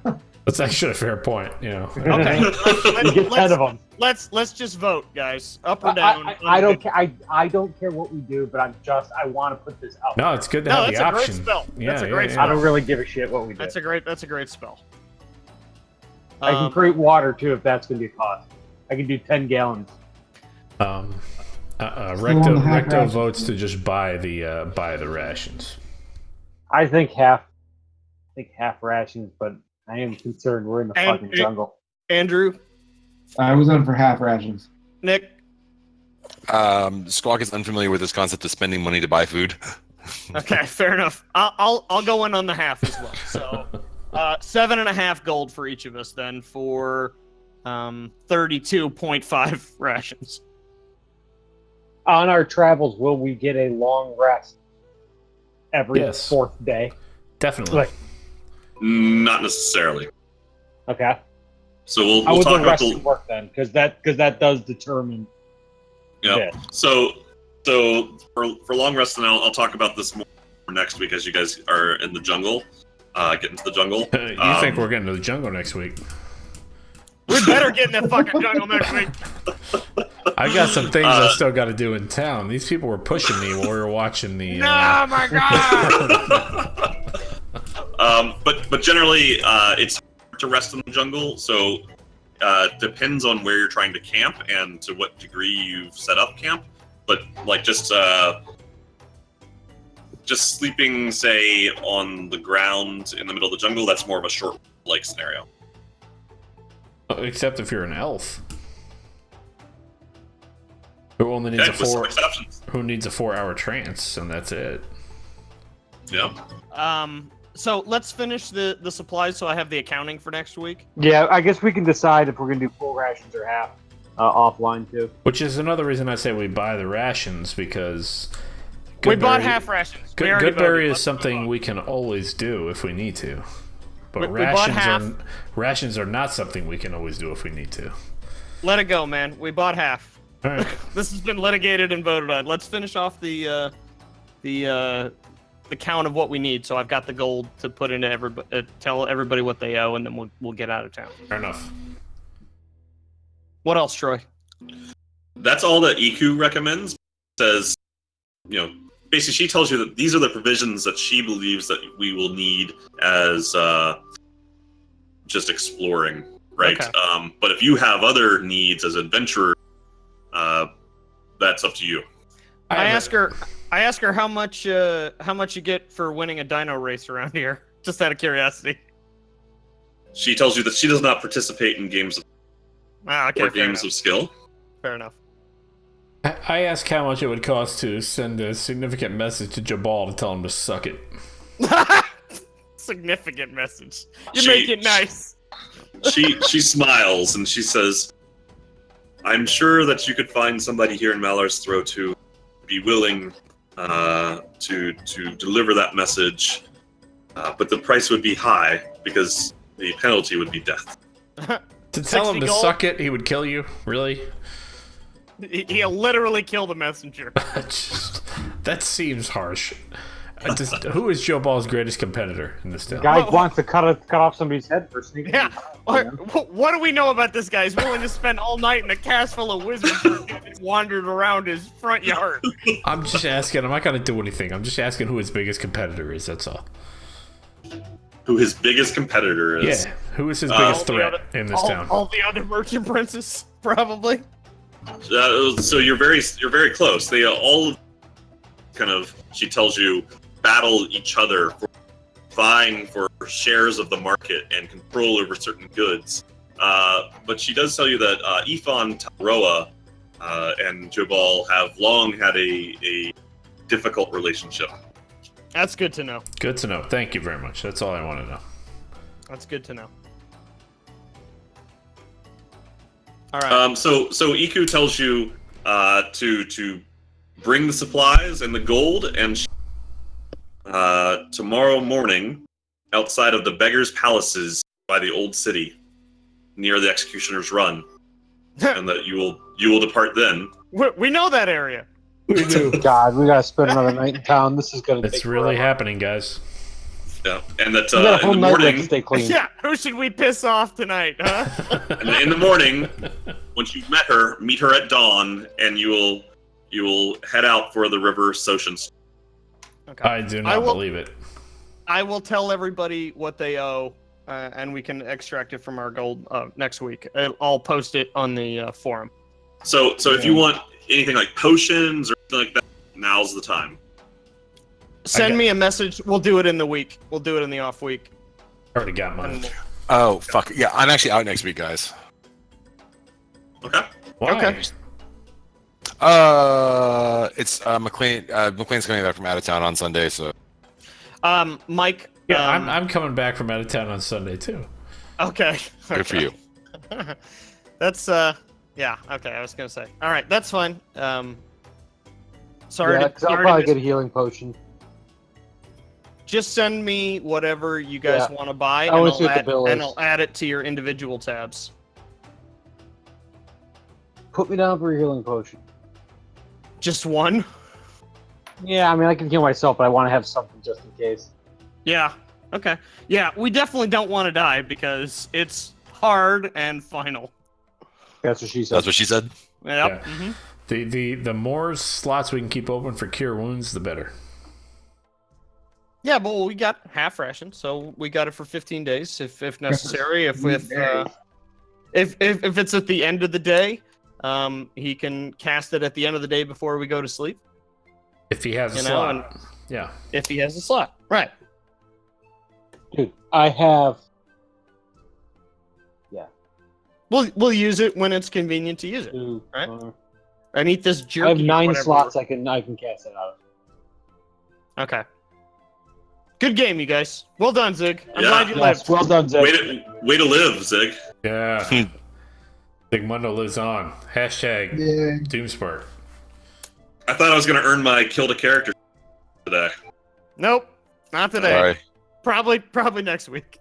way. That's actually a fair point. Okay. You get 10 of them. Let's just vote, guys. Up or down. I don't care. I don't care what we do, but I want to put this out. No, it's good to No, have that's the a great option. spell. Yeah, That's a great yeah, spell. I don't really give a shit what we do. That's a great spell. I can create water too if that's going to be a cost. I can do 10 gallons. Recto votes to just buy the rations. I think half rations, but I am concerned we're in the fucking jungle. Andrew, I was on for half rations. Nick. Squawk is unfamiliar with this concept of spending money to buy food. Okay, fair enough. I'll go in on the half as well. So 7.5 gold for each of us then for 32.5 rations. On our travels, will we get a long rest every 4th day? Definitely. Not necessarily. Okay. So we'll How would talk the about resting work then? Because that does determine. Yeah. So for long rest, and I'll talk about this more next week as you guys are in the jungle, get into the jungle. You think we're getting to the jungle next week? We better get in the fucking jungle next week. I got some things I still got to do in town. These people were pushing me while we were watching the. Oh my god! But generally, it's hard to rest in the jungle. So depends on where you're trying to camp and to what degree you've set up camp. But like just sleeping, say, on the ground in the middle of the jungle, that's more of a short like scenario. Except if you're an elf. Who only needs who needs a 4-hour trance, and that's it. Yeah. So let's finish the supplies so I have the accounting for next week. Yeah, I guess we can decide if we're gonna do full rations or half offline too. Which is another reason I say we buy the rations, because we bought half rations. Goodberry is something we can always do if we need to. But rations are not something we can always do if we need to. Let it go, man. We bought half. All right. This has been litigated and voted on. Let's finish off the count of what we need. So I've got the gold to put into everybody, tell everybody what they owe, and then we'll get out of town. Fair enough. What else, Troy? That's all that EQ recommends. Says, basically she tells you that these are the provisions that she believes that we will need as just exploring, right? Okay. But if you have other needs as adventurers, that's up to you. I ask her how much you get for winning a dino race around here, just out of curiosity. She tells you that she does not participate in games Okay, or games of skill. Fair enough. I asked how much it would cost to send a significant message to Jabal to tell him to suck it. Significant message. You make it nice. She smiles and she says, "I'm sure that you could find somebody here in Malar's Throat to be willing to deliver that message, but the price would be high because the penalty would be death." To tell him to gold? suck it, he would kill you? Really? He'll literally kill the messenger. That seems harsh. Who is Joe Ball's greatest competitor in this town? Guy wants to cut off somebody's head for sneaking. Yeah. What do we know about this guy? He's willing to spend all night in a cast full of wizards who wandered around his front yard. I'm just asking. I'm not going to do anything. I'm just asking who his biggest competitor is. That's all. Who his biggest competitor is? Yeah. Who is his biggest threat in this town? All the other merchant princes, probably. So you're very close. They all kind of, she tells you, battle each other for vying for shares of the market and control over certain goods. But she does tell you that Ifan Taroa and Jabal have long had a difficult relationship. That's good to know. Good to know. Thank you very much. That's all I want to know. That's good to know. All right. So Iku tells you to bring the supplies and the gold, and tomorrow morning, outside of the beggars' palaces by the old city, near the Executioner's Run, and that you will depart then. We know that area. We do. God, we gotta spend another night in town. This is gonna. It's take really forever. happening, guys. Yeah, and that We got a whole in the night left to morning, stay clean. Yeah. Who should we piss off tonight, huh? and in the morning, once you've met her, meet her at dawn, and you will head out for the River Socian. Okay. I do not believe it. I will tell everybody what they owe, and we can extract it from our gold next week. I'll post it on the forum. So if you want anything like potions or something like that, now's the time. Send me a message. We'll do it in the week. We'll do it in the off week. Already got mine. And Oh, fuck. Yeah, I'm actually out next week, guys. Okay. Why? Okay. It's McLean. McLean's coming back from out of town on Sunday, so. Mike. Yeah, I'm coming back from out of town on Sunday too. Okay. Good for you. That's yeah. Okay, I was gonna say. All right, that's fine. Sorry. Yeah, because I'll probably get a healing potion. Just send me whatever you guys want to buy, I wanna see what the bill is. and I'll add it to your individual tabs. Put me down for a healing potion. Just one? Yeah, I mean, I can heal myself, but I want to have something just in case. Yeah. Okay. Yeah, we definitely don't want to die because it's hard and final. That's what she said. That's what she said. Yep. Yeah. Mm-hmm. The more slots we can keep open for cure wounds, the better. Yeah, but we got half ration, so we got it for 15 days if necessary. If it's at the end of the day, he can cast it at the end of the day before we go to sleep. If he has a You know, slot. and- Yeah. If he has a slot, right? Dude, I have. Yeah. We'll use it when it's convenient to use it. Two, Right. And eat this jerky. I have or 9 whatever. slots I can cast it out of. Okay. Good game, you guys. Well done, Zig. I'm Yeah. glad you Yes, lived. well done, Zach. Way to live, Zig. Yeah. Big Mundo lives on. Hashtag Yeah. Doomspark. I thought I was gonna earn my killed a character today. Nope, not today. Sorry. Probably next week.